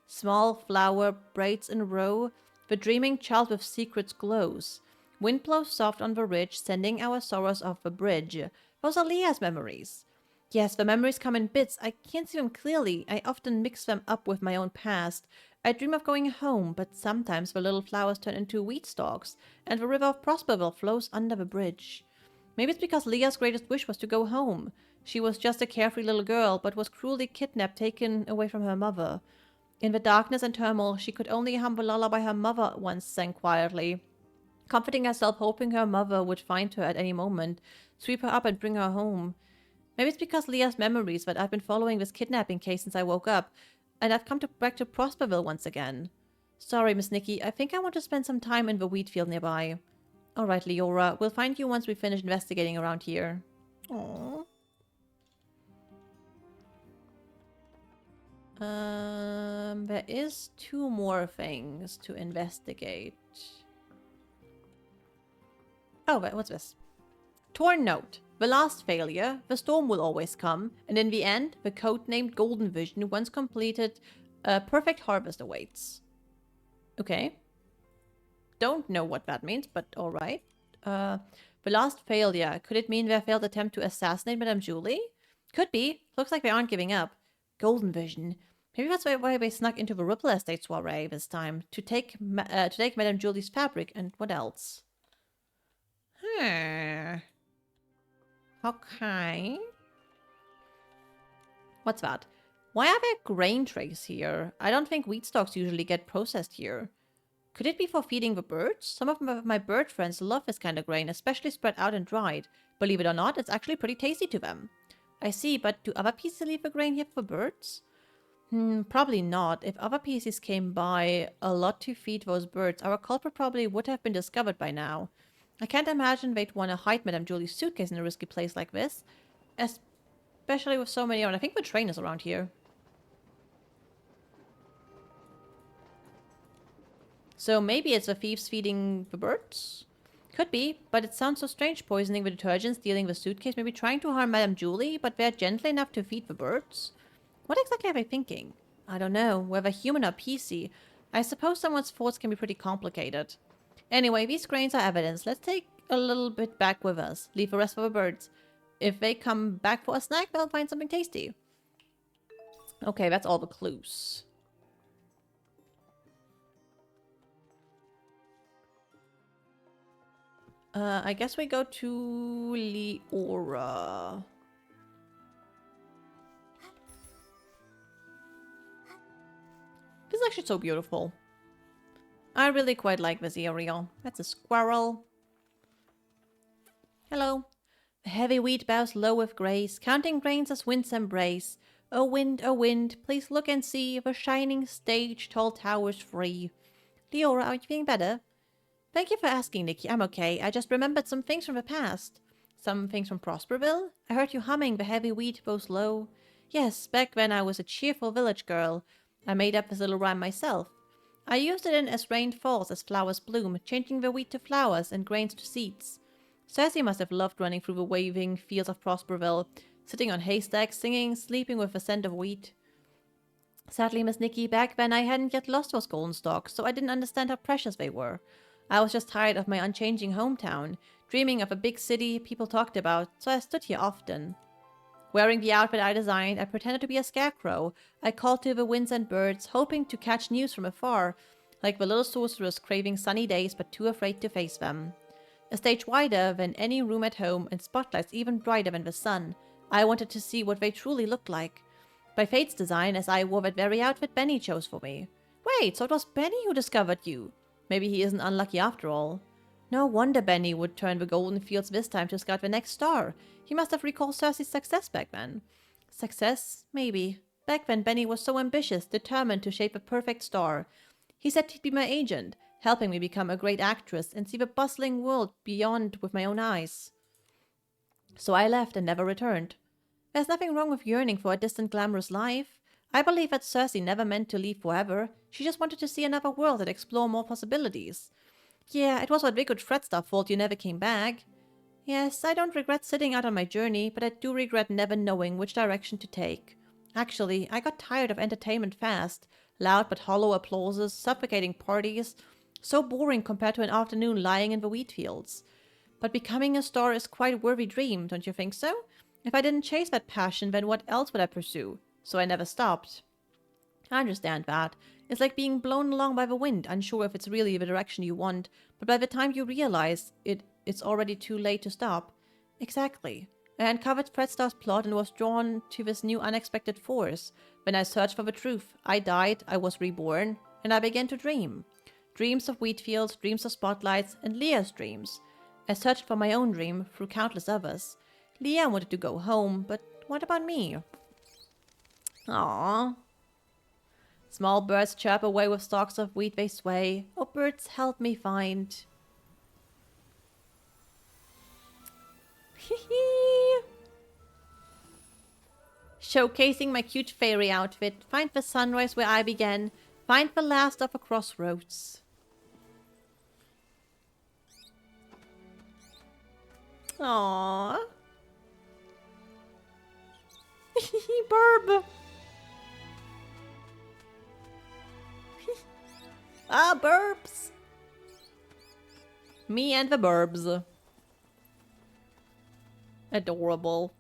Small flower braids in a row, the dreaming child with secrets glows. Wind blows soft on the ridge, sending our sorrows off the bridge. Those are Leah's memories. Yes, the memories come in bits. I can't see them clearly. I often mix them up with my own past. I dream of going home, but sometimes the little flowers turn into wheat stalks, and the river of Prosperville flows under the bridge. Maybe it's because Leah's greatest wish was to go home. She was just a carefree little girl, but was cruelly kidnapped, taken away from her mother. In the darkness and turmoil, she could only hum the lullaby her mother once sang quietly, comforting herself, hoping her mother would find her at any moment, sweep her up and bring her home. Maybe it's because Leah's memories that I've been following this kidnapping case since I woke up, and I've come back to Prosperville once again. Sorry, Miss Nikki, I think I want to spend some time in the wheat field nearby. Alright, Leora, we'll find you once we finish investigating around here. Aww. There is 2 more things to investigate. Oh, wait, what's this? Torn note. The last failure, the storm will always come, and in the end, the code-named Golden Vision, once completed, a perfect harvest awaits. Okay. Don't know what that means, but alright. The last failure, could it mean their failed attempt to assassinate Madame Julie? Could be. Looks like they aren't giving up. Golden Vision. Maybe that's why they snuck into the Ripple Estate soiree this time, to take Madame Julie's fabric, and what else? Okay. What's that? Why are there grain trays here? I don't think wheat stalks usually get processed here. Could it be for feeding the birds? Some of my bird friends love this kind of grain, especially spread out and dried. Believe it or not, it's actually pretty tasty to them. I see, but do other pieces leave the grain here for birds? Probably not. If other pieces came by a lot to feed those birds, our culprit probably would have been discovered by now. I can't imagine they'd want to hide Madame Julie's suitcase in a risky place like this. Especially with so many around. I think the train is around here. So maybe it's the thieves feeding the birds? Could be, but it sounds so strange poisoning the detergent, stealing the suitcase, maybe trying to harm Madame Julie, but they're gentle enough to feed the birds? What exactly are they thinking? I don't know, whether human or PC. I suppose someone's thoughts can be pretty complicated. Anyway, these grains are evidence. Let's take a little bit back with us. Leave the rest for the birds. If they come back for a snack, they'll find something tasty. Okay, that's all the clues. I guess we go to Leora. This is actually so beautiful. I really quite like this area. That's a squirrel. Hello. The heavy wheat bows low with grace, counting grains as winds embrace. O wind, please look and see the shining stage, tall towers free. Leora, are you feeling better? Thank you for asking, Nikki. I'm okay. I just remembered some things from the past. Some things from Prosperville? I heard you humming the heavy wheat bows low. Yes, back when I was a cheerful village girl. I made up this little rhyme myself. I used it in As Rain Falls, As Flowers Bloom, changing the wheat to flowers and grains to seeds. Cersei must have loved running through the waving fields of Prosperville, sitting on haystacks, singing, sleeping with the scent of wheat. Sadly, Miss Nikki, back then I hadn't yet lost those golden stalks, so I didn't understand how precious they were. I was just tired of my unchanging hometown, dreaming of a big city people talked about, so I stood here often. Wearing the outfit I designed, I pretended to be a scarecrow. I called to the winds and birds, hoping to catch news from afar, like the little sorceress craving sunny days but too afraid to face them. A stage wider than any room at home, and spotlights even brighter than the sun. I wanted to see what they truly looked like. By fate's design, as I wore that very outfit Benny chose for me. Wait, so it was Benny who discovered you? Maybe he isn't unlucky after all. No wonder Benny would turn the golden fields this time to scout the next star. He must have recalled Cersei's success back then. Success? Maybe. Back then, Benny was so ambitious, determined to shape a perfect star. He said he'd be my agent, helping me become a great actress and see the bustling world beyond with my own eyes. So I left and never returned. There's nothing wrong with yearning for a distant glamorous life. I believe that Cersei never meant to leave forever. She just wanted to see another world and explore more possibilities. Yeah, it was what Vico Fredstaff fault you never came back. Yes, I don't regret setting out on my journey, but I do regret never knowing which direction to take. Actually, I got tired of entertainment fast. Loud but hollow applauses, suffocating parties. So boring compared to an afternoon lying in the wheat fields. But becoming a star is quite a worthy dream, don't you think so? If I didn't chase that passion, then what else would I pursue? So I never stopped. I understand that. It's like being blown along by the wind, unsure if it's really the direction you want, but by the time you realize it's already too late to stop. Exactly. I uncovered Fredstaff's plot and was drawn to this new unexpected force. When I searched for the truth, I died, I was reborn, and I began to dream. Dreams of wheat fields, dreams of spotlights, and Leah's dreams. I searched for my own dream through countless others. Leah wanted to go home, but what about me? Aww. Small birds chirp away with stalks of wheat they sway. Oh, birds, help me find. Showcasing my cute fairy outfit. Find the sunrise where I began. Find the last of a crossroads. Aww. Burb. Ah, burbs. Me and the burbs. Adorable.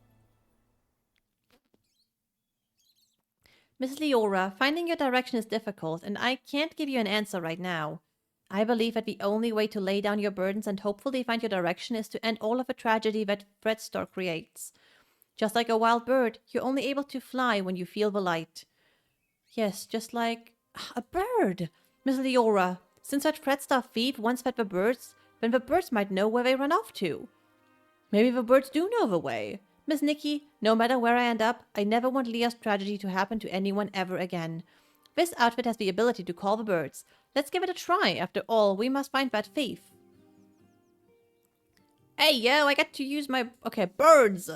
Miss Leora, finding your direction is difficult, and I can't give you an answer right now. I believe that the only way to lay down your burdens and hopefully find your direction is to end all of the tragedy that Fredstar creates. Just like a wild bird, you're only able to fly when you feel the light. Yes, just like a bird. Miss Leora, since that Fredstar thief once fed the birds, then the birds might know where they run off to. Maybe the birds do know the way. Miss Nikki, no matter where I end up, I never want Leah's tragedy to happen to anyone ever again. This outfit has the ability to call the birds. Let's give it a try. After all, we must find that thief. Hey, yo, I get to use my... Okay, birds.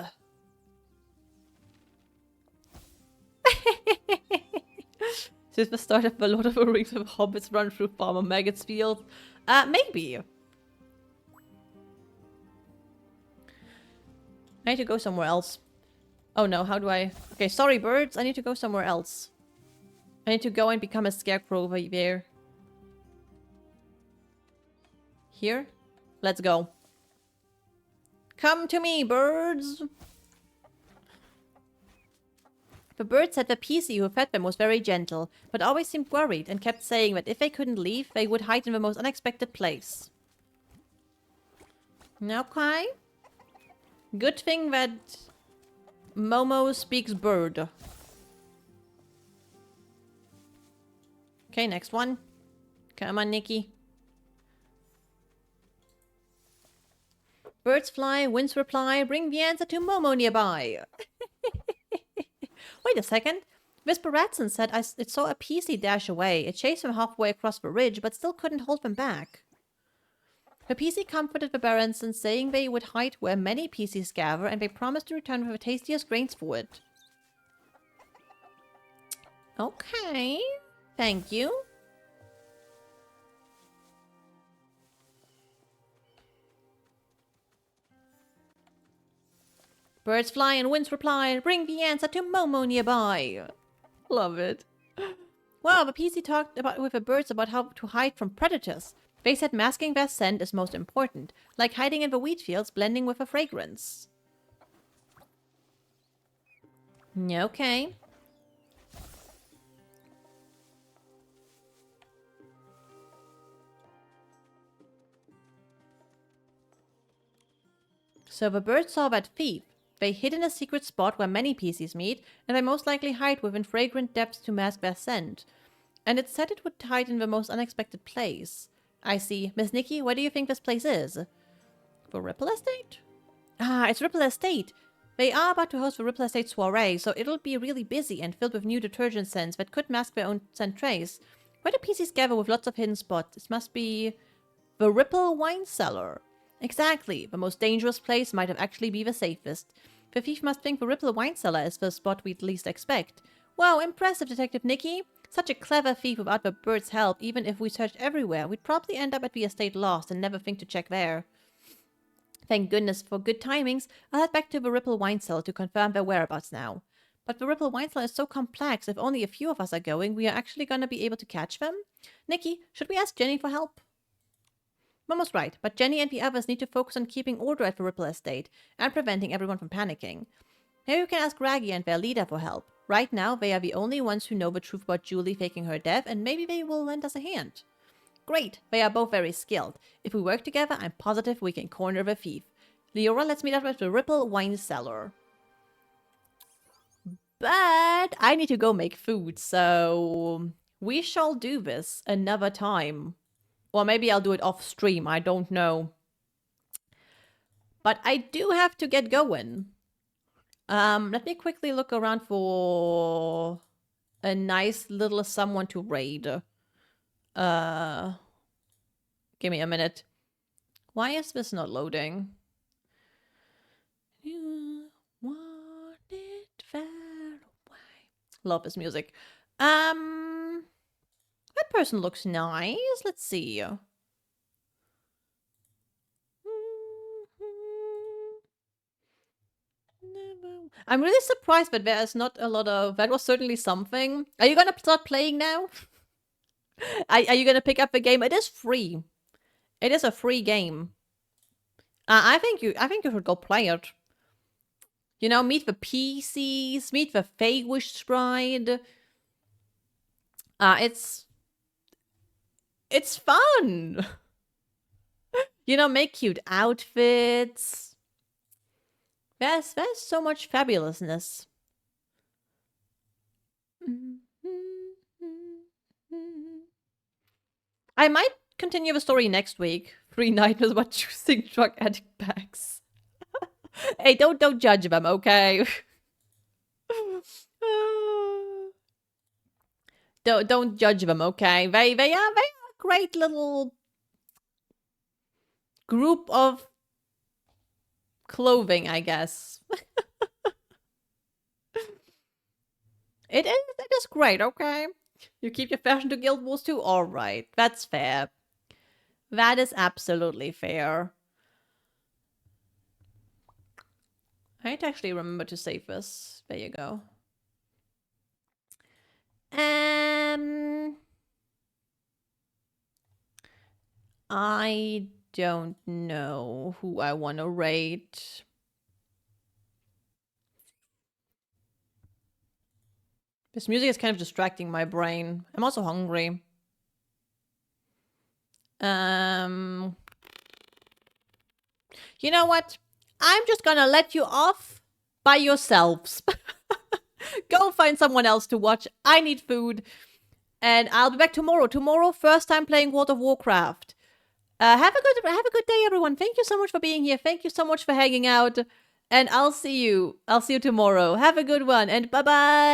Is this the start of the Lord of the Rings with hobbits run through Farmer Maggot's field? Maybe. I need to go somewhere else. Oh no, how do I... Okay, sorry birds, I need to go somewhere else. I need to go and become a scarecrow over there. Here? Let's go. Come to me, birds! The birds said the PC who fed them was very gentle, but always seemed worried and kept saying that if they couldn't leave, they would hide in the most unexpected place. Okay. Good thing that Momo speaks bird. Okay, next one. Come on, Nikki. Birds fly, winds reply, bring the answer to Momo nearby. Wait a second. Whisper Ratson said it saw a PC dash away. It chased him halfway across the ridge, but still couldn't hold them back. The PC comforted the Berensons, saying they would hide where many PCs gather, and they promised to return with the tastiest grains for it. Okay. Thank you. Birds fly and winds reply. Bring the answer to Momo nearby. Love it. Wow, the PC talked with the birds about how to hide from predators. They said masking their scent is most important, like hiding in the wheat fields, blending with the fragrance. Okay. So the birds saw that thief. They hid in a secret spot where many PCs meet, and they most likely hide within fragrant depths to mask their scent. And it said it would hide in the most unexpected place. I see. Miss Nikki, where do you think this place is? The Ripple Estate? Ah, it's Ripple Estate. They are about to host the Ripple Estate soiree, so it'll be really busy and filled with new detergent scents that could mask their own scent trace. Where do PCs gather with lots of hidden spots? This must be the Ripple Wine Cellar. Exactly. The most dangerous place might have actually be the safest. The thief must think the Ripple Wine Cellar is the spot we'd least expect. Wow, impressive, Detective Nikki. Such a clever thief without the bird's help. Even if we searched everywhere, we'd probably end up at the estate lost and never think to check there. Thank goodness for good timings. I'll head back to the Ripple Wine Cellar to confirm their whereabouts now. But the Ripple Wine Cellar is so complex. If only a few of us are going, we are actually going to be able to catch them? Nikki, should we ask Jenny for help? Momo's right, but Jenny and the others need to focus on keeping order at the Ripple Estate and preventing everyone from panicking. Maybe we can ask Raggy and their leader for help. Right now, they are the only ones who know the truth about Julie faking her death, and maybe they will lend us a hand. Great, they are both very skilled. If we work together, I'm positive we can corner the thief. Leora, let's meet up at the Ripple Wine Cellar. But I need to go make food, so we shall do this another time. Or maybe I'll do it off stream, I don't know. But I do have to get going. Let me quickly look around for a nice little someone to raid. Give me a minute. Why is this not loading? You want it far away. Love this music. That person looks nice. Let's see. I'm really surprised that there is not a lot of... That was certainly something. Are you gonna start playing now? Are you gonna pick up the game? It is free. It is a free game. I think you should go play it. You know, meet the PCs, meet the Feywish Bride. It's It's fun. You know, make cute outfits. There's so much fabulousness. I might continue the story next week. 3 nightmares about choosing drug addict bags. Hey, don't judge them, okay? Don't judge them, okay? They are a great little group of clothing, I guess. It is great, okay? You keep your fashion to Guild Wars too? Alright, that's fair. That is absolutely fair. I need to actually remember to save this. There you go. I don't know who I want to rate. This music is kind of distracting my brain. I'm also hungry. You know what? I'm just gonna let you off by yourselves. Go find someone else to watch. I need food. And I'll be back tomorrow. Tomorrow, first time playing World of Warcraft. Have a good day, everyone. Thank you so much for being here. Thank you so much for hanging out. And I'll see you. I'll see you tomorrow. Have a good one and bye-bye.